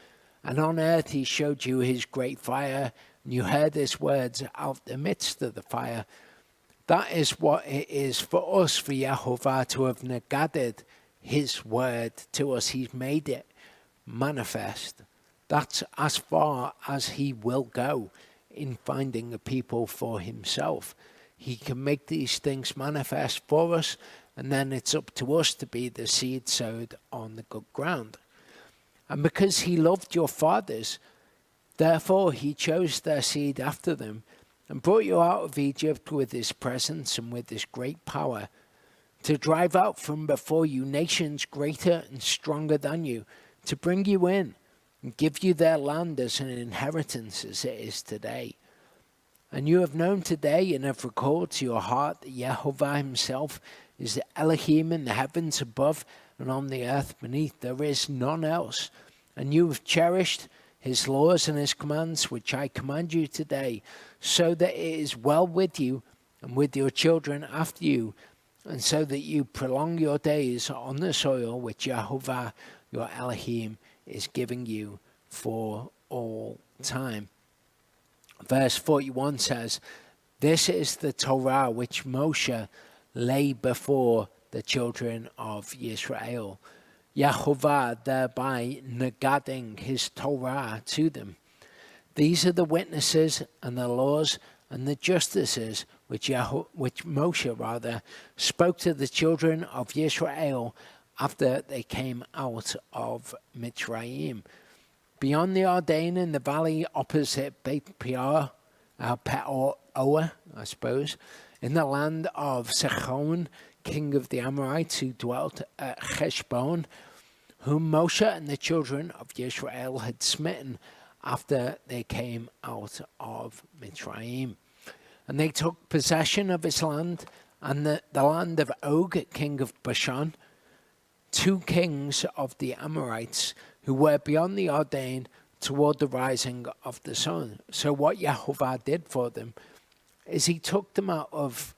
and on earth he showed you his great fire, and you heard his words out of the midst of the fire. That is what it is for us, for Yehovah to have negated his word to us. He's made it manifest. That's as far as he will go in finding a people for himself. He can make these things manifest for us, and then it's up to us to be the seed sowed on the good ground. And because he loved your fathers, therefore he chose their seed after them, and brought you out of Egypt with his presence and with his great power, to drive out from before you nations greater and stronger than you, to bring you in and give you their land as an inheritance as it is today. And you have known today and have recalled to your heart that Yehovah himself is the Elohim in the heavens above and on the earth beneath. There is none else. And you have cherished his laws and his commands, which I command you today, so that it is well with you and with your children after you, and so that you prolong your days on the soil which Yehovah, your Elohim, is giving you for all time. Verse 41 says, this is the Torah which Moshe lay before the children of Israel, Yehovah thereby negating his Torah to them. These are the witnesses and the laws and the justices which Moshe spoke to the children of Israel after they came out of Mitzrayim. Beyond the Arden in the valley opposite Beit Peor, Peor, I suppose, in the land of Sechon, king of the Amorites, who dwelt at Heshbon, whom Moshe and the children of Israel had smitten after they came out of Mitzrayim. And they took possession of his land and the land of Og, king of Bashan, 2 kings of the Amorites, who were beyond the Arden toward the rising of the sun. So what Yehovah did for them is he took them out of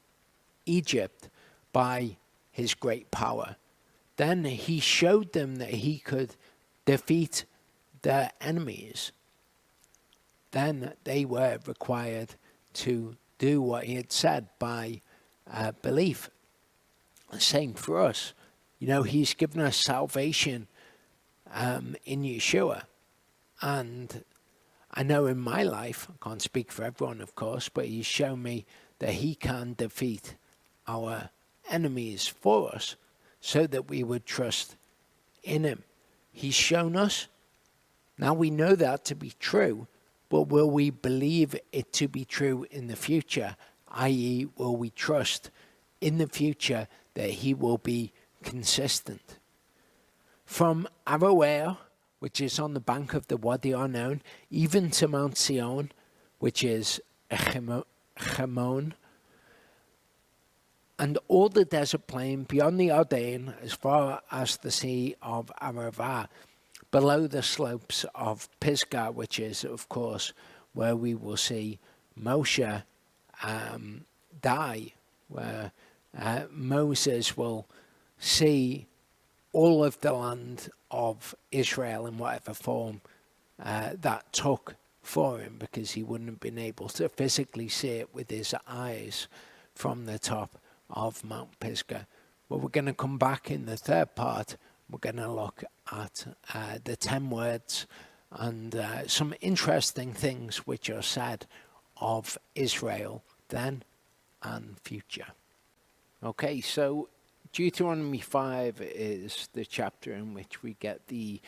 Egypt by his great power. Then he showed them that he could defeat their enemies. Then they were required to do what he had said by belief. Same for us. You know, he's given us salvation in Yeshua. And I know in my life, I can't speak for everyone, of course, but he's shown me that he can defeat our enemies for us so that we would trust in him. He's shown us. Now we know that to be true, but will we believe it to be true in the future? I.e., will we trust in the future that he will be consistent? From Aroer, which is on the bank of the Wadi Arnon, even to Mount Sion, which is Hemon, and all the desert plain beyond the Arden, as far as the Sea of Arava, below the slopes of Pisgah, which is, of course, where we will see Moshe die, where Moses will see all of the land of Israel in whatever form that took for him, because he wouldn't have been able to physically see it with his eyes from the top of Mount Pisgah. But we're going to come back in the third part. We're going to look at the 10 words and some interesting things which are said of Israel then and future. Okay, so Deuteronomy 5 is the chapter in which we get the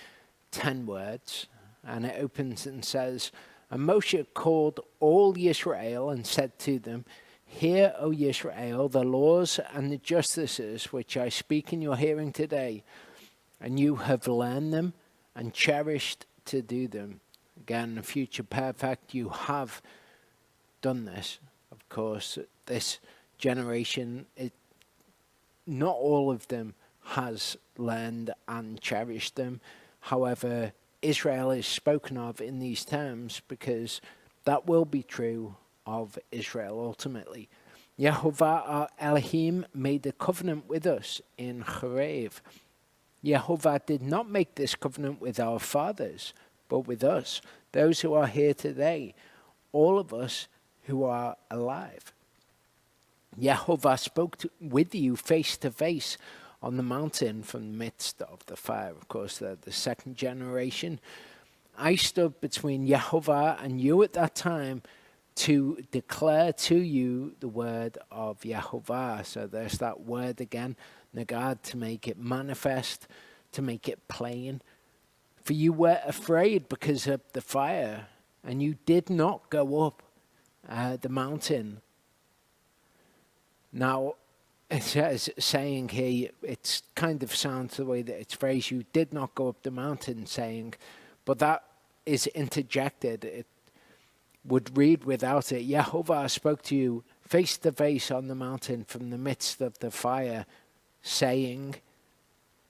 10 words, and it opens and says, and Moshe called all Yisrael and said to them, hear, O Yisrael, the laws and the justices which I speak in your hearing today, and you have learned them and cherished to do them. Again, future perfect, you have done this. Of course, this generation, not all of them has learned and cherished them. However, Israel is spoken of in these terms because that will be true of Israel ultimately. Yehovah our Elohim made a covenant with us in Horeb. Yehovah did not make this covenant with our fathers, but with us, those who are here today, all of us who are alive. Yehovah spoke with you face to face on the mountain from the midst of the fire. Of course, they're the second generation. I stood between Yehovah and you at that time to declare to you the word of Yehovah. So there's that word again, Nagad, to make it manifest, to make it plain. For you were afraid because of the fire, and you did not go up the mountain. Now, it says, saying here, it kind of sounds the way that it's phrased, you did not go up the mountain, saying, but that is interjected. It would read without it, Yehovah spoke to you face to face on the mountain from the midst of the fire, saying,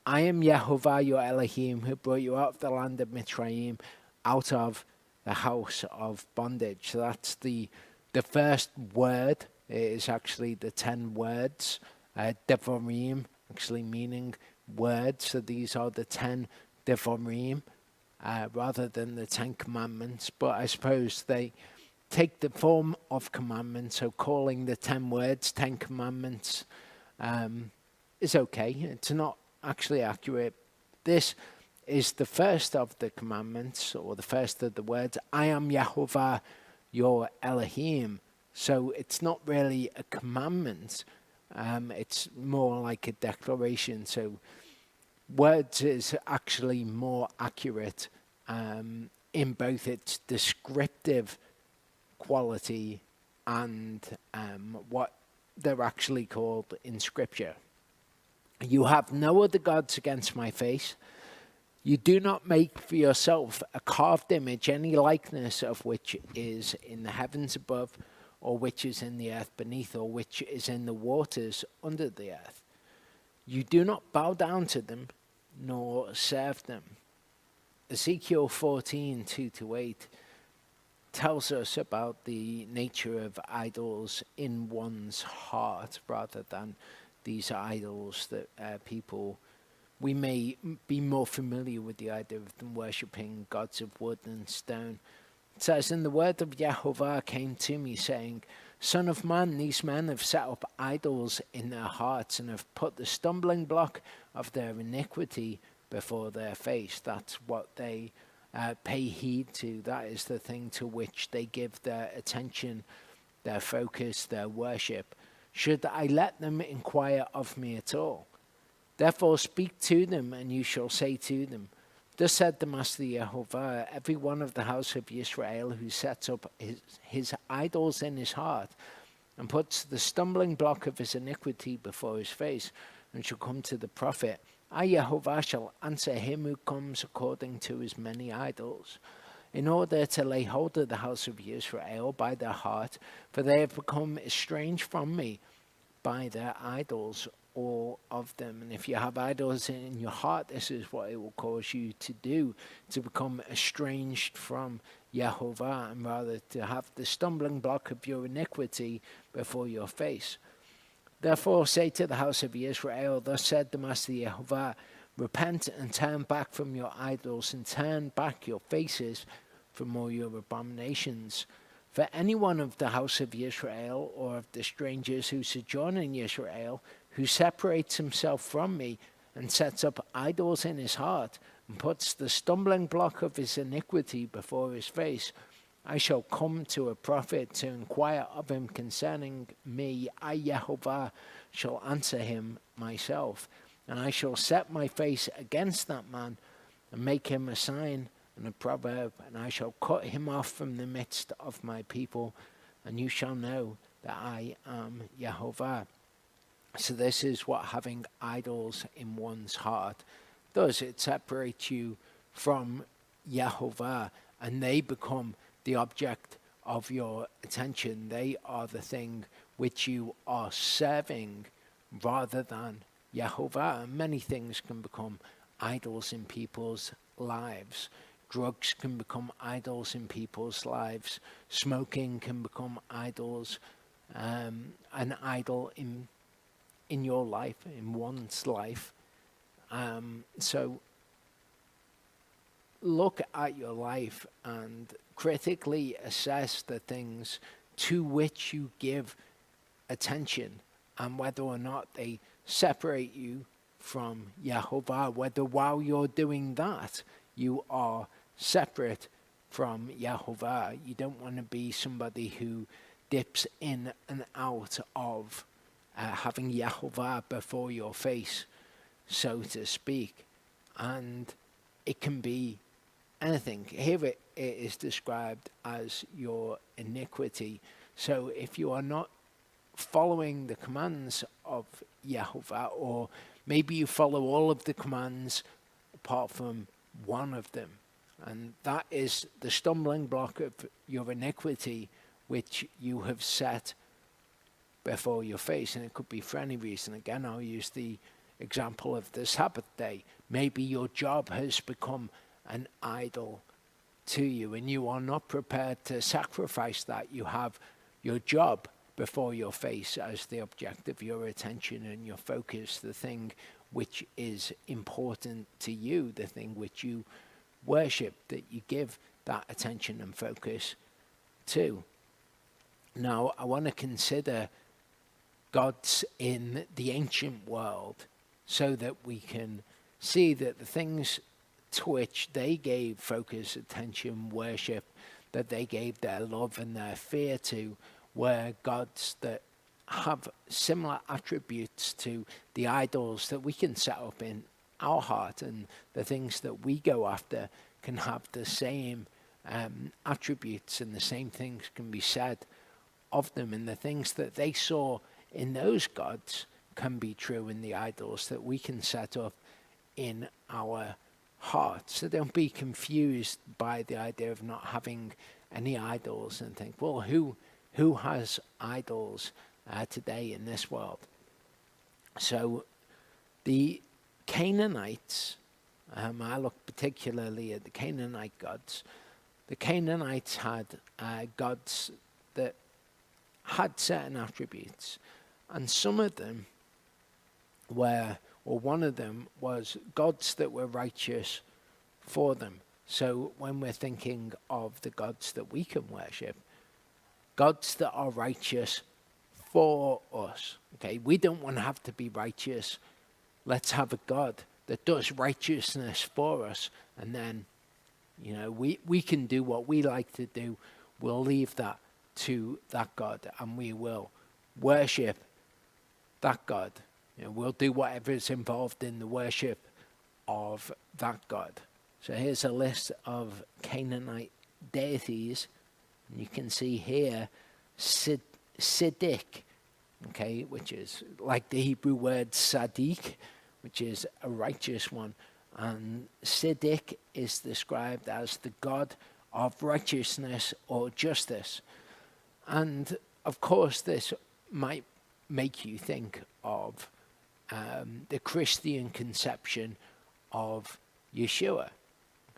I am Yehovah your Elohim, who brought you out of the land of Mitzrayim, out of the house of bondage. So that's the first word. It is actually the 10 words, Devarim, actually meaning words. So these are the 10 Devarim, rather than the 10 commandments. But I suppose they take the form of commandments. So calling the 10 words 10 commandments is okay. It's not actually accurate. This is the first of the commandments, or the first of the words. I am Yehovah your Elohim. So it's not really a commandment. It's more like a declaration. So words is actually more accurate in both its descriptive quality and what they're actually called in Scripture. You have no other gods against my face. You do not make for yourself a carved image, any likeness of which is in the heavens above, or which is in the earth beneath, or which is in the waters under the earth. You do not bow down to them, nor serve them. Ezekiel 14:2-8 tells us about the nature of idols in one's heart, rather than these idols that people, we may be more familiar with the idea of them worshipping gods of wood and stone. It says, and the word of Yehovah came to me, saying, Son of man, these men have set up idols in their hearts and have put the stumbling block of their iniquity before their face. That's what they pay heed to. That is the thing to which they give their attention, their focus, their worship. Should I let them inquire of me at all? Therefore speak to them, and you shall say to them, Thus said the Master Yehovah, every one of the house of Israel who sets up his idols in his heart and puts the stumbling block of his iniquity before his face, and shall come to the prophet, I, Yehovah, shall answer him who comes according to his many idols, in order to lay hold of the house of Israel by their heart, for they have become estranged from me by their idols, all of them. And if you have idols in your heart, this is what it will cause you to do, to become estranged from Yehovah, and rather to have the stumbling block of your iniquity before your face. Therefore say to the house of Israel, Thus said the Master Yehovah, repent and turn back from your idols, and turn back your faces from all your abominations. For anyone of the house of Israel, or of the strangers who sojourn in Israel, who separates himself from me, and sets up idols in his heart, and puts the stumbling block of his iniquity before his face, I shall come to a prophet to inquire of him concerning me. I, Yehovah, shall answer him myself. And I shall set my face against that man, and make him a sign and a proverb, and I shall cut him off from the midst of my people, and you shall know that I am Yehovah. So this is what having idols in one's heart does. It separates you from Yehovah, and they become the object of your attention. They are the thing which you are serving rather than Yehovah. And many things can become idols in people's lives. Drugs can become idols in people's lives. Smoking can become idols, an idol in your life, in one's life. So look at your life and critically assess the things to which you give attention, and whether or not they separate you from Yehovah, whether while you're doing that you are separate from Yehovah. You don't want to be somebody who dips in and out of having Yehovah before your face, so to speak. And it can be anything. Here it is described as your iniquity. So if you are not following the commands of Yehovah, or maybe you follow all of the commands apart from one of them, and that is the stumbling block of your iniquity, which you have set before your face. And it could be for any reason. Again, I'll use the example of the Sabbath day. Maybe your job has become an idol to you, and you are not prepared to sacrifice that. You have your job before your face as the object of your attention and your focus, the thing which is important to you, the thing which you worship, that you give that attention and focus to. Now, I want to consider gods in the ancient world so that we can see that the things to which they gave focus, attention, worship, that they gave their love and their fear to, were gods that have similar attributes to the idols that we can set up in our heart, and the things that we go after can have the same attributes, and the same things can be said of them, and the things that they saw in those gods can be true in the idols that we can set up in our hearts. So don't be confused by the idea of not having any idols and think, well, who has idols today in this world? So the Canaanites, I look particularly at the Canaanite gods. The Canaanites had gods that had certain attributes, and some of them were, or one of them was, gods that were righteous for them. So when we're thinking of the gods that we can worship, gods that are righteous for us. Okay, we don't want to have to be righteous. Let's have a God that does righteousness for us, and then, we can do what we like to do. We'll leave that to that God, and we will worship that God. We'll do whatever is involved in the worship of that God. So here's a list of Canaanite deities. You can see here Siddiq, okay, which is like the Hebrew word Sadiq, which is a righteous one. And Siddiq is described as the God of righteousness or justice. And of course, this might make you think of the Christian conception of Yeshua,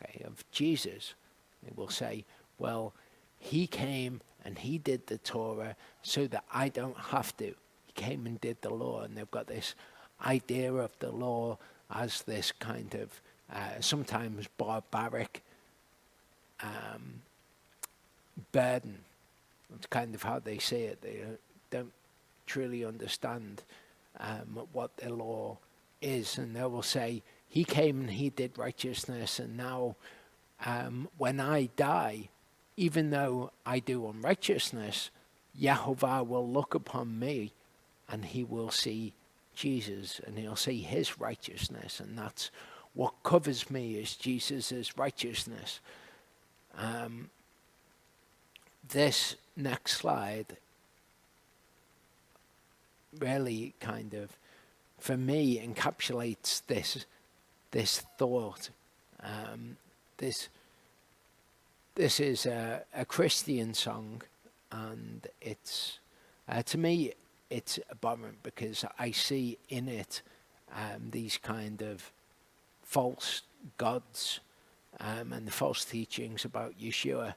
okay, of Jesus. They will say, well, he came and he did the Torah so that I don't have to. He came and did the law, and they've got this idea of the law as this kind of sometimes barbaric burden. That's kind of how they say it. They don't truly understand what the law is, and they will say, he came and he did righteousness, and now when I die, even though I do unrighteousness, Yehovah will look upon me and he will see Jesus, and he'll see his righteousness, and that's what covers me, is Jesus' righteousness. This next slide really kind of, for me, encapsulates this thought. This is a Christian song, and it's to me it's abhorrent, because I see in it these kind of false gods and the false teachings about Yeshua.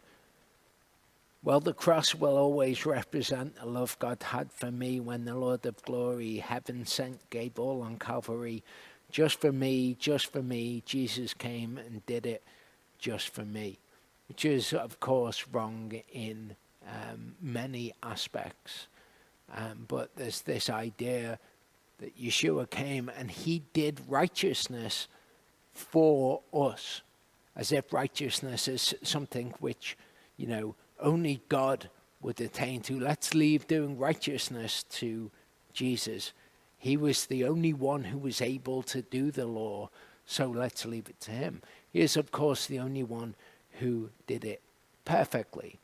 Well, the cross will always represent the love God had for me when the Lord of glory, heaven sent, gave all on Calvary. Just for me, Jesus came and did it just for me. Which is, of course, wrong in many aspects. But there's this idea that Yeshua came and he did righteousness for us, as if righteousness is something which, only God would attain to. Let's leave doing righteousness to Jesus. He was the only one who was able to do the law, so let's leave it to him. He is, of course, the only one who did it perfectly.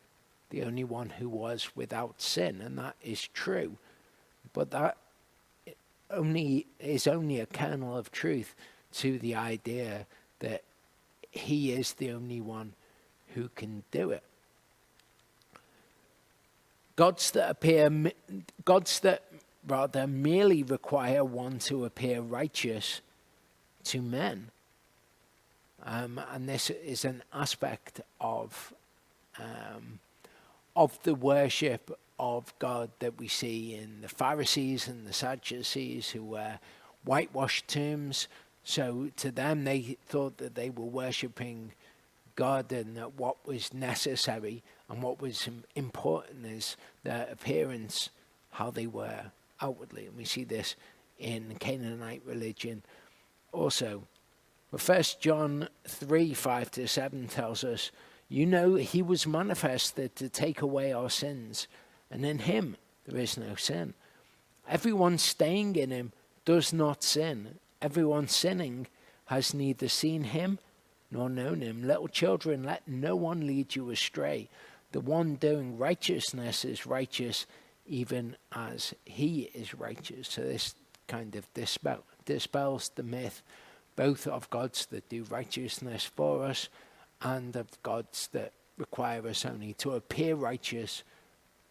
the only one who was without sin, and that is true. But that is only a kernel of truth to the idea that he is the only one who can do it. Gods that merely require one to appear righteous to men. And this is an aspect of the worship of God that we see in the Pharisees and the Sadducees, who wear whitewashed tombs. So to them, they thought that they were worshipping God, and that what was necessary and what was important is their appearance, how they were outwardly. And we see this in Canaanite religion also. But 1 John 3, 5-7 tells us, he was manifested to take away our sins, and in him there is no sin. Everyone staying in him does not sin. Everyone sinning has neither seen him nor known him. Little children, let no one lead you astray. The one doing righteousness is righteous, even as he is righteous. So this kind of dispels the myth, both of gods that do righteousness for us and of gods that require us only to appear righteous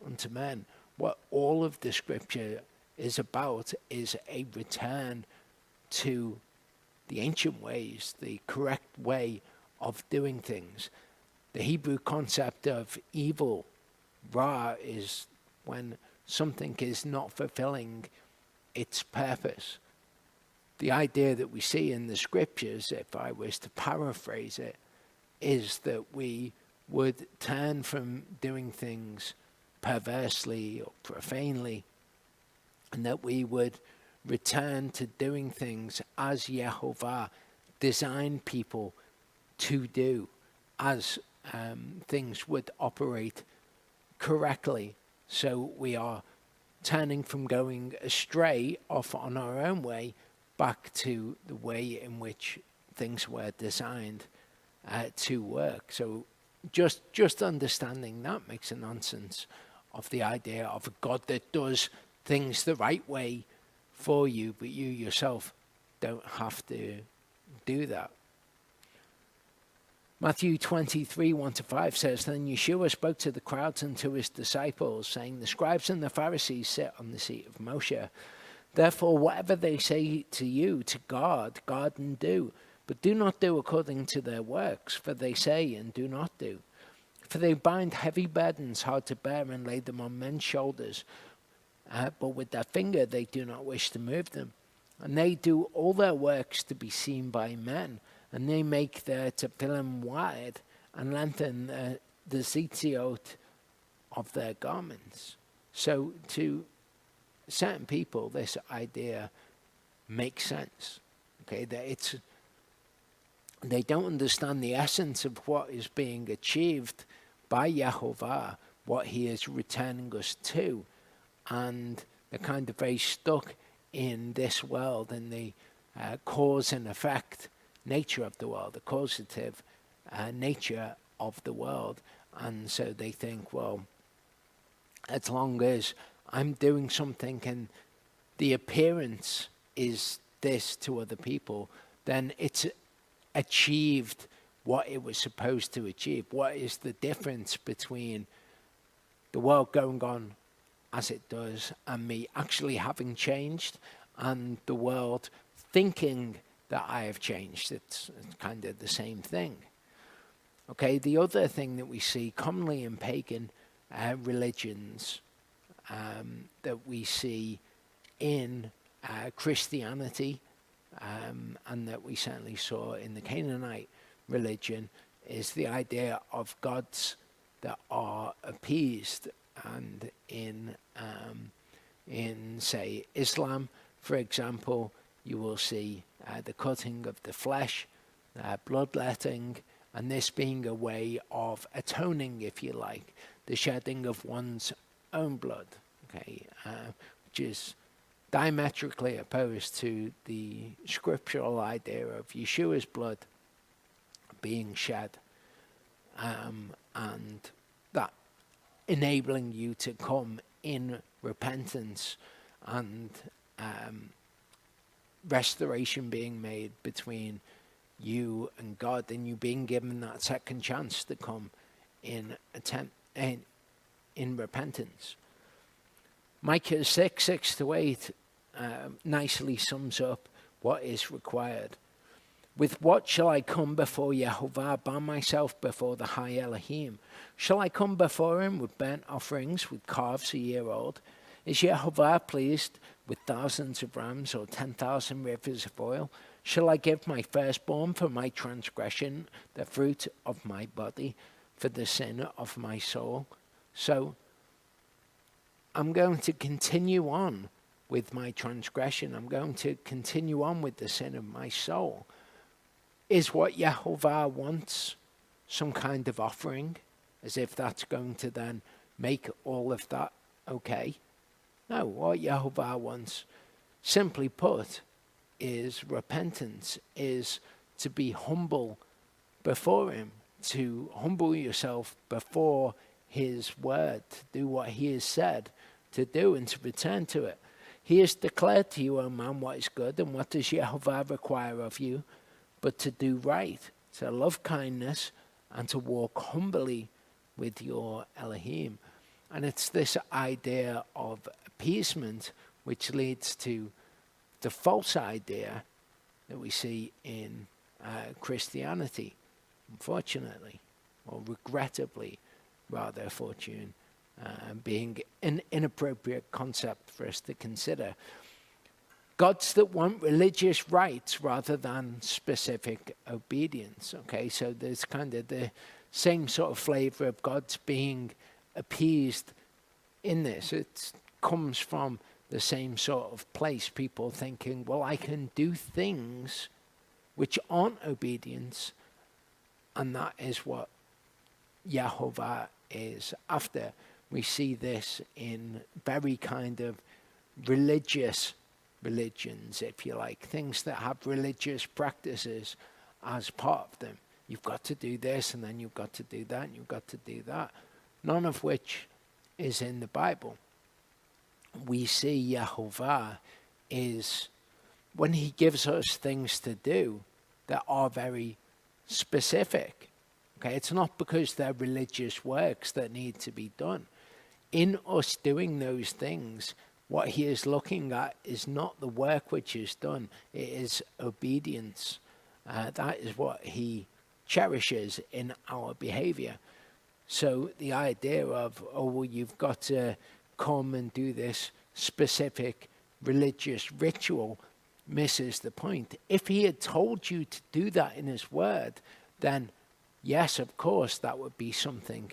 unto men. What all of the scripture is about is a return to the ancient ways, the correct way of doing things. The Hebrew concept of evil, ra, is when something is not fulfilling its purpose. The idea that we see in the scriptures, if I was to paraphrase it, is that we would turn from doing things perversely or profanely, and that we would return to doing things as Yehovah designed people to do, as things would operate correctly. So we are turning from going astray off on our own way back to the way in which things were designed to work. So just understanding that makes a nonsense of the idea of a God that does things the right way for you, but you yourself don't have to do that. Matthew 23, 1-5 says, Then Yeshua spoke to the crowds and to his disciples, saying, The scribes and the Pharisees sit on the seat of Moshe. Therefore, whatever they say to you, to guard and do. But do not do according to their works, for they say and do not do. For they bind heavy burdens hard to bear and lay them on men's shoulders. But with their finger they do not wish to move them. And they do all their works to be seen by men. And they make their tefillin wide and lengthen the zitziot of their garments. So to certain people, this idea makes sense. Okay, that they don't understand the essence of what is being achieved by Yehovah, what he is returning us to, and they're kind of very stuck in this world and the cause and effect nature of the world, the causative nature of the world. And so they think, well, as long as I'm doing something and the appearance is this to other people, then it's achieved what it was supposed to achieve. What is the difference between the world going on as it does and me actually having changed, and the world thinking that I have changed? It's kind of the same thing. Okay, the other thing that we see commonly in pagan religions, that we see in Christianity, and that we certainly saw in the Canaanite religion, is the idea of gods that are appeased. And in say Islam, for example, you will see the cutting of the flesh, bloodletting, and this being a way of atoning, if you like, the shedding of one's own blood, okay, which is diametrically opposed to the scriptural idea of Yeshua's blood being shed, and that enabling you to come in repentance and restoration being made between you and God, and you being given that second chance to come in repentance. Micah 6:6-8 nicely sums up what is required. With what shall I come before Yehovah, bow myself before the high Elohim? Shall I come before him with burnt offerings, with calves a year old? Is Yehovah pleased with thousands of rams or 10,000 rivers of oil? Shall I give my firstborn for my transgression, the fruit of my body, for the sin of my soul? So I'm going to continue on with my transgression. I'm going to continue on with the sin of my soul. Is what Yehovah wants some kind of offering, as if that's going to then make all of that okay? No, what Yehovah wants, simply put, is repentance, is to be humble before him, to humble yourself before his word, to do what he has said to do and to return to it. He has declared to you, O man, what is good, and what does Yehovah require of you? But to do right, to love kindness, and to walk humbly with your Elohim. And it's this idea of appeasement which leads to the false idea that we see in Christianity, unfortunately, or regrettably, rather, Fortune, being an inappropriate concept for us to consider. Gods that want religious rites rather than specific obedience. Okay, so there's kind of the same sort of flavor of God's being appeased in this. It comes from the same sort of place. People thinking, well, I can do things which aren't obedience, and that is what Yehovah is after. We see this in very kind of religions, if you like, things that have religious practices as part of them. You've got to do this, and then you've got to do that, and you've got to do that, none of which is in the Bible. We see Yehovah is, when he gives us things to do that are very specific, okay, it's not because they're religious works that need to be done. In us doing those things, what he is looking at is not the work which is done, it is obedience. That is what he cherishes in our behavior. So the idea of, oh, well, you've got to come and do this specific religious ritual misses the point. If he had told you to do that in his word, then yes, of course, that would be something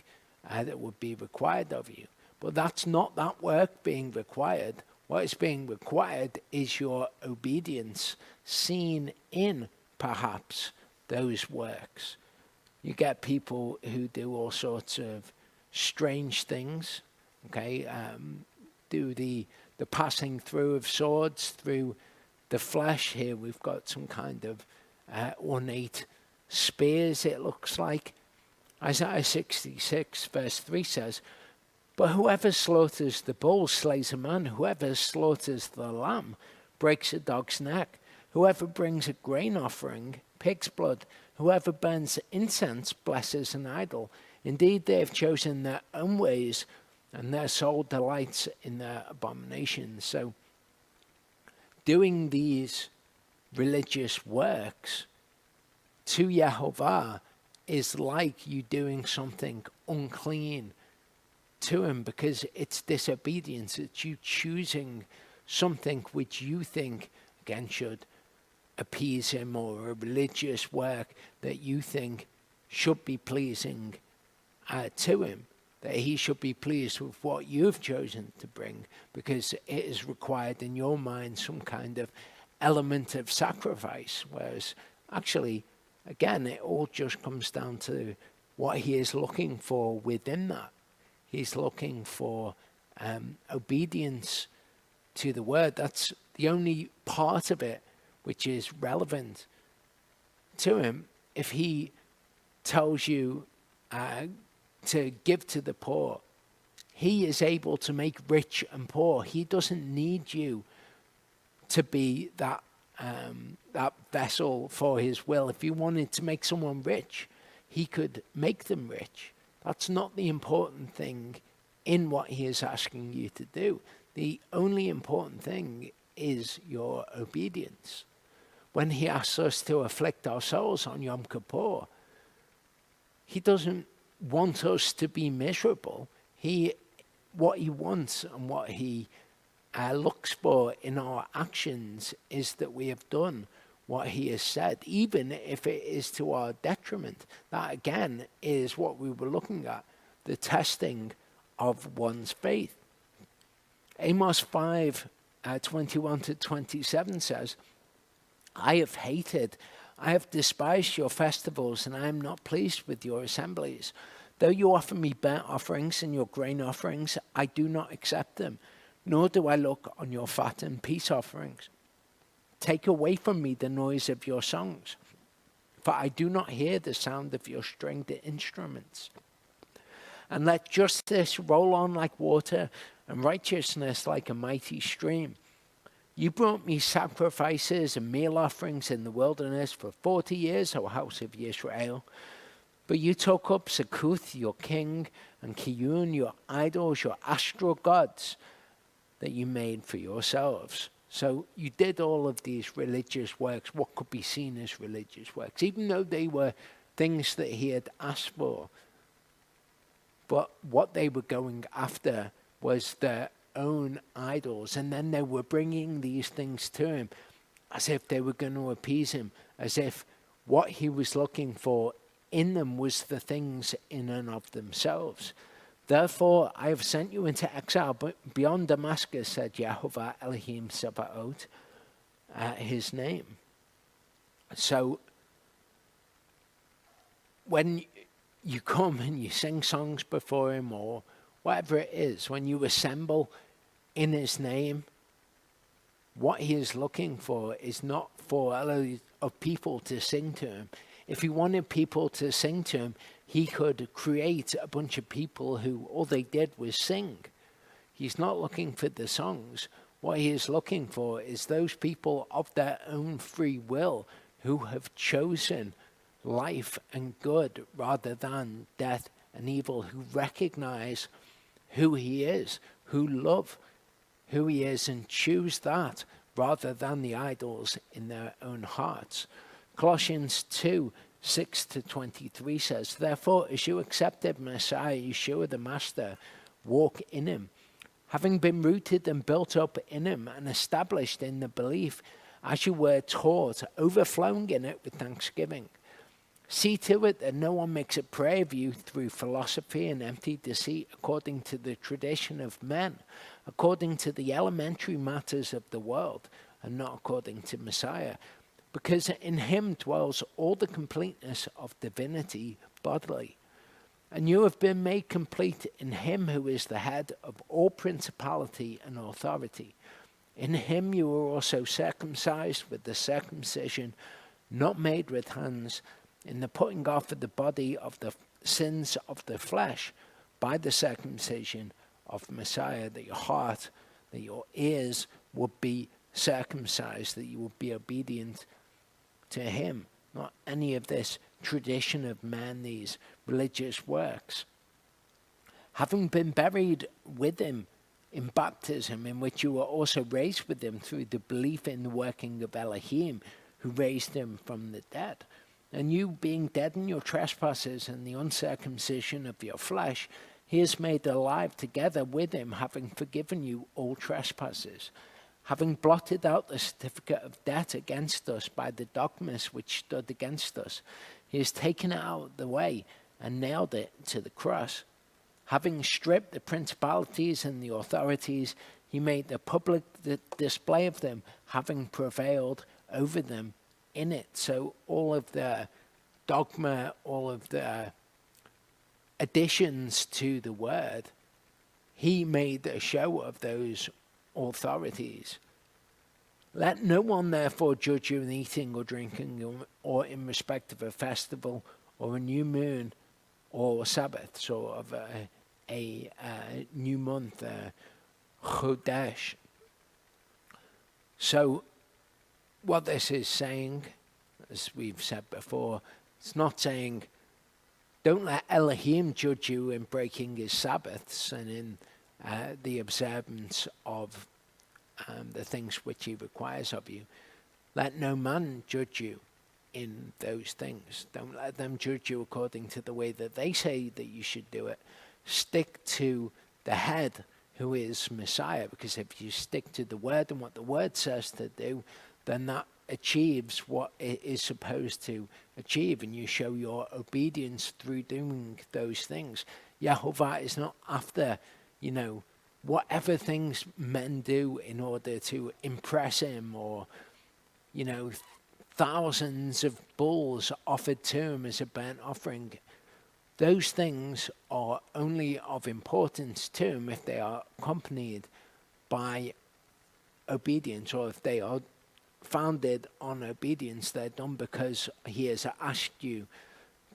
that would be required of you. But that's not that work being required. What is being required is your obedience seen in, perhaps, those works. You get people who do all sorts of strange things, okay, do the passing through of swords through the flesh. Here we've got some kind of ornate spears, it looks like. Isaiah 66 verse 3 says, but whoever slaughters the bull slays a man. Whoever slaughters the lamb breaks a dog's neck. Whoever brings a grain offering, pig's blood. Whoever burns incense blesses an idol. Indeed, they have chosen their own ways, and their soul delights in their abominations. So, doing these religious works to Yehovah is like you doing something unclean to him, because it's disobedience. It's you choosing something which you think, again, should appease him, or a religious work that you think should be pleasing to him, that he should be pleased with what you've chosen to bring, because it is required in your mind some kind of element of sacrifice. Whereas actually, again, it all just comes down to what he is looking for within that. He's looking for obedience to the word. That's the only part of it which is relevant to him. If he tells you to give to the poor, He is able to make rich and poor. He doesn't need you to be that vessel for his will. If he wanted to make someone rich, he could make them rich. That's not the important thing in what he is asking you to do. The only important thing is your obedience. When he asks us to afflict our souls on Yom Kippur, he doesn't want us to be miserable. What he wants and what he looks for in our actions is that we have done what he has said, even if it is to our detriment. That again is what we were looking at, the testing of one's faith. Amos 5, 21 to 27 says, I have despised your festivals, and I am not pleased with your assemblies. Though you offer me burnt offerings and your grain offerings, I do not accept them, nor do I look on your fat and peace offerings. Take away from me the noise of your songs, for I do not hear the sound of your stringed instruments. And let justice roll on like water, and righteousness like a mighty stream. You brought me sacrifices and meal offerings in the wilderness for 40 years, O house of Israel. But you took up Succoth, your king, and Kiyun, your idols, your astral gods that you made for yourselves. So you did all of these religious works, what could be seen as religious works, even though they were things that he had asked for. But what they were going after was their own idols, and then they were bringing these things to him as if they were going to appease him, as if what he was looking for in them was the things in and of themselves. Therefore I have sent you into exile beyond Damascus, said Yehovah Elohim Sabaoth, his name. So when you come and you sing songs before him, or whatever it is, when you assemble in his name, what he is looking for is not for a lot of people to sing to him. If he wanted people to sing to him, he could create a bunch of people who all they did was sing. He's not looking for the songs. What he is looking for is those people of their own free will who have chosen life and good rather than death and evil, who recognize who he is, who love who he is and choose that rather than the idols in their own hearts. Colossians 2, 6 to 23 says, Therefore, as you accepted Messiah, Yeshua the Master, walk in him, having been rooted and built up in him and established in the belief as you were taught, overflowing in it with thanksgiving. See to it that no one makes a prey of you through philosophy and empty deceit, according to the tradition of men, according to the elementary matters of the world, and not according to Messiah. Because in him dwells all the completeness of divinity bodily. And you have been made complete in him who is the head of all principality and authority. In him you were also circumcised with the circumcision not made with hands, in the putting off of the body of the sins of the flesh by the circumcision of Messiah, that your heart, that your ears would be circumcised, that you would be obedient to him, not any of this tradition of man, these religious works. Having been buried with him in baptism, in which you were also raised with him through the belief in the working of Elohim, who raised him from the dead. And you, being dead in your trespasses and the uncircumcision of your flesh, he has made alive together with him, having forgiven you all trespasses, having blotted out the certificate of debt against us by the dogmas which stood against us. He has taken it out of the way and nailed it to the cross. Having stripped the principalities and the authorities, he made the public display of them, having prevailed over them in it. So all of the dogma, all of the additions to the word, he made a show of those authorities. Let no one therefore judge you in eating or drinking, or in respect of a festival or a new moon or Sabbaths, or of a new month, Chodesh. So what this is saying, as we've said before, it's not saying don't let Elohim judge you in breaking his Sabbaths and in the observance of the things which he requires of you. Let no man judge you in those things. Don't let them judge you according to the way that they say that you should do it. Stick to the head, who is Messiah, because if you stick to the word and what the word says to do, then that achieves what it is supposed to achieve, and you show your obedience through doing those things. Yehovah is not after, whatever things men do in order to impress him, or, thousands of bulls offered to him as a burnt offering. Those things are only of importance to him if they are accompanied by obedience, or if they are founded on obedience. They're done because he has asked you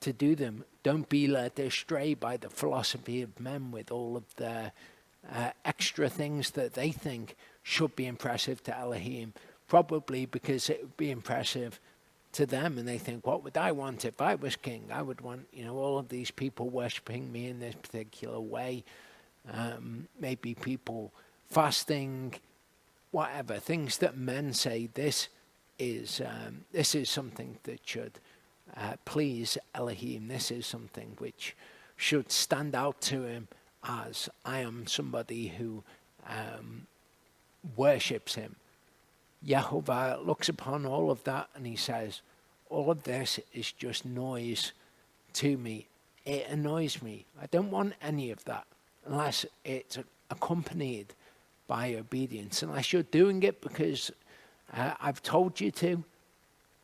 to do them. Don't be led astray by the philosophy of men with all of their extra things that they think should be impressive to Elohim, probably because it would be impressive to them, and they think, what would I want if I was king? I would want, all of these people worshipping me in this particular way. Maybe people fasting, whatever, things that men say, this is something that should please Elohim. This is something which should stand out to him as I am somebody who worships him. Yehovah looks upon all of that and he says, all of this is just noise to me. It annoys me. I don't want any of that unless it's accompanied by obedience. Unless you're doing it because I've told you to,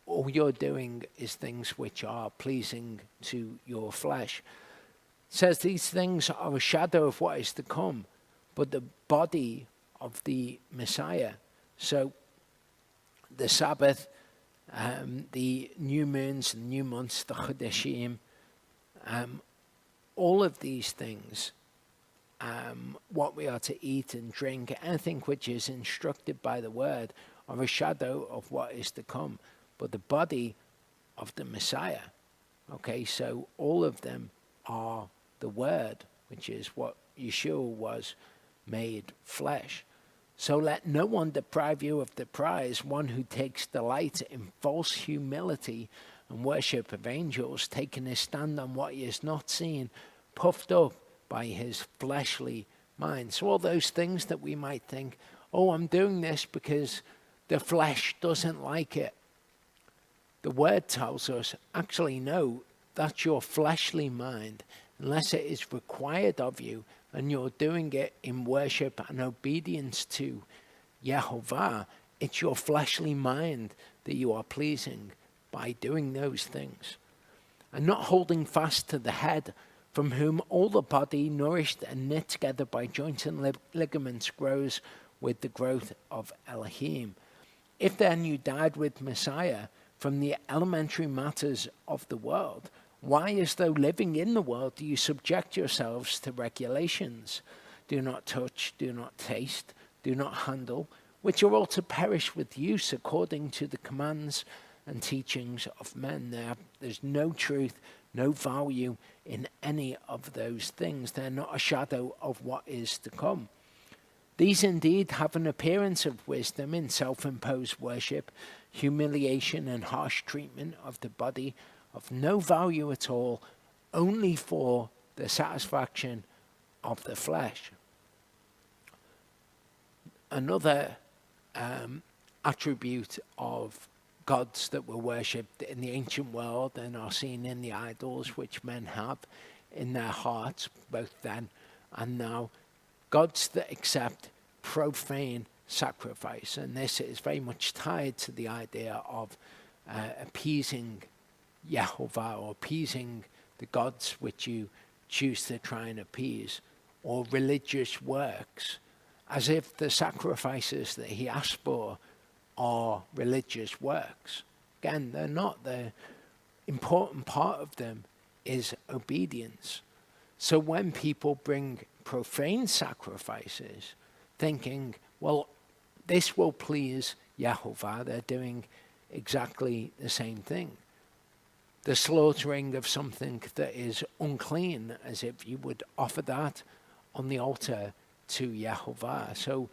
all you're doing is things which are pleasing to your flesh. It says these things are a shadow of what is to come, but the body of the Messiah. So the Sabbath, the new moons, the new months, the Chodeshim, all of these things, what we are to eat and drink, anything which is instructed by the word, are a shadow of what is to come. But the body of the Messiah, okay, so all of them are the word, which is what Yeshua was made flesh. So let no one deprive you of the prize, one who takes delight in false humility and worship of angels, taking his stand on what he has not seen, puffed up by his fleshly mind. So all those things that we might think, oh, I'm doing this because the flesh doesn't like it. The word tells us, actually, no, that's your fleshly mind, unless it is required of you, and you're doing it in worship and obedience to Yehovah. It's your fleshly mind that you are pleasing by doing those things. And not holding fast to the head, from whom all the body, nourished and knit together by joints and ligaments, grows with the growth of Elohim. If then you died with Messiah from the elementary matters of the world, why, as though living in the world, do you subject yourselves to regulations? Do not touch, do not taste, do not handle, which are all to perish with use according to the commands and teachings of men. There's no truth, no value in any of those things. They're not a shadow of what is to come. These indeed have an appearance of wisdom in self-imposed worship, humiliation and harsh treatment of the body, of no value at all, only for the satisfaction of the flesh. Another attribute of gods that were worshipped in the ancient world and are seen in the idols which men have in their hearts, both then and now, gods that accept profane sacrifice. And this is very much tied to the idea of appeasing Yehovah, or appeasing the gods which you choose to try and appease, or religious works, as if the sacrifices that he asked for are religious works. Again, they're not. The important part of them is obedience. So when people bring profane sacrifices, thinking, well, this will please Yehovah, they're doing exactly the same thing. The slaughtering of something that is unclean, as if you would offer that on the altar to Yehovah. So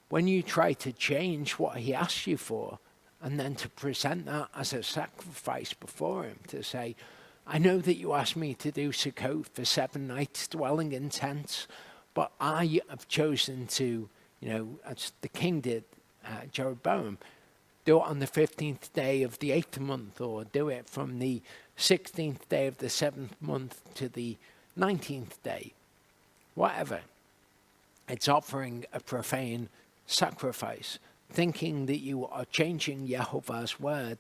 when you try to change what he asks you for, and then to present that as a sacrifice before him, to say, I know that you asked me to do Sukkot for 7 nights, dwelling in tents, but I have chosen to, as the king did, Jeroboam, do it on the 15th day of the 8th month, or do it from the 16th day of the 7th month to the 19th day. Whatever. It's offering a profane sacrifice. Thinking that you are changing Yehovah's word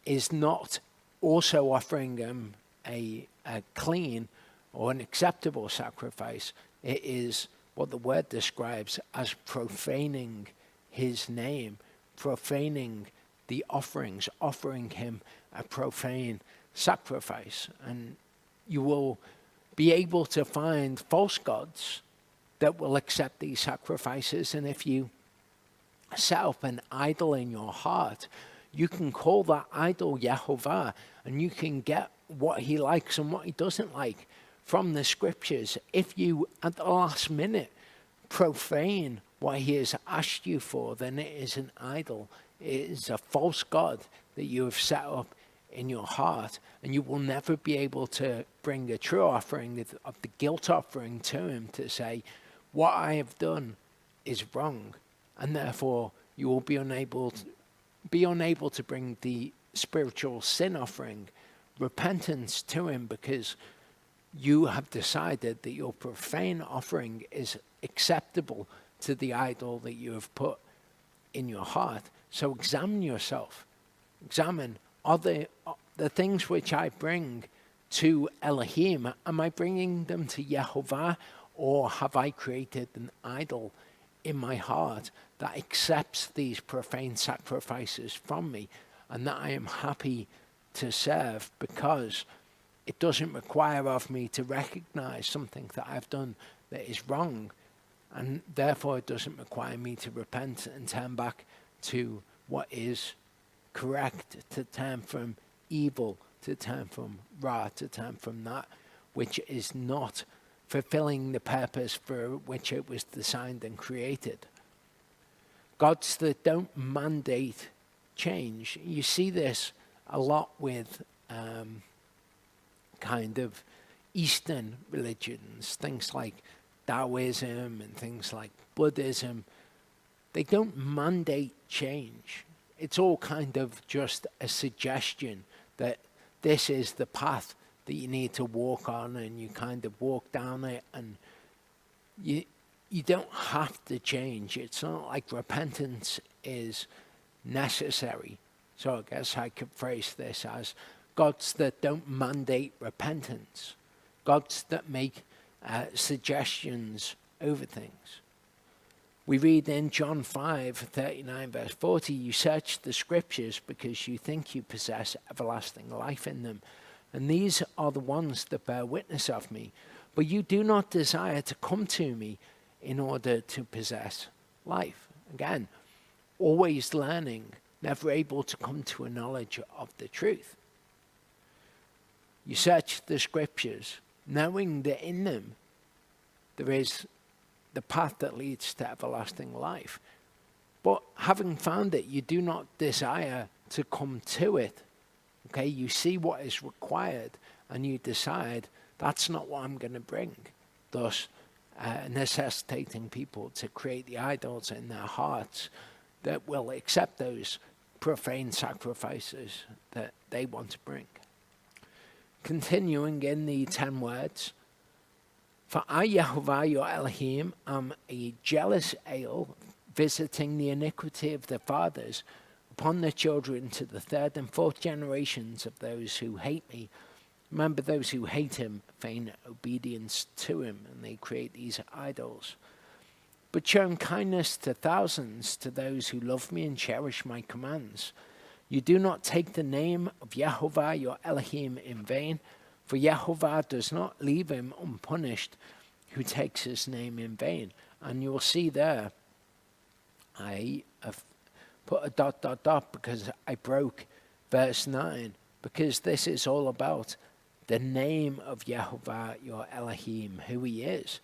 is not also offering him a clean or an acceptable sacrifice. It is what the word describes as profaning his name, profaning the offerings, offering him a profane sacrifice. And you will be able to find false gods that will accept these sacrifices. And if you set up an idol in your heart, you can call that idol Yehovah, and you can get what he likes and what he doesn't like from the scriptures. If you, at the last minute, profane what he has asked you for, then it is an idol. It is a false god that you have set up in your heart, and you will never be able to bring a true offering of the guilt offering to him, to say, what I have done is wrong, and therefore you will be unable to bring the spiritual sin offering, repentance, to him, because you have decided that your profane offering is acceptable to the idol that you have put in your heart. So examine yourself. Examine, are the things which I bring to Elohim, am I bringing them to Yehovah, or have I created an idol in my heart that accepts these profane sacrifices from me, and that I am happy to serve because it doesn't require of me to recognize something that I've done that is wrong, and therefore it doesn't require me to repent and turn back to what is correct, to turn from evil, to turn from ra, to turn from that which is not fulfilling the purpose for which it was designed and created. Gods that don't mandate change. You see this a lot with kind of Eastern religions, things like Taoism and things like Buddhism. They don't mandate change. It's all kind of just a suggestion that this is the path that you need to walk on, and you kind of walk down it, and you don't have to change. It's not like repentance is necessary. So I guess I could phrase this as gods that don't mandate repentance, gods that make suggestions over things. We read in John 5:39, verse 40, you search the scriptures because you think you possess everlasting life in them, and these are the ones that bear witness of me. But you do not desire to come to me in order to possess life. Again, always learning, never able to come to a knowledge of the truth. You search the scriptures, knowing that in them there is the path that leads to everlasting life. But having found it, you do not desire to come to it. Okay, you see what is required and you decide that's not what I'm going to bring, thus necessitating people to create the idols in their hearts that will accept those profane sacrifices that they want to bring. Continuing in the 10 words, for I, Yehovah, your Elohim, am a jealous ale, visiting the iniquity of the fathers upon the children to the 3rd and 4th generations of those who hate me. Remember, those who hate him feign obedience to him, and they create these idols. But showing kindness to thousands, to those who love me and cherish my commands. You do not take the name of Yehovah, your Elohim, in vain, For Yehovah does not leave him unpunished who takes his name in vain. And you'll see there, I have put a ... because I broke verse 9, because this is all about the name of Yehovah, your Elohim, who he is.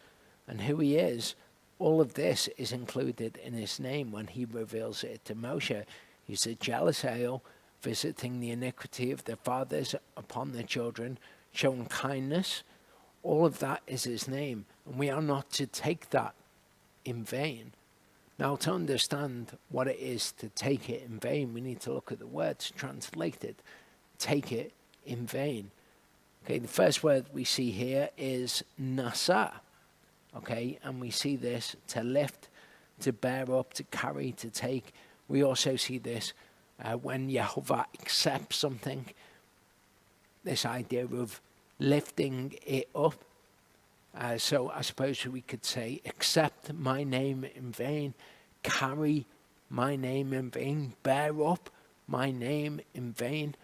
And who he is, all of this is included in his name when he reveals it to Moshe. He's a jealous Ale, visiting the iniquity of their fathers upon their children, showing kindness. All of that is his name, and we are not to take that in vain. Now, to understand what it is to take it in vain, we need to look at the words translated. Take it in vain. Okay, the first word we see here is nasa. Okay, and we see this to lift, to bear up, to carry, to take. We also see this when Yehovah accepts something, this idea of lifting it up. So I suppose we could say, accept my name in vain, carry my name in vain, bear up my name in vain.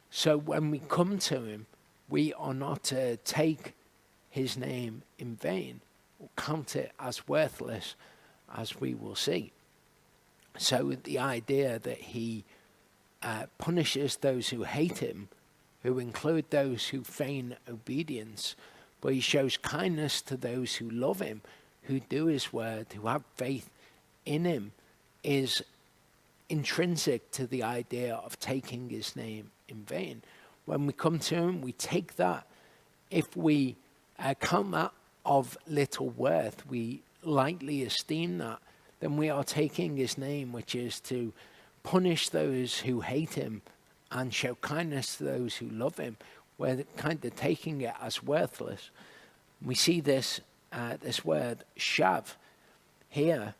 So when we come to him, we are not to take his name in vain, or count it as worthless, as we will see. So the idea that he punishes those who hate him, who include those who feign obedience, but he shows kindness to those who love him, who do his word, who have faith in him, is intrinsic to the idea of taking his name in vain. When we come to him, we take that. If we count that of little worth, we lightly esteem that, then we are taking his name, which is to punish those who hate him and show kindness to those who love him. We're kind of taking it as worthless. We see this word shav here.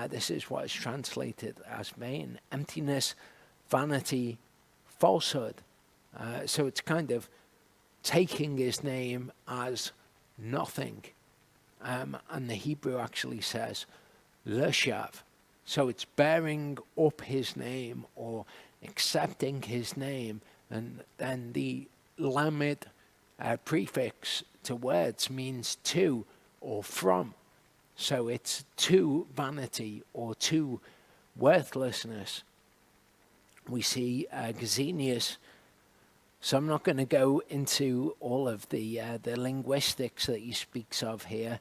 This is what is translated as vain, emptiness, vanity, falsehood. So it's kind of taking his name as nothing. And the Hebrew actually says leshav. So it's bearing up his name or accepting his name. And then the lamed prefix to words means to or from. So it's to vanity or to worthlessness. We see Gesenius. So I'm not going to go into all of the linguistics that he speaks of here.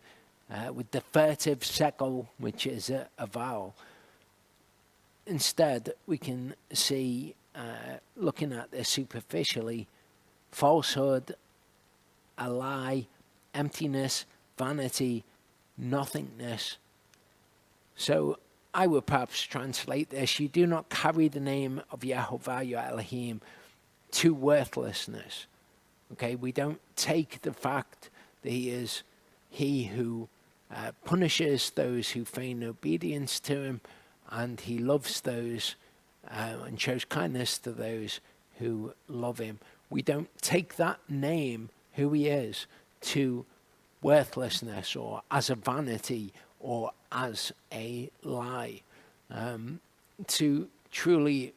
With the furtive sekel, which is a vowel. Instead, we can see, looking at this superficially, falsehood, a lie, emptiness, vanity, nothingness. So I would perhaps translate this: you do not carry the name of Yehovah your Elohim to worthlessness. Okay, we don't take the fact that he is he who punishes those who feign obedience to him, and he loves those and shows kindness to those who love him. We don't take that name, who he is, to worthlessness or as a vanity or as a lie. To truly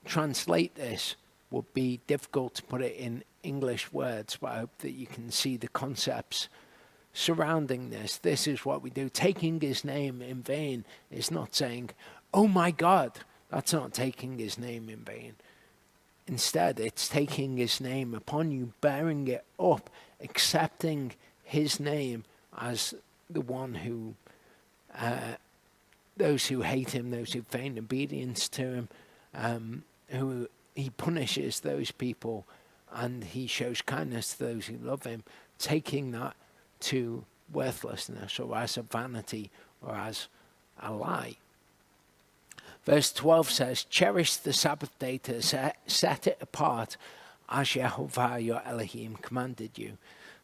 translate this would be difficult to put it in English words, but I hope that you can see the concepts surrounding this. This is what we do. Taking his name in vain is not saying, oh my God. That's not taking his name in vain. Instead, it's taking his name upon you, bearing it up, accepting his name as the one who, those who hate him, those who feign obedience to him, who he punishes those people, and he shows kindness to those who love him, taking that to worthlessness or as a vanity or as a lie. Verse 12 says, cherish the Sabbath day to set it apart as Yehovah your Elohim commanded you.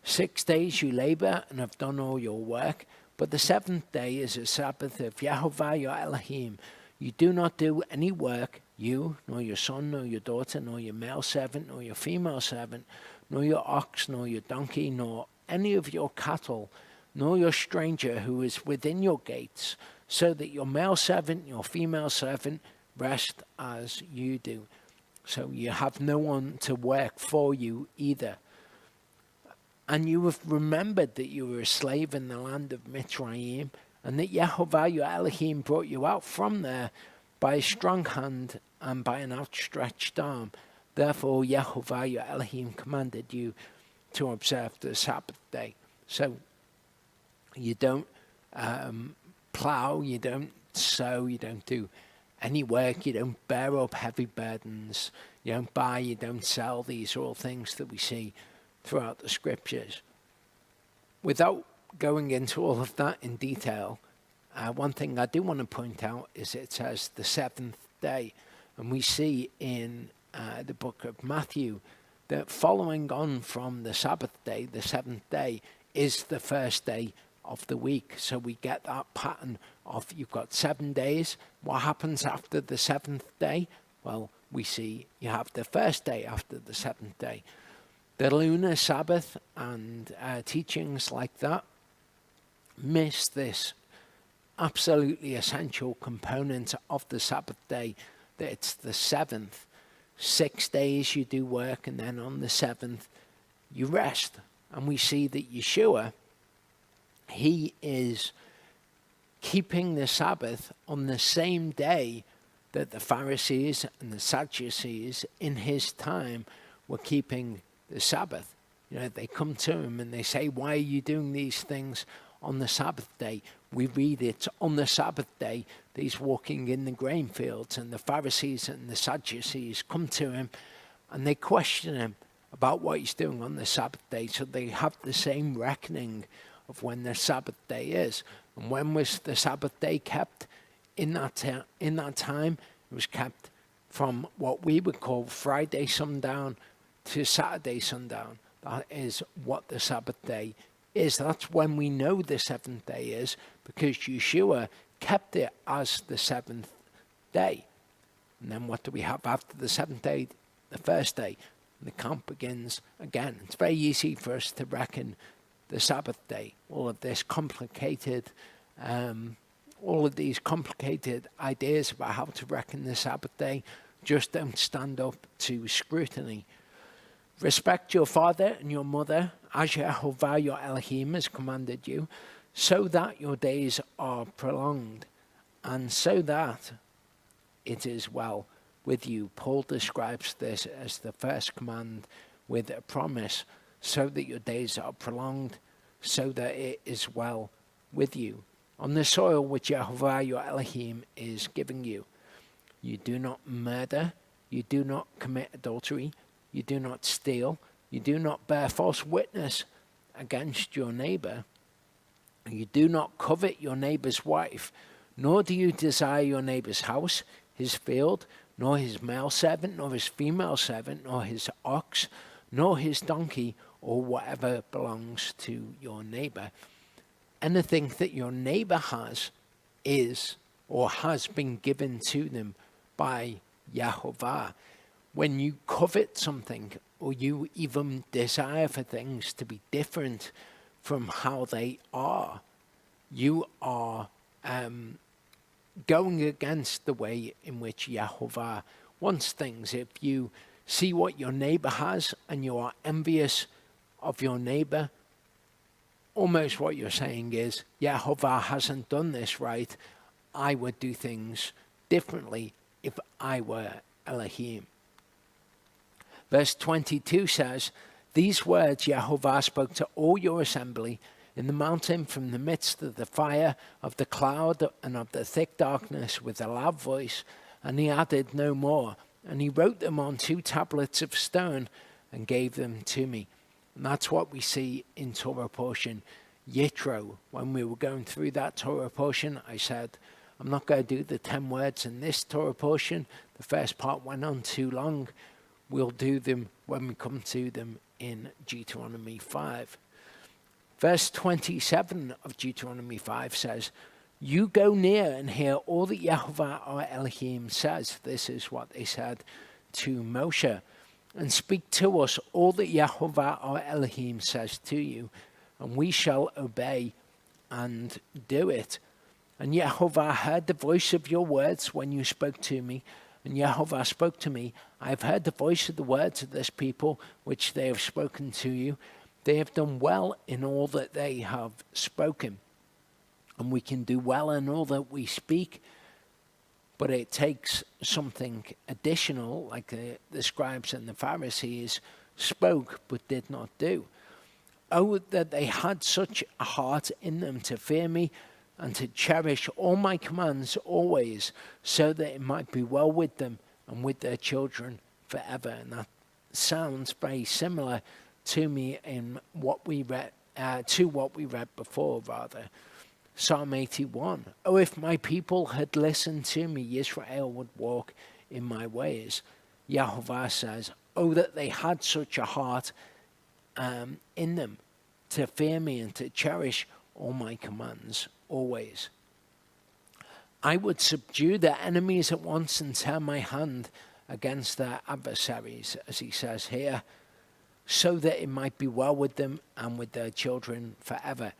6 days you labor and have done all your work, but the seventh day is a Sabbath of Yehovah your Elohim. You do not do any work, you, nor your son, nor your daughter, nor your male servant, nor your female servant, nor your ox, nor your donkey, nor any of your cattle, nor your stranger who is within your gates, so that your male servant, your female servant, rest as you do. So you have no one to work for you either. And you have remembered that you were a slave in the land of Mitzrayim, and that Yehovah your Elohim brought you out from there by a strong hand and by an outstretched arm. Therefore Yehovah your Elohim commanded you to observe the Sabbath day. So you don't plow, you don't sow, you don't do any work, you don't bear up heavy burdens, you don't buy, you don't sell. These are all things that we see throughout the scriptures. Without going into all of that in detail, one thing I do want to point out is it says the seventh day. And we see in the book of Matthew that following on from the Sabbath day, the seventh day is the first day of the week. So we get that pattern of you've got 7 days. What happens after the seventh day? Well, we see you have the first day after the seventh day. The lunar Sabbath and teachings like that miss this absolutely essential component of the Sabbath day, that it's the seventh. 6 days you do work, and then on the seventh you rest. And we see that Yeshua, he is keeping the Sabbath on the same day that the Pharisees and the Sadducees in his time were keeping the Sabbath. You know, they come to him and they say, why are you doing these things on the Sabbath day? We read it on the Sabbath day that he's walking in the grain fields, and the Pharisees and the Sadducees come to him and they question him about what he's doing on the Sabbath day. So they have the same reckoning of when the Sabbath day is. And when was the Sabbath day kept? In that time, it was kept from what we would call Friday sundown to Saturday sundown. That is what the Sabbath day is. That's when we know the seventh day is, because Yeshua kept it as the seventh day. And then what do we have after the seventh day? The first day. And the count begins again. It's very easy for us to reckon the Sabbath day. All of these complicated ideas about how to reckon the Sabbath day just don't stand up to scrutiny. Respect your father and your mother, as Yehovah your Elohim has commanded you, so that your days are prolonged, and so that it is well with you. Paul describes this as the first command with a promise, so that your days are prolonged, so that it is well with you, on the soil which Yehovah your Elohim is giving you. You do not murder, you do not commit adultery, you do not steal, you do not bear false witness against your neighbor, you do not covet your neighbor's wife, nor do you desire your neighbor's house, his field, nor his male servant, nor his female servant, nor his ox, nor his donkey, or whatever belongs to your neighbor. Anything that your neighbor has is or has been given to them by Yehovah. When you covet something, or you even desire for things to be different from how they are, you are going against the way in which Yehovah wants things. If you see what your neighbor has and you are envious of your neighbor, almost what you're saying is, Yehovah hasn't done this right. I would do things differently if I were Elohim. Verse 22 says, these words Yehovah spoke to all your assembly in the mountain from the midst of the fire, of the cloud, and of the thick darkness with a loud voice. And he added no more. And he wrote them on 2 tablets of stone and gave them to me. And that's what we see in Torah portion Yitro. When we were going through that Torah portion, I said, I'm not going to do the 10 words in this Torah portion. The first part went on too long. We'll do them when we come to them in Deuteronomy 5. Verse 27 of Deuteronomy 5 says, you go near and hear all that Yehovah our Elohim says. This is what they said to Moshe. And speak to us all that Yehovah our Elohim says to you, and we shall obey and do it. And Yehovah heard the voice of your words when you spoke to me, And Yehovah spoke to me, I have heard the voice of the words of this people, which they have spoken to you. They have done well in all that they have spoken. And we can do well in all that we speak, but it takes something additional, like the scribes and the Pharisees spoke but did not do. Oh, that they had such a heart in them to fear me and to cherish all my commands always, so that it might be well with them and with their children forever. And that sounds very similar to me in what we read, before, rather. Psalm 81. Oh, if my people had listened to me, Israel would walk in my ways. Yehovah says, oh, that they had such a heart in them to fear me and to cherish all my commands always. I would subdue their enemies at once and turn my hand against their adversaries, as he says here, so that it might be well with them and with their children forever.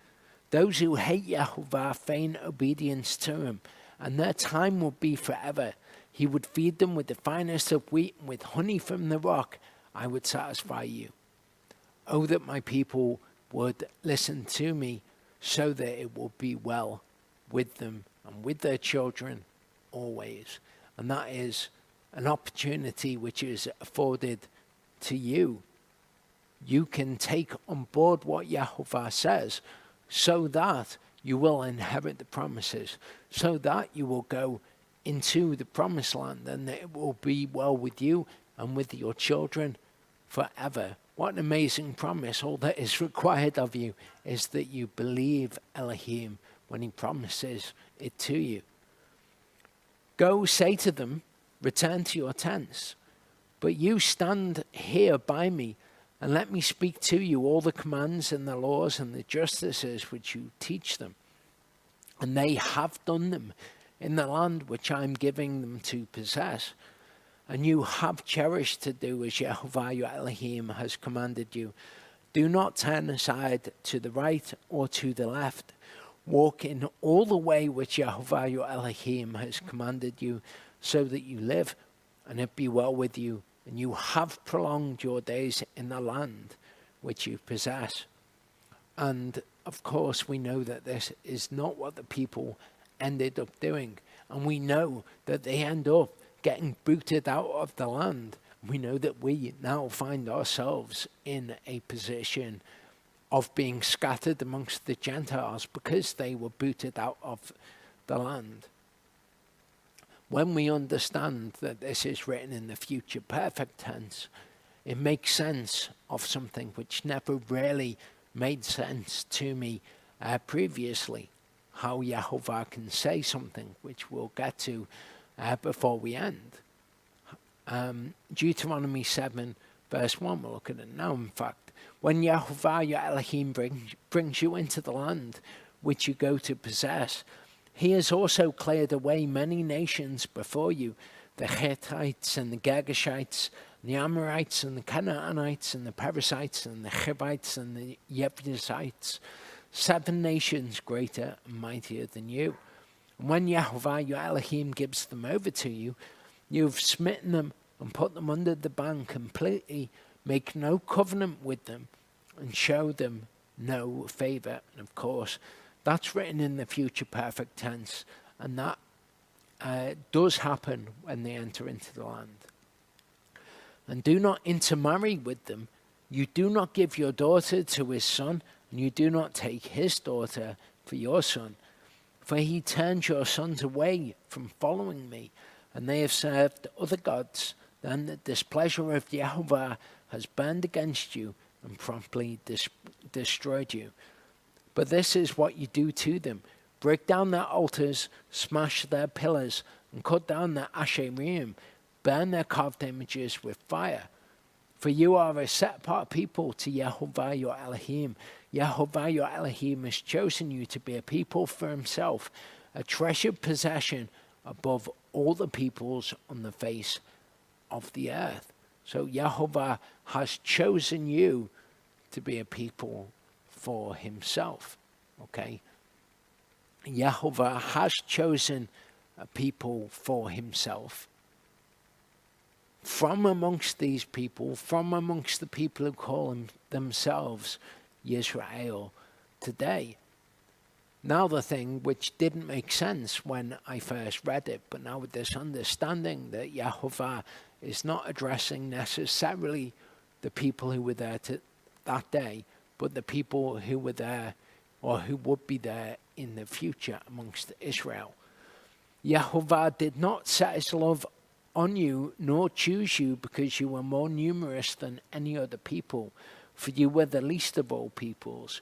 Those who hate Yehovah feign obedience to him, and their time will be forever. He would feed them with the finest of wheat, and with honey from the rock I would satisfy you. Oh, that my people would listen to me, so that it will be well with them and with their children always. And that is an opportunity which is afforded to you. You can take on board what Yehovah says, so that you will inherit the promises, so that you will go into the promised land, and it will be well with you and with your children forever. What an amazing promise. All that is required of you is that you believe Elohim when he promises it to you. Go say to them, return to your tents, but you stand here by me, and let me speak to you all the commands and the laws and the justices which you teach them. And they have done them in the land which I am giving them to possess. And you have cherished to do as Yehovah your Elohim has commanded you. Do not turn aside to the right or to the left. Walk in all the way which Yehovah your Elohim has commanded you, so that you live and it be well with you, and you have prolonged your days in the land which you possess. And of course we know that this is not what the people ended up doing. And we know that they end up getting booted out of the land. We know that we now find ourselves in a position of being scattered amongst the Gentiles because they were booted out of the land. When we understand that this is written in the future perfect tense, it makes sense of something which never really made sense to me previously. How Yehovah can say something, which we'll get to before we end. Deuteronomy 7 verse 1, we'll look at it now in fact. When Yehovah your Elohim brings you into the land which you go to possess, he has also cleared away many nations before you, the Hittites and the Girgashites, the Amorites and the Canaanites and the Perizzites and the Hivites and the Jebusites, 7 nations greater and mightier than you. And when Yehovah your Elohim gives them over to you, you have smitten them and put them under the ban completely, make no covenant with them, and show them no favor. And of course, that's written in the future perfect tense, and that does happen when they enter into the land. And do not intermarry with them. You do not give your daughter to his son, and you do not take his daughter for your son. For he turned your sons away from following me, and they have served other gods. Then the displeasure of Yehovah has burned against you and promptly destroyed you. But this is what you do to them. Break down their altars, smash their pillars, and cut down their asherim. Burn their carved images with fire. For you are a set-apart people to Yehovah your Elohim. Yehovah your Elohim has chosen you to be a people for himself, a treasured possession above all the peoples on the face of the earth. So Yehovah has chosen you to be a people for himself. Okay? Yehovah has chosen a people for himself. from amongst these people, from amongst the people who call themselves Yisrael today. Now the thing which didn't make sense when I first read it, but now with this understanding that Yehovah is not addressing necessarily the people who were there that day, but the people who were there or who would be there in the future amongst Israel. Yehovah did not set his love on you, nor choose you because you were more numerous than any other people, for you were the least of all peoples.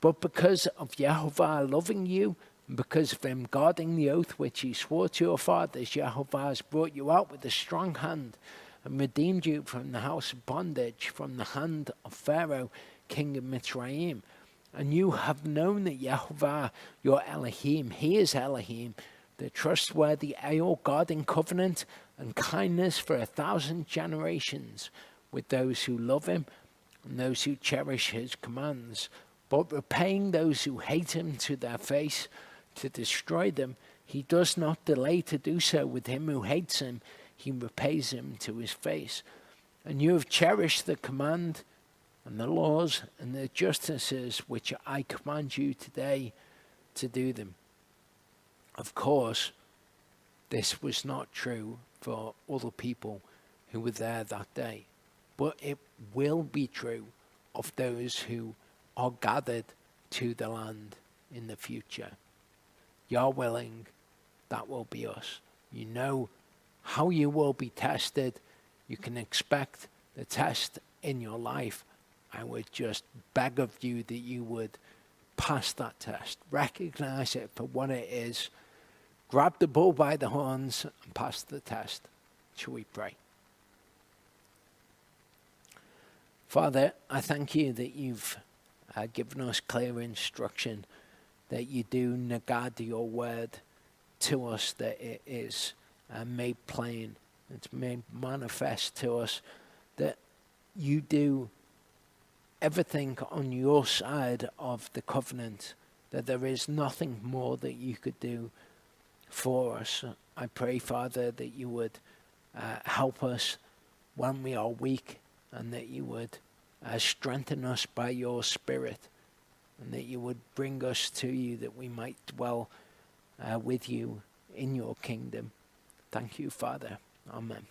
But because of Yehovah loving you, and because of him guarding the oath which he swore to your fathers, Yehovah has brought you out with a strong hand and redeemed you from the house of bondage, from the hand of Pharaoh, king of Mitzrayim. And you have known that Yehovah, your Elohim, he is Elohim, the trustworthy El, guarding covenant and kindness for 1,000 generations with those who love him and those who cherish his commands, but repaying those who hate him to their face, to destroy them. He does not delay to do so with him who hates him. He repays him to his face. And you have cherished the command and the laws and the justices which I command you today to do them. Of course, this was not true for other people who were there that day, but it will be true of those who are gathered to the land in the future. You're willing, that will be us. You know how you will be tested. You can expect the test in your life. I would just beg of you that you would pass that test. Recognize it for what it is. Grab the bull by the horns and pass the test. Shall we pray? Father, I thank you that you've given us clear instruction, that you do negad your word to us, that it is made plain, it's made manifest to us, that you do everything on your side of the covenant, that there is nothing more that you could do for us. I pray, Father, that you would help us when we are weak, and that you would strengthen us by your Spirit, and that you would bring us to you, that we might dwell with you in your kingdom. Thank you, Father. Amen.